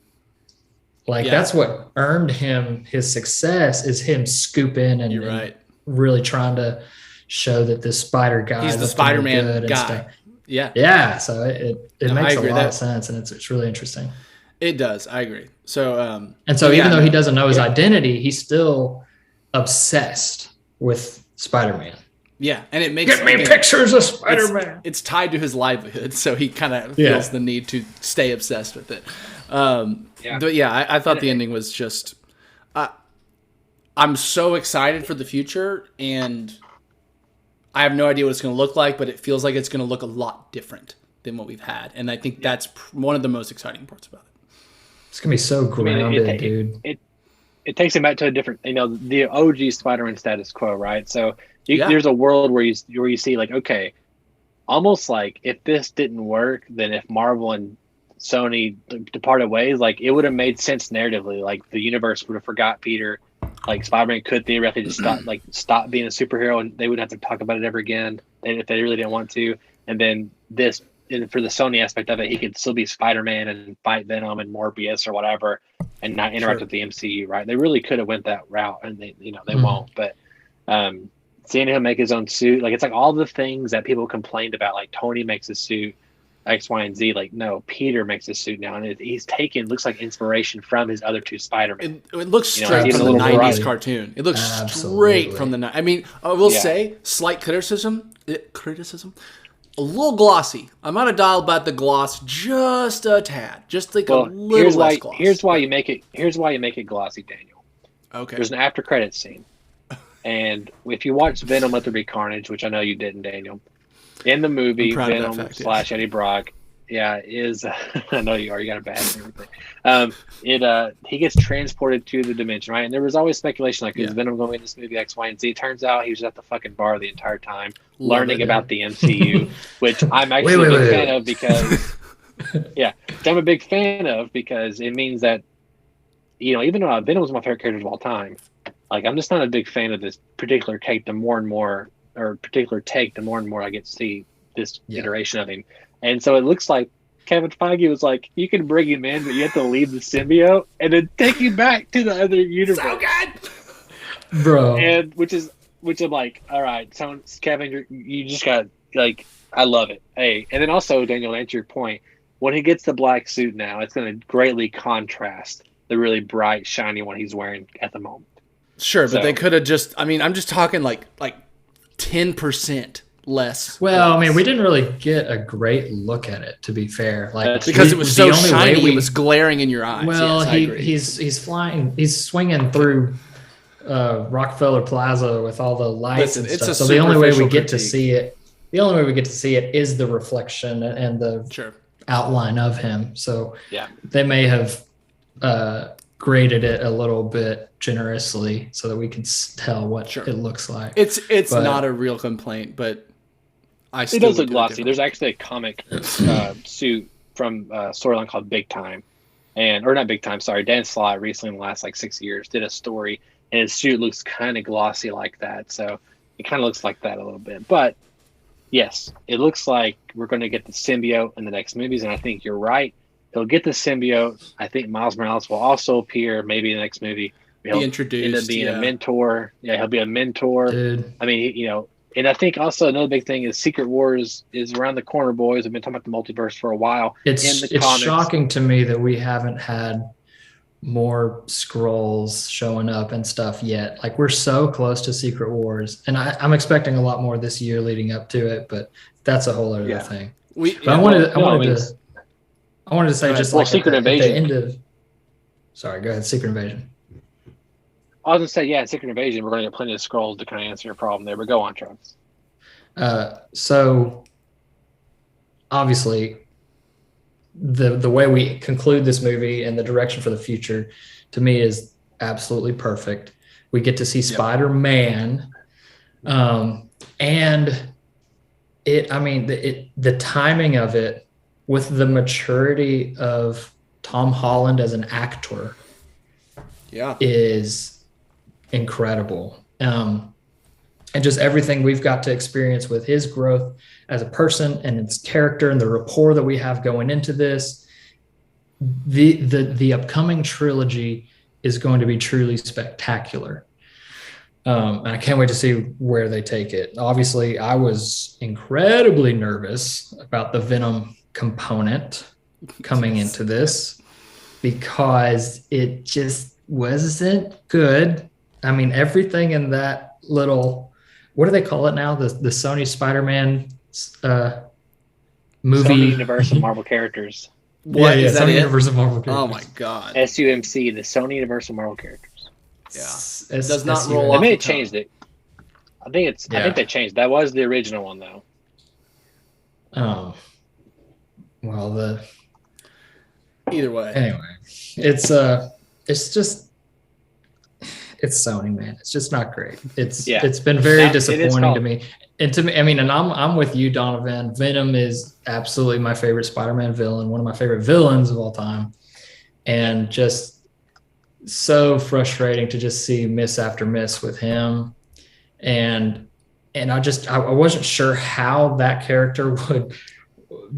Like that's what earned him his success, is him scooping and really trying to show that this Spider guy, he's the Spider-Man guy. Yeah. So it makes a lot of sense, and it's really interesting. It does. I agree. So even though he doesn't know his identity, he's still obsessed with Spider-Man. Yeah, and it makes get me pictures of Spider-Man. It's tied to his livelihood, so he kind of feels the need to stay obsessed with it. But I thought the ending was just. I'm so excited for the future, and I have no idea what it's going to look like, but it feels like it's going to look a lot different than what we've had, and I think that's one of the most exciting parts about it. It's going to be so grounded, dude. It takes him back to a different, the OG Spider-Man status quo, right? So there's a world where you see like, okay, almost like if this didn't work, then if Marvel and Sony departed ways, like it would have made sense narratively. Like the universe would have forgot Peter. Like Spider-Man could theoretically just stop being a superhero, and they wouldn't have to talk about it ever again if they really didn't want to. And then for the Sony aspect of it, he could still be Spider-Man and fight Venom and Morbius or whatever, and not interact with the MCU. Right? They really could have went that route, and they won't. But seeing him make his own suit, like it's like all the things that people complained about, like Tony makes a suit, X, Y, and Z. Like, no, Peter makes a suit now, and he's looks like inspiration from his other 2 Spider-Man. It looks straight from the 90s cartoon. It looks straight from the. I mean, I will say, slight criticism, a little glossy. I might have dialed back the gloss just a tad, just like a little less gloss. Here's why you make it glossy, Daniel. Okay. There's an after credits scene And if you watch Venom Let There Be Carnage, which I know you didn't, Daniel, in the movie, Venom / Eddie Brock, is I know you are. You got a badge and everything. He gets transported to the dimension, right? And there was always speculation like, is Venom going in this movie X, Y, and Z? It turns out he was at the fucking bar the entire time, learning about the MCU, which I'm actually a big fan of because, I'm a big fan of because it means that, even though Venom was my favorite character of all time, like I'm just not a big fan of this particular take. The more and more I get to see this iteration of him. And so it looks like Kevin Feige was like, you can bring him in, but you have to leave the symbiote and then take him back to the other universe. So good! Bro. And which I'm like, all right, so Kevin, you just got, like, I love it. Hey, and then also, Daniel, to answer your point, when he gets the black suit now, it's going to greatly contrast the really bright, shiny one he's wearing at the moment. Sure, but they could have just, I'm just talking like 10% less. Well, we didn't really get a great look at it, to be fair. Like because it was so shiny, it was glaring in your eyes. Well, he's flying, he's swinging through Rockefeller Plaza with all the lights and stuff. So the only way we get to see it, is the reflection and the outline of him. So they may have graded it a little bit generously so that we can tell what it looks like. It's not a real complaint, but it does look glossy. There's actually a comic suit from a storyline called Big Time, or not Big Time. Sorry, Dan Slott recently in the last 6 years did a story, and his suit looks kind of glossy like that. So it kind of looks like that a little bit. But yes, it looks like we're going to get the symbiote in the next movies, and I think you're right. He'll get the symbiote. I think Miles Morales will also appear maybe in the next movie. He'll be introduced. End up being a mentor. Yeah, he'll be a mentor. Dude. And I think also another big thing is Secret Wars is around the corner, boys. We've been talking about the multiverse for a while. It's shocking to me that we haven't had more Skrulls showing up and stuff yet. Like, we're so close to Secret Wars, and I'm expecting a lot more this year leading up to it, but that's a whole other thing. I wanted to say Secret Invasion. At the end of, sorry, go ahead. Secret Invasion. I was going to say, Secret Invasion, we're going to get plenty of Skrulls to kind of answer your problem there, but go on, Travis. So, obviously, the way we conclude this movie and the direction for the future, to me, is absolutely perfect. We get to see Spider-Man, and the timing of it with the maturity of Tom Holland as an actor is incredible. And just everything we've got to experience with his growth as a person and his character and the rapport that we have going into this, the upcoming trilogy is going to be truly spectacular. And I can't wait to see where they take it. Obviously, I was incredibly nervous about the Venom component coming into this because it just wasn't good. Everything in that little, what do they call it now? The Sony Spider-Man movie. Sony Universal Marvel characters. What is that? Sony Universal Marvel characters. Oh my God. SUMC, the Sony Universal Marvel characters. Yeah. It does not roll off. I may have changed it. I think they changed. That was the original one though. Oh. Well, either way. Anyway, it's Sony, man. It's just not great. It's been very disappointing to me. And to me, and I'm with you, Donovan. Venom is absolutely my favorite Spider-Man villain, one of my favorite villains of all time. And just so frustrating to just see miss after miss with him. And I wasn't sure how that character would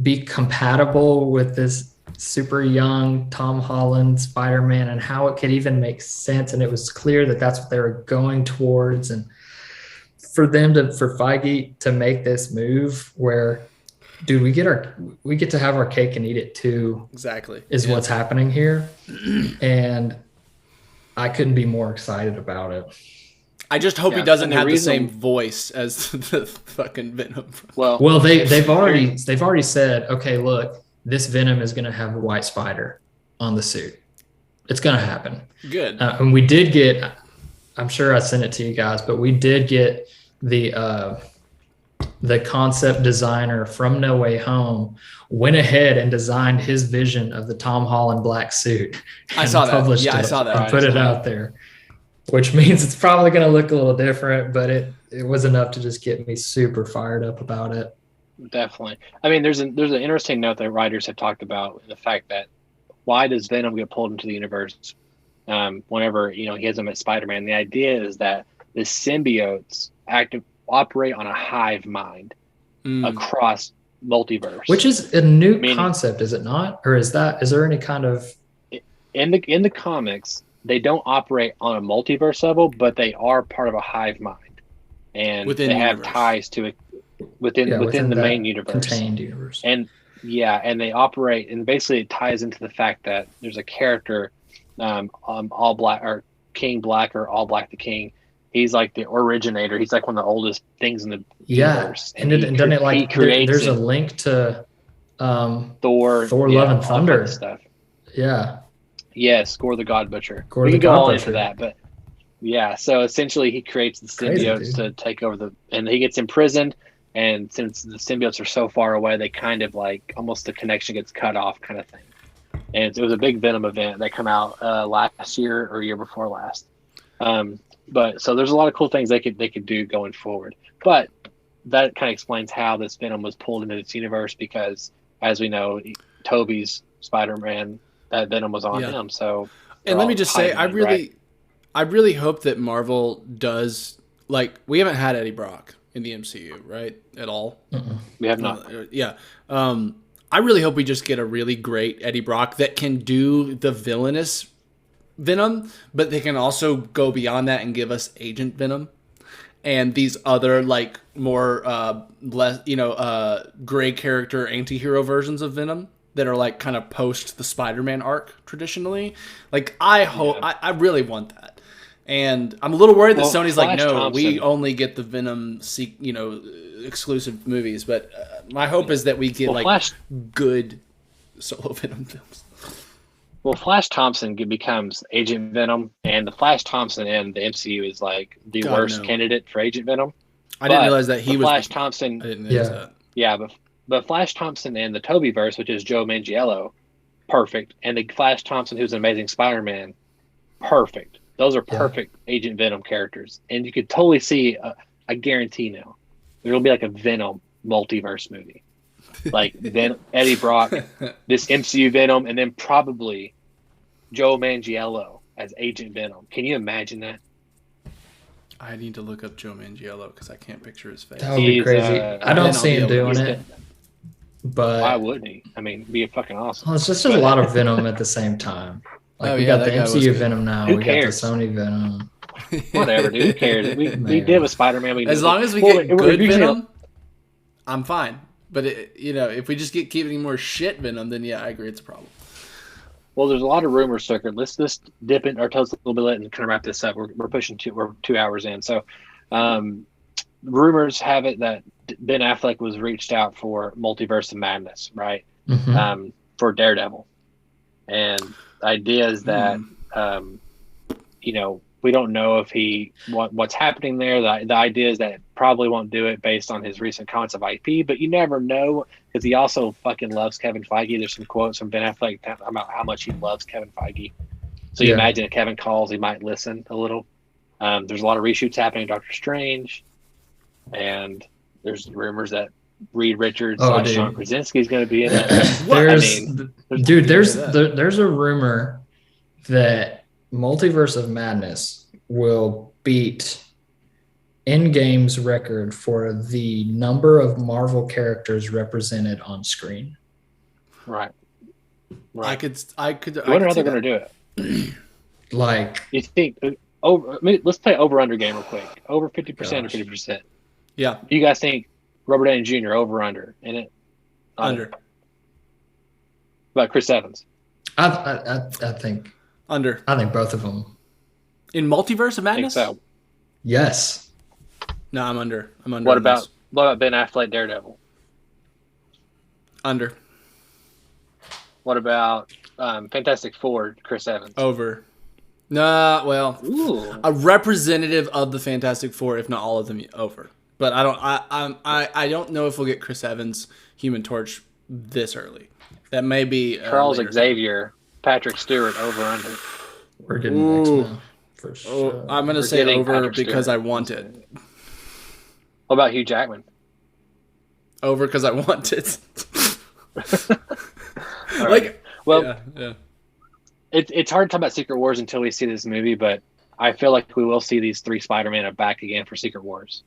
be compatible with this super young Tom Holland Spider-Man and how it could even make sense. And it was clear that that's what they were going towards. And for Feige to make this move where, dude, we get to have our cake and eat it too. Exactly. Is what's happening here. And I couldn't be more excited about it. I just hope he doesn't have the same voice as the fucking Venom. Well, they've already said, okay, look, this Venom is going to have a white spider on the suit. It's going to happen. Good. And we did get I'm sure I sent it to you guys, but we did get the concept designer from No Way Home went ahead and designed his vision of the Tom Holland black suit. I saw that. Published Yeah, it I saw that. and put it out there, which means it's probably going to look a little different, but it was enough to just get me super fired up about it. Definitely. I mean, there's an interesting note that writers have talked about, the fact that why does Venom get pulled into the universe whenever he hasn't met Spider-Man? The idea is that the symbiotes operate on a hive mind across multiverse, which is a new concept, is it not? Or is there any kind of in the comics they don't operate on a multiverse level, but they are part of a hive mind, and they have ties to it within the main universe, contained universe. And they operate, and basically it ties into the fact that there's a character, All Black or King Black or All Black the King. He's like the originator. He's like one of the oldest things in the universe. And doesn't it like there's a link to Thor, Love and Thunder stuff. Yeah. Yes, Gore the God Butcher. We can go all into that, but yeah. So essentially, he creates the symbiotes to take over and he gets imprisoned. And since the symbiotes are so far away, they kind of like almost the connection gets cut off, kind of thing. And it was a big Venom event that came out last year or year before last. But so there's a lot of cool things they could do going forward. But that kind of explains how this Venom was pulled into this universe, because as we know, Tobey's Spider-Man, that Venom was on him. So, and let me just say, I really hope that Marvel does, like, we haven't had Eddie Brock in the MCU, right? At all. We have not. I really hope we just get a really great Eddie Brock that can do the villainous Venom, but they can also go beyond that and give us Agent Venom and these other like more less gray character anti-hero versions of Venom that are like kind of post the Spider-Man arc traditionally. Like I really want that. And I'm a little worried that Sony's like, no, we only get the Venom exclusive movies, but my hope is that we get good solo Venom films. Well, Flash Thompson becomes Agent Venom, and the Flash Thompson in the MCU is like the worst candidate for Agent Venom. I didn't realize that he was Flash Thompson. I didn't realize that. Yeah, but Flash Thompson and the Tobyverse, which is Joe Manganiello, perfect, and the Flash Thompson who's an Amazing Spider-Man, perfect. Those are perfect Agent Venom characters, and you could totally see. I guarantee now, there'll be like a Venom multiverse movie, like Eddie Brock, this MCU Venom, and then probably Joe Manganiello as Agent Venom. Can you imagine that? I need to look up Joe Manganiello because I can't picture his face. That would be crazy. I don't see him doing it. But why wouldn't he? I mean, it'd be fucking awesome. Well, it's just a lot of Venom at the same time. Like we got the MCU Venom now. Who we cares? got the Sony Venom. Whatever, dude. Who cares? We did with Spider-Man. As long as we get good Venom, I'm fine. But if we just keep getting more shit Venom, then yeah, I agree, it's a problem. Well, there's a lot of rumors circling. Let's just dip in our toes a little bit and kind of wrap this up. We're pushing we're 2 hours in. So, rumors have it that Ben Affleck was reached out for Multiverse of Madness, right? Mm-hmm. For Daredevil, and the idea is that we don't know if what's happening there. The idea is that it probably won't do it based on his recent comments of IP, but you never know, because he also fucking loves Kevin Feige. There's some quotes from Ben Affleck about how much he loves Kevin Feige. So you imagine if Kevin calls, he might listen a little. There's a lot of reshoots happening in Doctor Strange, and there's rumors that Reed Richards / John Krasinski is going to be in it. There's a rumor that Multiverse of Madness will beat Endgame's record for the number of Marvel characters represented on screen. Right. I could. I wonder how they're going to do it. Like, you think let's play over under game real quick. Over 50% or 50%. Yeah. You guys think Robert Downey Jr. over under in it? Under. About Chris Evans? I think under. I think both of them. In Multiverse of Madness? I think so. Yes. No, I'm under. What about Ben Affleck Daredevil? Under. What about Fantastic Four Chris Evans? Over. Nah, well, Ooh. a representative of the Fantastic Four, if not all of them, over. But I don't know if we'll get Chris Evans, Human Torch, this early. That may be Charles later. Xavier, Patrick Stewart, over under. We're getting X-Men for sure. I'm gonna We're say getting over Patrick because Stewart. I want it. What about Hugh Jackman? Over because I want it. All Like, right. Well, yeah. it's hard to talk about Secret Wars until we see this movie, but I feel like we will see these 3 Spider-Man are back again for Secret Wars.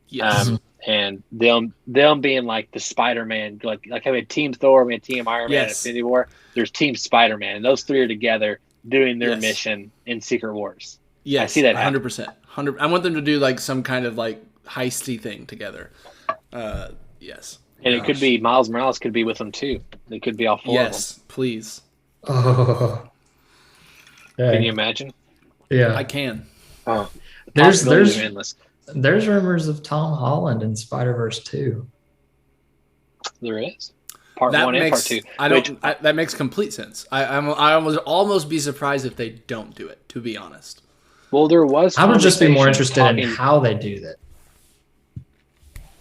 Yes. And them being like the Spider-Man, like how we had Team Thor, we had Team Iron Man, Yes. Infinity War. There's Team Spider-Man, and those 3 are together doing their Yes. mission in Secret Wars. Yes, I see that happen. 100%. I want them to do like some kind of like heisty thing together. Yes. And it could be Miles Morales could be with them too. They could be all 4 of them. Yes, please. Oh. Can you imagine? Yeah. I can. Oh, There's possibilities are endless. There's rumors of Tom Holland in Spider-Verse 2. There is part That 1 and makes part 2. that makes complete sense. I would almost be surprised if they don't do it. To be honest. Well, there was. I would just be more conversation interested in how they do that.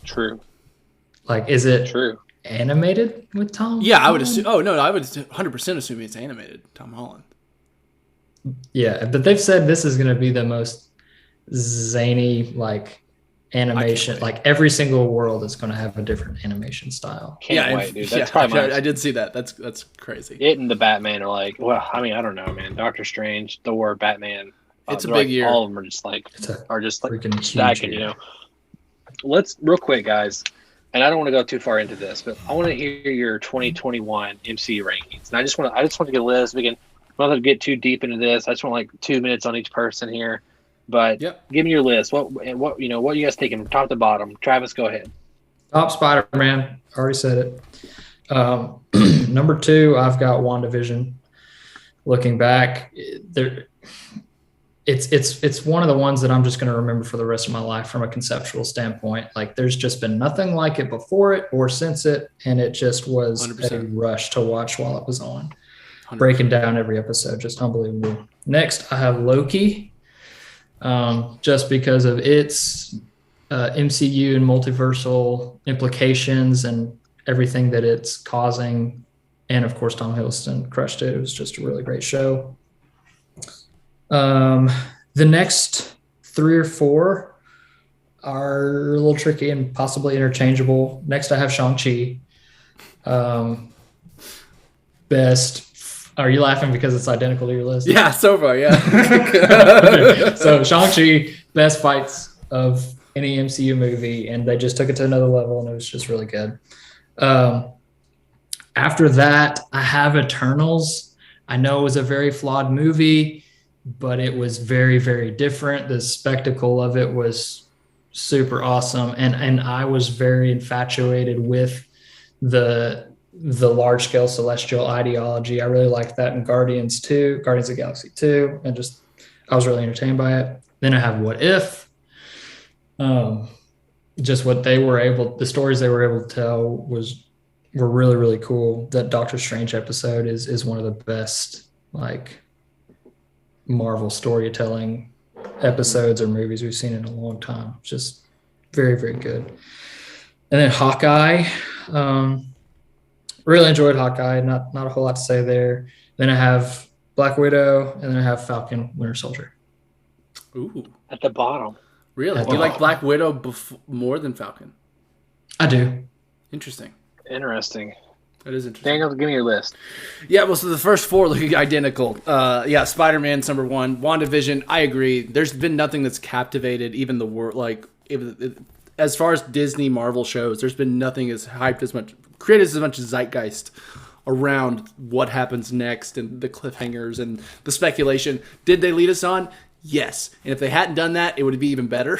True. Like, is it True. animated with Tom? Yeah, I would Holland? assume. Oh no, I would 100% assume it's animated. Tom Holland. Yeah, but they've said this is going to be the most zany like animation. wait. Like every single world is going to have a different animation style. Can't wait, dude. That's probably I did see that. That's crazy. It and the Batman are like, well, I mean, I don't know, man. Doctor Strange, Thor, Batman. It's a they're big like, year. All of them are just like Freaking huge stacking, year. you know. Let's real quick, guys. And I don't want to go too far into this, but I want to hear your 2021 MCU rankings. And I just want to get a list. We don't have to get too deep into this. I just want like 2 minutes on each person here. But give me your list. What you guys taking from top to bottom? Travis, go ahead. Top Spider-Man. Already said it. Number 2, I've got WandaVision. Looking back, it's one of the ones that I'm just going to remember for the rest of my life from a conceptual standpoint. Like there's just been nothing like it before it or since it, and it just was 100%. a rush to watch while it was on. 100%. Breaking down every episode, just unbelievable. Next, I have Loki, just because of its MCU and multiversal implications and everything that it's causing. And of course, Tom Hiddleston crushed it. It was just a really great show. The next 3 or 4 are a little tricky and possibly interchangeable. Next, I have Shang-Chi. Best. Are you laughing because it's identical to your list? Yeah, so far, yeah. Okay. So Shang-Chi, best fights of any MCU movie, and they just took it to another level, and it was just really good. After that, I have Eternals. I know it was a very flawed movie, but it was very, very different. The spectacle of it was super awesome, and I was very infatuated with the large scale celestial ideology. I really liked that in Guardians of the Galaxy 2, and just I was really entertained by it. Then I have What If. Just what the stories they were able to tell were really, really cool. That Doctor Strange episode is one of the best like Marvel storytelling episodes or movies we've seen in a long time. Just very, very good. And then Hawkeye. Really enjoyed Hawkeye. Not a whole lot to say there. Then I have Black Widow, and then I have Falcon, Winter Soldier. Ooh, At the bottom. really? At Do you the like Black Widow more than Falcon? I do. Interesting. Interesting. That is interesting. Daniel, give me your list. Yeah, well, so the first 4 look identical. Spider-Man's number 1. WandaVision, I agree. There's been nothing that's captivated even the world. Like, as far as Disney Marvel shows, there's been nothing as hyped as much, created as much zeitgeist around what happens next and the cliffhangers and the speculation. Did they lead us on? Yes. And if they hadn't done that, it would be even better.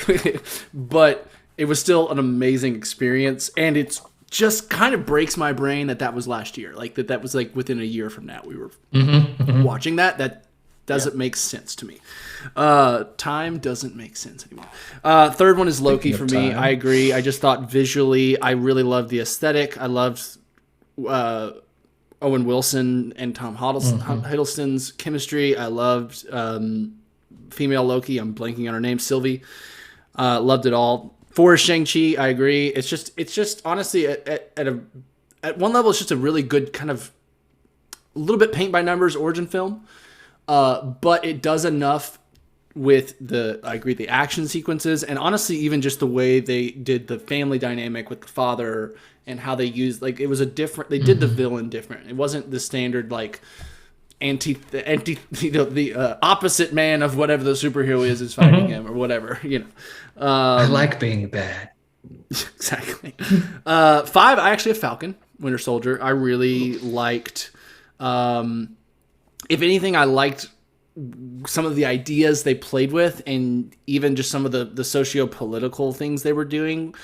But it was still an amazing experience, and it's just kind of breaks my brain that was last year. Like that was like within a year from now we were watching that. That doesn't make sense to me. Time doesn't make sense anymore. Third one is Loki for me. I agree. I just thought visually, I really loved the aesthetic. I loved Owen Wilson and Tom Hiddleston's chemistry. I loved female Loki, I'm blanking on her name, Sylvie. Loved it all. For Shang-Chi, I agree. It's just honestly at one level, it's just a really good kind of a little bit paint by numbers origin film. But it does enough with I agree, the action sequences, and honestly, even just the way they did the family dynamic with the father and how they used, like, it was they did the villain different. It wasn't the standard, like, the opposite man of whatever the superhero is fighting him or whatever, I like being bad. Exactly. 5, I actually have Falcon, Winter Soldier. I really liked, if anything, I liked some of the ideas they played with, and even just some of the socio-political things they were doing.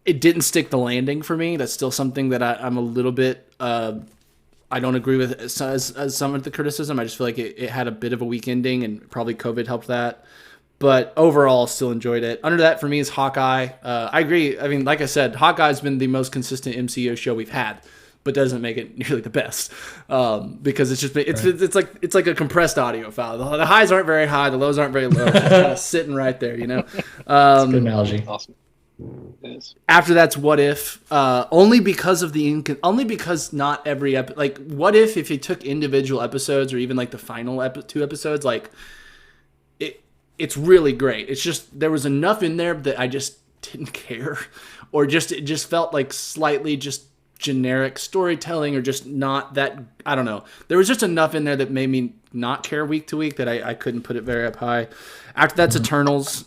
It didn't stick the landing for me. That's still something that I'm a little bit, I don't agree with as some of the criticism. I just feel like it had a bit of a weak ending, and probably COVID helped that. But overall, still enjoyed it. Under that for me is Hawkeye. I agree. I mean, like I said, Hawkeye's been the most consistent MCU show we've had, but doesn't make it nearly the best, because it's like a compressed audio file. The highs aren't very high, the lows aren't very low. It's kind of sitting right there, That's a good analogy. Awesome. It is. After that's What If, only because not every What If you took individual episodes or even like the final 2 episodes, like it's really great. It's just there was enough in there that I just didn't care, or it just felt like slightly just generic storytelling, or just not that, I don't know. There was just enough in there that made me not care week to week that I couldn't put it very up high. After that's Eternals.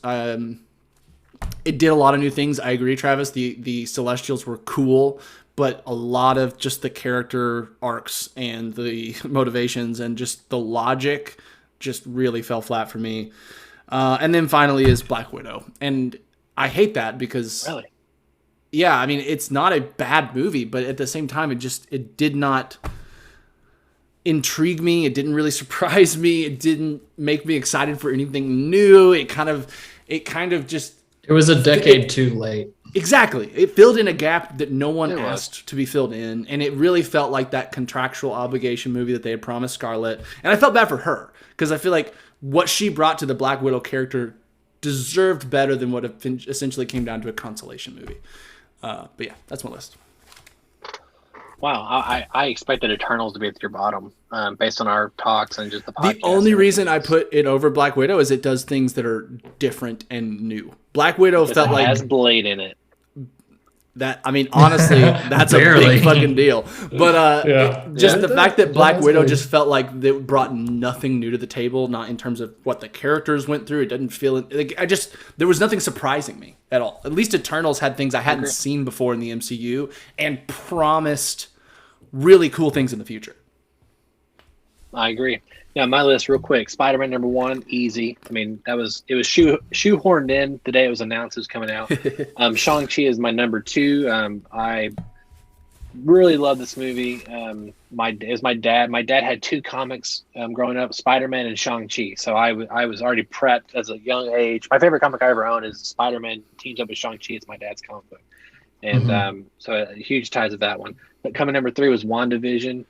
It did a lot of new things. I agree, Travis. The Celestials were cool, but a lot of just the character arcs and the motivations and just the logic just really fell flat for me. And then finally is Black Widow. And I hate that because... Really? Yeah, I mean, it's not a bad movie, but at the same time, it did not intrigue me. It didn't really surprise me. It didn't make me excited for anything new. It kind of just... It was a decade too late. Exactly. It filled in a gap that no one asked to be filled in, and it really felt like that contractual obligation movie that they had promised Scarlett. And I felt bad for her, because I feel like what she brought to the Black Widow character deserved better than what essentially came down to a consolation movie. But yeah, that's my list. Wow, I expected Eternals to be at your bottom, based on our talks and just the podcast. The only reason I put it over Black Widow is it does things that are different and new. Black Widow felt like... It has Blade in it. That, I mean, honestly, that's a big fucking deal. But the fact that Black Widow just felt like they brought nothing new to the table, not in terms of what the characters went through. It doesn't feel... there was nothing surprising me at all. At least Eternals had things I hadn't seen before in the MCU and promised really cool things in the future. I agree. Yeah, my list real quick. Spider-Man number 1, easy. I mean, it was shoehorned in the day it was announced it was coming out. Shang-Chi is my number 2. I really love this movie. It was my dad. My dad had 2 comics growing up, Spider-Man and Shang-Chi. So I was already prepped as a young age. My favorite comic I ever owned is Spider-Man teams up with Shang-Chi. It's my dad's comic book. And so huge ties with that one. But coming number 3 was WandaVision.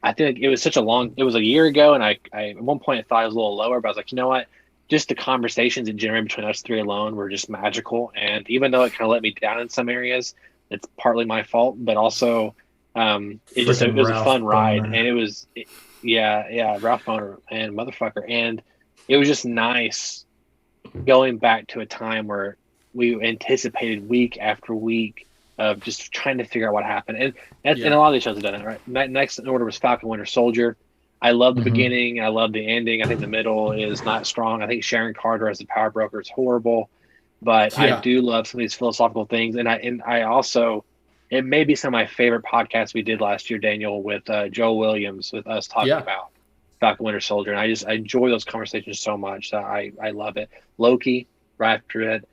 I think it was it was a year ago, and I at one point I thought it was a little lower, but I was like, you know what? Just the conversations it generated between us 3 alone were just magical. And even though it kind of let me down in some areas, it's partly my fault, but also it was a fun ride. And it was, Ralph Boner and motherfucker. And it was just nice going back to a time where we anticipated week after week of just trying to figure out what happened. And and a lot of these shows have done that, right? Next in order was Falcon Winter Soldier. I love the beginning. I love the ending. I think the middle is not strong. I think Sharon Carter as the power broker is horrible. But I do love some of these philosophical things. And I also, it may be some of my favorite podcasts we did last year, Daniel, with Joe Williams, with us talking about Falcon Winter Soldier. And I enjoy those conversations so much. So I love it. Loki, right after it.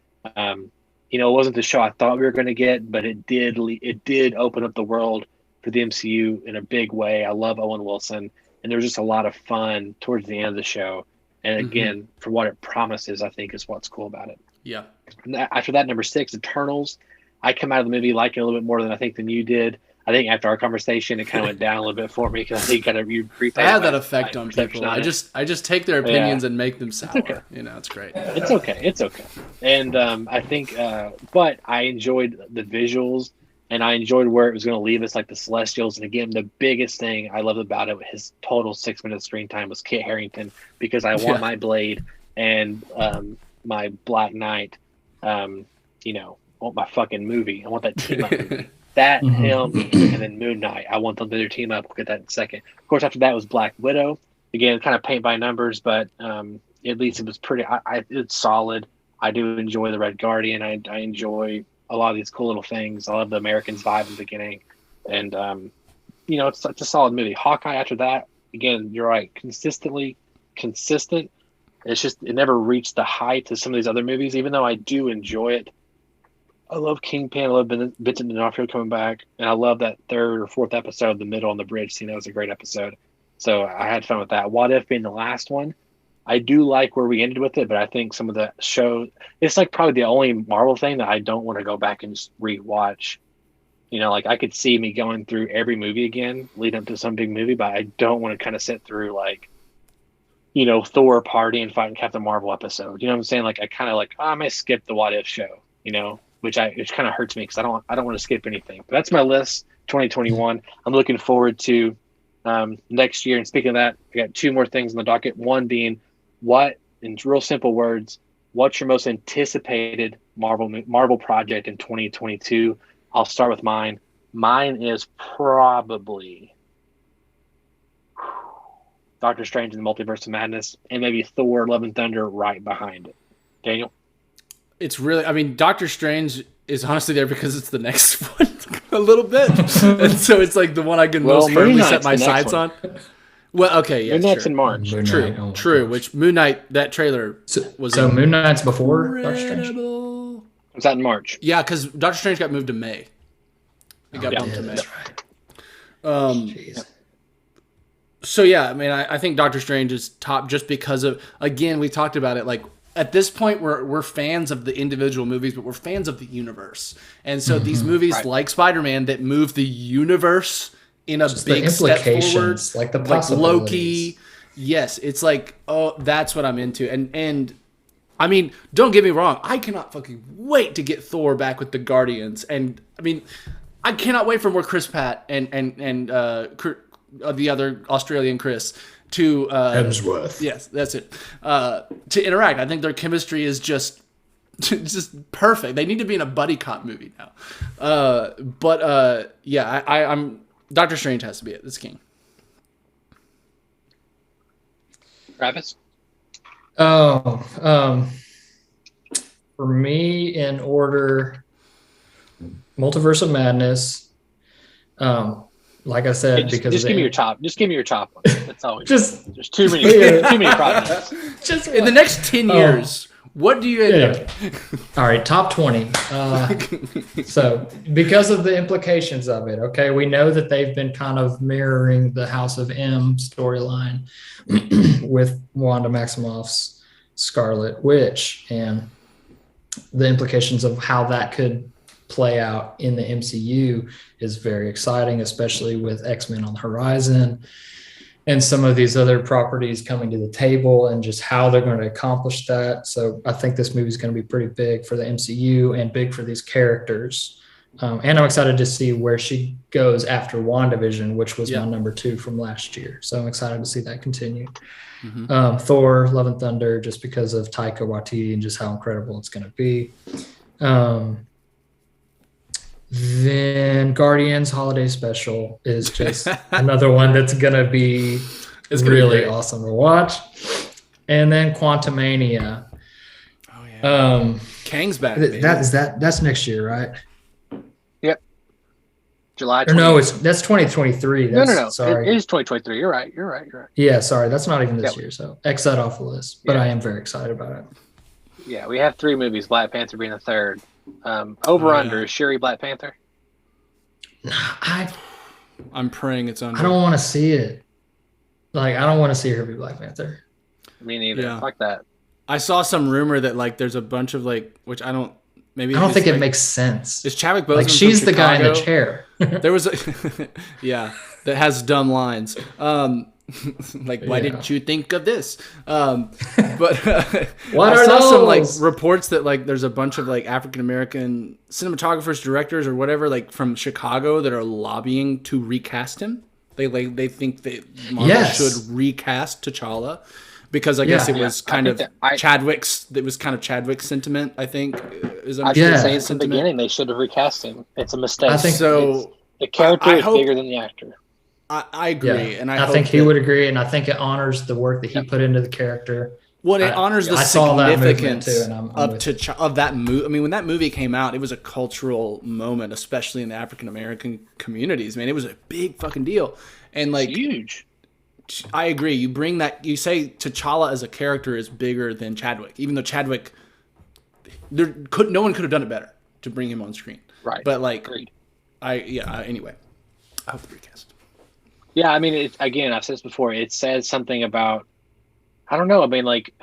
It wasn't the show I thought we were going to get, but it did open up the world for the MCU in a big way. I love Owen Wilson, and there was just a lot of fun towards the end of the show. And again, for what it promises, I think is what's cool about it. Yeah. And after that, number 6, Eternals. I come out of the movie liking it a little bit more than I think than you did. I think after our conversation, it kind of went down a little bit for me because I think you I have that effect on people. I just take their opinions and make them sour. It's okay. It's great. It's okay. And I think, but I enjoyed the visuals, and I enjoyed where it was going to leave us, like the Celestials. And again, the biggest thing I loved about it, his total 6-minute screen time, was Kit Harington, because I want my Blade and my Black Knight, want my fucking movie. I want that team up movie. That, him, and then Moon Knight. I want them to team up. We'll get that in a second. Of course, after that was Black Widow. Again, kind of paint by numbers, but at least it was pretty. It's solid. I do enjoy the Red Guardian. I enjoy a lot of these cool little things. I love the Americans vibe in the beginning, and it's a solid movie. Hawkeye after that, again, you're right, consistent. It's just it never reached the height of some of these other movies, even though I do enjoy it. I love Kingpin. I love Vincent D'Onofrio coming back, and I love that 3rd or 4th episode, the middle on the bridge scene. That was a great episode. So I had fun with that. What If being the last one, I do like where we ended with it, but I think some of the show, it's like probably the only Marvel thing that I don't want to go back and just rewatch. Like I could see me going through every movie again, leading up to some big movie, but I don't want to kind of sit through Thor party and fighting Captain Marvel episode. You know what I'm saying? Like I kind of I may skip the What If show, which kind of hurts me because I don't want to skip anything. But that's my list, 2021. I'm looking forward to next year. And speaking of that, I got 2 more things on the docket. One being, in real simple words, what's your most anticipated Marvel project in 2022? I'll start with mine. Mine is probably Doctor Strange and the Multiverse of Madness, and maybe Thor: Love and Thunder right behind it. Daniel? It's really, Doctor Strange is honestly there because it's the next one a little bit. And so it's like the one I can most firmly set my sights on. Well, okay, yeah. Moon Knight's in March. True. Which Moon Knight, that trailer was. So Moon Knight's before Doctor Strange? Was that in March? Yeah, because Doctor Strange got moved to May. It got bumped to May. That's right. Jeez. So yeah, I think Doctor Strange is top just because of, again, we talked about it, like at this point we're fans of the individual movies, but we're fans of the universe. And so these movies like Spider-Man that move the universe in a just big step forward, like the possibilities. Like Loki. Yes, it's like, oh, that's what I'm into. And don't get me wrong, I cannot fucking wait to get Thor back with the Guardians. And I cannot wait for more Chris Pratt and the other Australian Chris to Hemsworth. Yes, that's it. To interact. I think their chemistry is just perfect. They need to be in a buddy cop movie now. I'm Doctor Strange has to be it. It's king. Travis? For me, in order, Multiverse of Madness. Like I said, because just give me your top. Just give me your top one. That's all. There's too many projects. Just in the next 10 years, what do you? All right, top 20. So because of the implications of it, okay, we know that they've been kind of mirroring the House of M storyline with Wanda Maximoff's Scarlet Witch and the implications of how that could play out in the MCU is very exciting, especially with X-Men on the horizon and some of these other properties coming to the table and just how they're going to accomplish that. So I think this movie is going to be pretty big for the MCU and big for these characters. And I'm excited to see where she goes after WandaVision, which was my number 2 from last year. So I'm excited to see that continue. Thor, Love and Thunder, just because of Taika Waititi and just how incredible it's going to be. Then Guardians Holiday Special is just another one that's going to be really awesome to watch. And then Quantumania. Oh, yeah. Kang's back. That's next year, right? Yep. July 20th. Or no, that's 2023. No. Sorry. It is 2023. You're right. Yeah, sorry. That's not even this year. So X that off the list. But I am very excited about it. Yeah, we have 3 movies, Black Panther being the third. Over-under, is Shuri Black Panther? I'm praying it's under. I don't want to see it. Like, I don't want to see her be Black Panther. Me neither. Yeah. Fuck that. I saw some rumor that there's a bunch of which I don't think it makes sense. Is Chadwick Boseman she's the guy in the chair. There was yeah, that has dumb lines. Like, why didn't you think of this? But What I are saw some like those? reports that like there's a bunch of like African American cinematographers, directors, or whatever, like from Chicago that are lobbying to recast him. They think that Marvel should recast T'Challa because I guess it was kind of Chadwick's. It was kind of Chadwick's sentiment. I think is I should say it's the beginning. They should have recast him. It's a mistake. I think so. The character is bigger than the actor. I agree, and I think he would agree, and I think it honors the work that he put into the character. Well, it honors the significance of that movie. I mean, when that movie came out, it was a cultural moment, especially in the African American communities. Man, it was a big fucking deal, and like huge. I agree. You bring that. You say T'Challa as a character is bigger than Chadwick, even though Chadwick, no one could have done it better to bring him on screen. Right. But like, agreed. Anyway, I hope the recast. Yeah, I mean, again, I've said this before. It says something about, I don't know. I mean, like,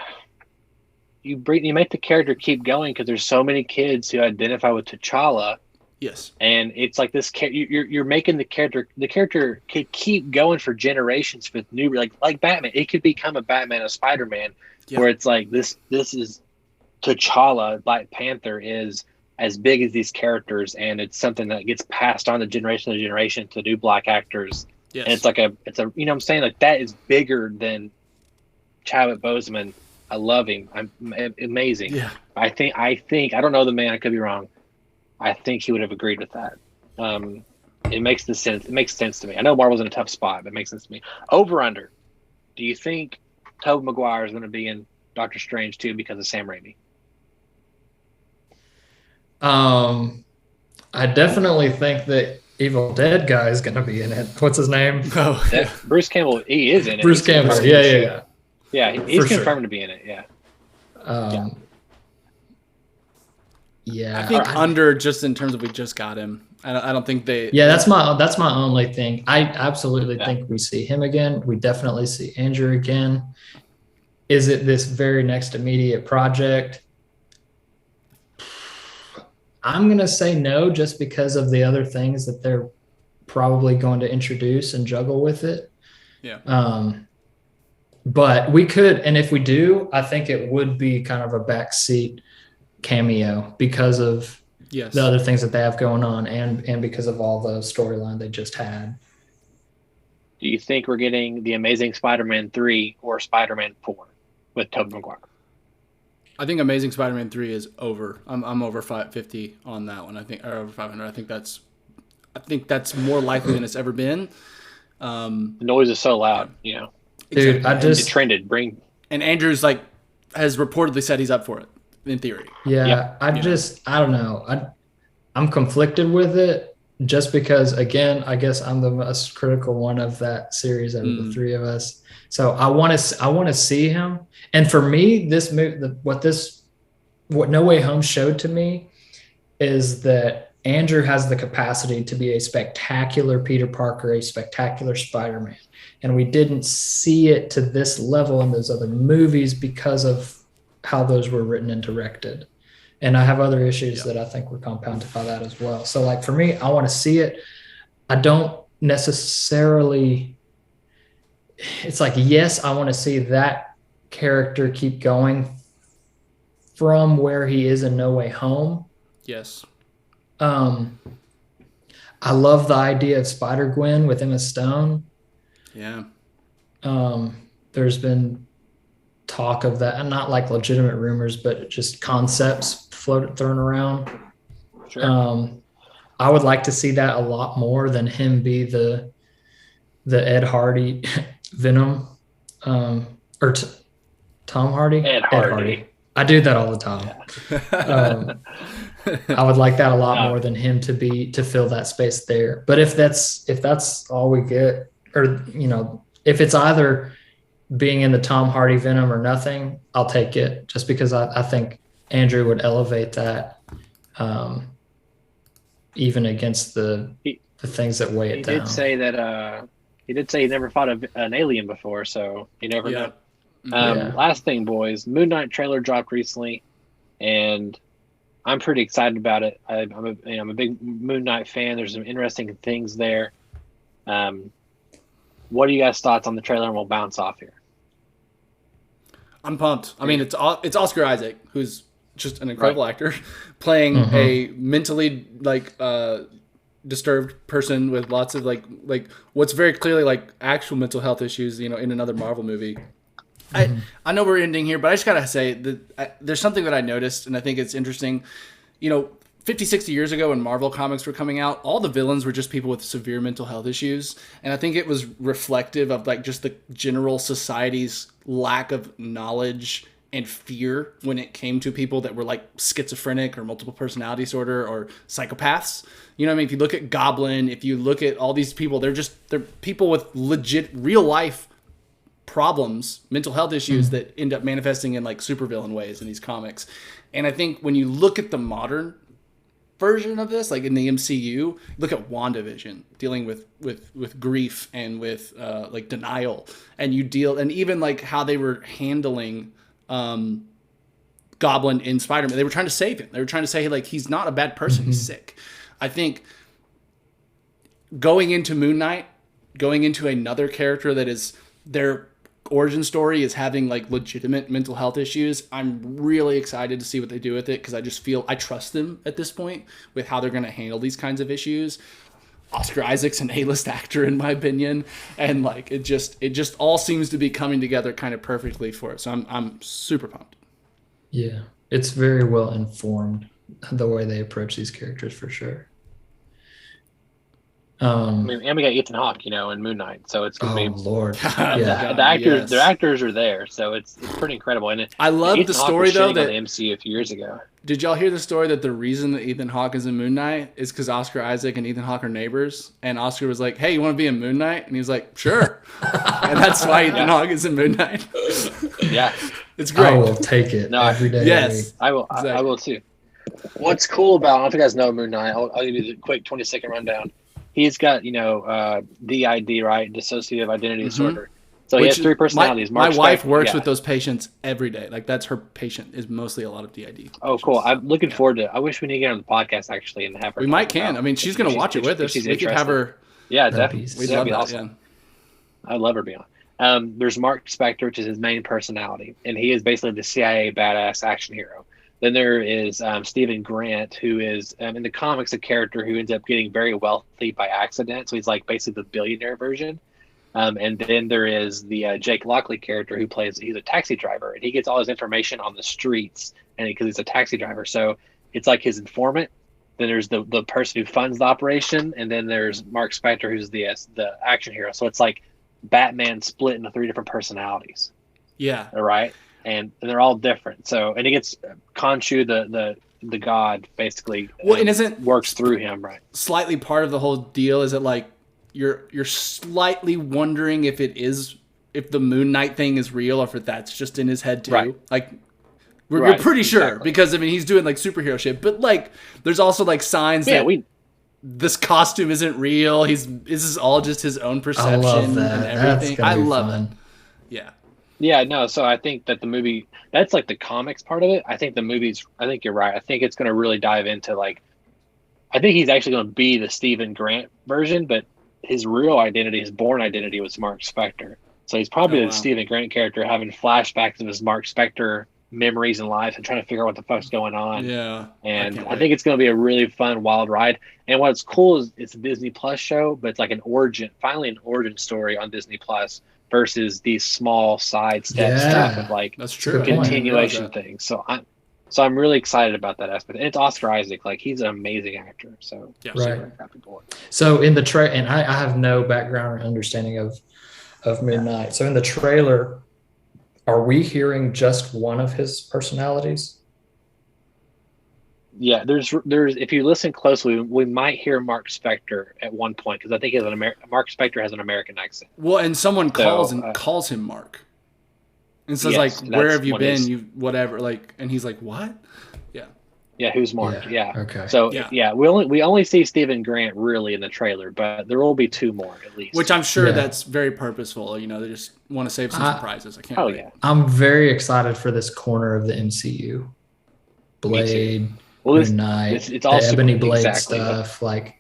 you make the character keep going because there's so many kids who identify with T'Challa. Yes, and it's like this. You're making the character. The character could keep going for generations with new, like Batman. It could become a Batman, a Spider-Man, where it's like this. This is T'Challa. Black Panther is as big as these characters, and it's something that gets passed on to generation to generation to new black actors. Yes. And it's a you know what I'm saying, like that is bigger than Chadwick Boseman. I love him. I'm amazing. Yeah. I think I don't know the man, I could be wrong. I think he would have agreed with that. It makes sense. It makes sense to me. I know Marvel's in a tough spot, but it makes sense to me. Over under. Do you think Tobey Maguire is going to be in Doctor Strange 2 because of Sam Raimi? I definitely think that Evil Dead guy is going to be in it. What's his name? Bruce Campbell. He is in it. Bruce Campbell. Yeah. Yeah, he's confirmed to be in it. Yeah. I think under, just in terms of we just got him. I don't think they. Yeah, that's my only thing. I absolutely think we see him again. We definitely see Andrew again. Is it this very next immediate project? I'm going to say no, just because of the other things that they're probably going to introduce and juggle with it. Yeah. But we could, and if we do, I think it would be kind of a backseat cameo because of the other things that they have going on and because of all the storyline they just had. Do you think we're getting The Amazing Spider-Man 3 or Spider-Man 4 with Tobey Maguire? I think Amazing Spider-Man 3 is over. I'm over 550 on that one. I think, or over 500. I think that's more likely than it's ever been. The noise is so loud, you know. Dude, exactly. It trended. And Andrew's has reportedly said he's up for it in theory. Yeah, I don't know. I'm conflicted with it just because, again, I guess I'm the most critical one of that series out of the three of us. So I want to see him. And for me, this movie, what No Way Home showed to me is that Andrew has the capacity to be a spectacular Peter Parker, a spectacular Spider-Man. And we didn't see it to this level in those other movies because of how those were written and directed. And I have other issues that I think were compounded by that as well. So like for me, I want to see it. I don't necessarily, it's like, yes, I want to see that character keep going from where he is in No Way Home. Yes. I love the idea of Spider-Gwen with Emma Stone. Yeah. There's been talk of that, and not like legitimate rumors, but just concepts thrown around. Sure. I would like to see that a lot more than him be the Ed Hardy Venom, or Tom Hardy. Ed Hardy. I do that all the time. I would like that a lot more than him to fill that space there. But if that's all we get, or if it's either being in the Tom Hardy Venom or nothing, I'll take it, just because I think Andrew would elevate that, even against the things that weigh it down. He did say that he never fought an alien before, so you never know. Last thing, boys, Moon Knight trailer dropped recently, and I'm pretty excited about it. I'm a big Moon Knight fan. There's some interesting things there. What are you guys' thoughts on the trailer? And we'll bounce off here. I'm pumped. I mean, it's Oscar Isaac, who's just an incredible actor, playing a mentally disturbed person with lots of like what's very clearly like actual mental health issues, in another Marvel movie. I know we're ending here, but I just gotta say that there's something that I noticed, and I think it's interesting. 50, 60 years ago when Marvel comics were coming out, all the villains were just people with severe mental health issues. And I think it was reflective of like just the general society's lack of knowledge and fear when it came to people that were like schizophrenic or multiple personality disorder or psychopaths. You know what I mean? If you look at Goblin, if you look at all these people, they're people with legit real life problems, mental health issues that end up manifesting in like supervillain ways in these comics. And I think when you look at the modern version of this, like in the MCU, look at WandaVision dealing with grief and with like denial, and even like how they were handling Goblin in Spider-Man. They were trying to save him. They were trying to say like he's not a bad person, he's sick. I think going into Moon Knight, going into another character that is their origin story is having like legitimate mental health issues, I'm really excited to see what they do with it, because I just feel I trust them at this point with how they're going to handle these kinds of issues. Oscar Isaac's an A-list actor in my opinion, and like it just all seems to be coming together kind of perfectly for it. So I'm super pumped. Yeah, it's very well informed, the way they approach these characters, for sure. And we got Ethan Hawke, in Moon Knight, so it's gonna be. Lord, the actors, their actors are there, so it's pretty incredible. And I love the story though that the MCU a few years ago. Did y'all hear the story that the reason that Ethan Hawke is in Moon Knight is because Oscar Isaac and Ethan Hawke are neighbors, and Oscar was like, "Hey, you want to be in Moon Knight?" And he was like, "Sure," and that's why Ethan Hawke is in Moon Knight. Yeah, it's great. I will take it every day. Yes, I will. Exactly. I will too. What's cool about, I don't know if you guys know Moon Knight. I'll give you the quick 20-second rundown. He's got, DID, right? Dissociative identity disorder. So he has three personalities. My wife works with those patients every day. Like that's her patient is mostly a lot of DID. Oh, cool. I'm looking forward to it. I wish we need to get on the podcast actually and have her. We might can. I mean, she's going to watch it with us. We could have her. Yeah, definitely. That'd be awesome. Yeah. I'd love her to be on. There's Mark Spector, which is his main personality, and he is basically the CIA badass action hero. Then there is Stephen Grant, who is in the comics a character who ends up getting very wealthy by accident. So he's like basically the billionaire version. And then there is the Jake Lockley character who he's a taxi driver, and he gets all his information on the streets, and because he's a taxi driver, so it's like his informant. Then there's the person who funds the operation, and then there's Mark Spector, who's the action hero. So it's like Batman split into three different personalities. Yeah. All right. And they're all different. So, and he gets Khonshu, the god, basically. Well, and isn't works through him, right? Slightly part of the whole deal is that like you're slightly wondering if the Moon Knight thing is real, or if that's just in his head too. Right. Like you're pretty sure because I mean he's doing like superhero shit, but like there's also like signs that this costume isn't real. This is all just his own perception and everything. I love it. Yeah. Yeah, no, so I think that the movie, that's like the comics part of it. I think I think you're right. I think it's going to really dive into like, I think he's actually going to be the Stephen Grant version, but his real identity, his born identity was Mark Spector. So he's probably the Stephen Grant character having flashbacks of his Mark Spector memories in life and trying to figure out what the fuck's going on. Yeah. And I think it's going to be a really fun, wild ride. And what's cool is it's a Disney Plus show, but it's like finally an origin story on Disney Plus. Versus these small sidestep stuff of like that's true. Continuation things. So I'm really excited about that aspect. And it's Oscar Isaac, like he's an amazing actor. So right. So in the and I have no background or understanding of Moon Knight. So in the trailer, are we hearing just one of his personalities? Yeah, there's if you listen closely, we might hear Mark Spector at one point because I think Mark Spector has an American accent. Well, and someone calls him Mark, and says like, "Where have you been? You whatever." Like, and he's like, "What?" Yeah. Yeah, who's Mark? Yeah. Okay. So we only see Stephen Grant really in the trailer, but there will be two more at least. Which I'm sure that's very purposeful. They just want to save some surprises. I can't. Yeah. I'm very excited for this corner of the MCU. Blade. Moon Knight, it's all the Ebony Blade exactly. stuff, like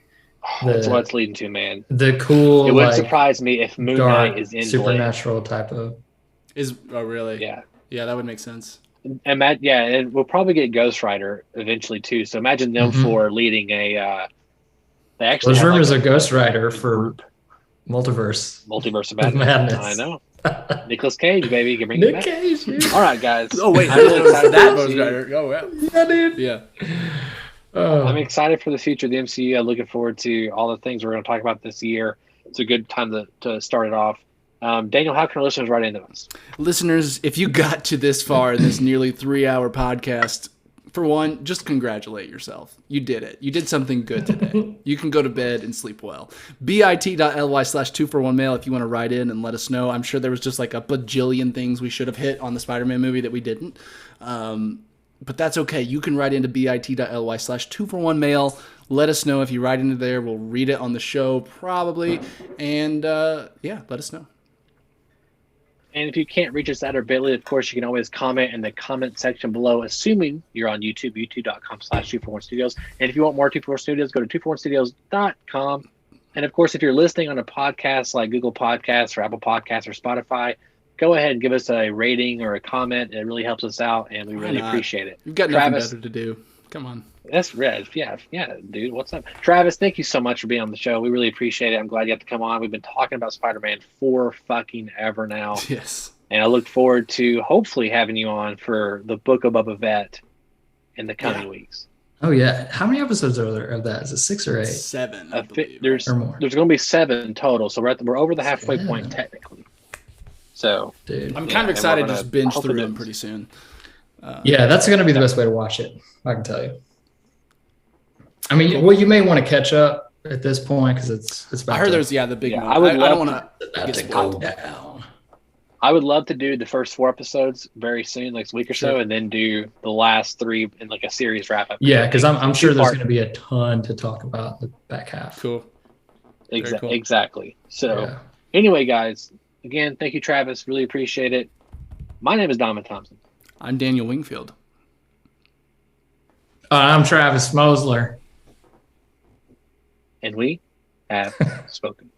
that's what it's leading to, man. The cool. It wouldn't surprise me if Moon Knight is in supernatural type of. Really? Yeah. Yeah, that would make sense. And we'll probably get Ghost Rider eventually too. So imagine them for leading a. They actually. There's rumors of Ghost Rider for Multiverse of Madness. I know. Nicolas Cage, baby, you can bring Nick Cage. All right, guys. Oh wait, I'm really excited that for Ghost the Rider. Oh yeah. Yeah, dude. Yeah. I'm excited for the future of the MCU. I'm looking forward to all the things we're going to talk about this year. It's a good time to start it off. Daniel, how can our listeners write into us? Listeners, if you got to this far in this nearly 3-hour podcast, for one, just congratulate yourself. You did it. You did something good today. You can go to bed and sleep well. bit.ly/241mail if you want to write in and let us know. I'm sure there was just like a bajillion things we should have hit on the Spider-Man movie that we didn't. But that's okay. You can write into bit.ly/241mail. Let us know if you write into there. We'll read it on the show probably. And let us know. And if you can't reach us at our Bitly, of course, you can always comment in the comment section below, assuming you're on YouTube, youtube.com/241studios. And if you want more 241 Studios, go to 241studios.com. And of course, if you're listening on a podcast like Google Podcasts or Apple Podcasts or Spotify, go ahead and give us a rating or a comment. It really helps us out, and we really appreciate it. You've got nothing better to do. Come on. That's red. Yeah, dude. What's up? Travis, thank you so much for being on the show. We really appreciate it. I'm glad you had to come on. We've been talking about Spider-Man for fucking ever now. Yes. And I look forward to hopefully having you on for the Book of Boba Fett in the coming weeks. Oh, yeah. How many episodes are there of that? Is it 6 or 8? 7, There's going to be 7 total. So we're over the halfway point technically. So, dude, I'm kind of excited to just binge through them pretty soon. That's going to be the best way to watch it. I can tell you. I mean, you may want to catch up at this point because it's. I heard there's the big. I don't want to go down. I would love to do the first 4 episodes very soon, like a week or so, and then do the last 3 in like a series wrap up. Yeah, because I'm sure there's going to be a ton to talk about in the back half. Cool. Cool. Exactly. So, anyway, guys, again, thank you, Travis. Really appreciate it. My name is Donovan Thompson. I'm Daniel Wingfield. I'm Travis Mosler. And we have spoken.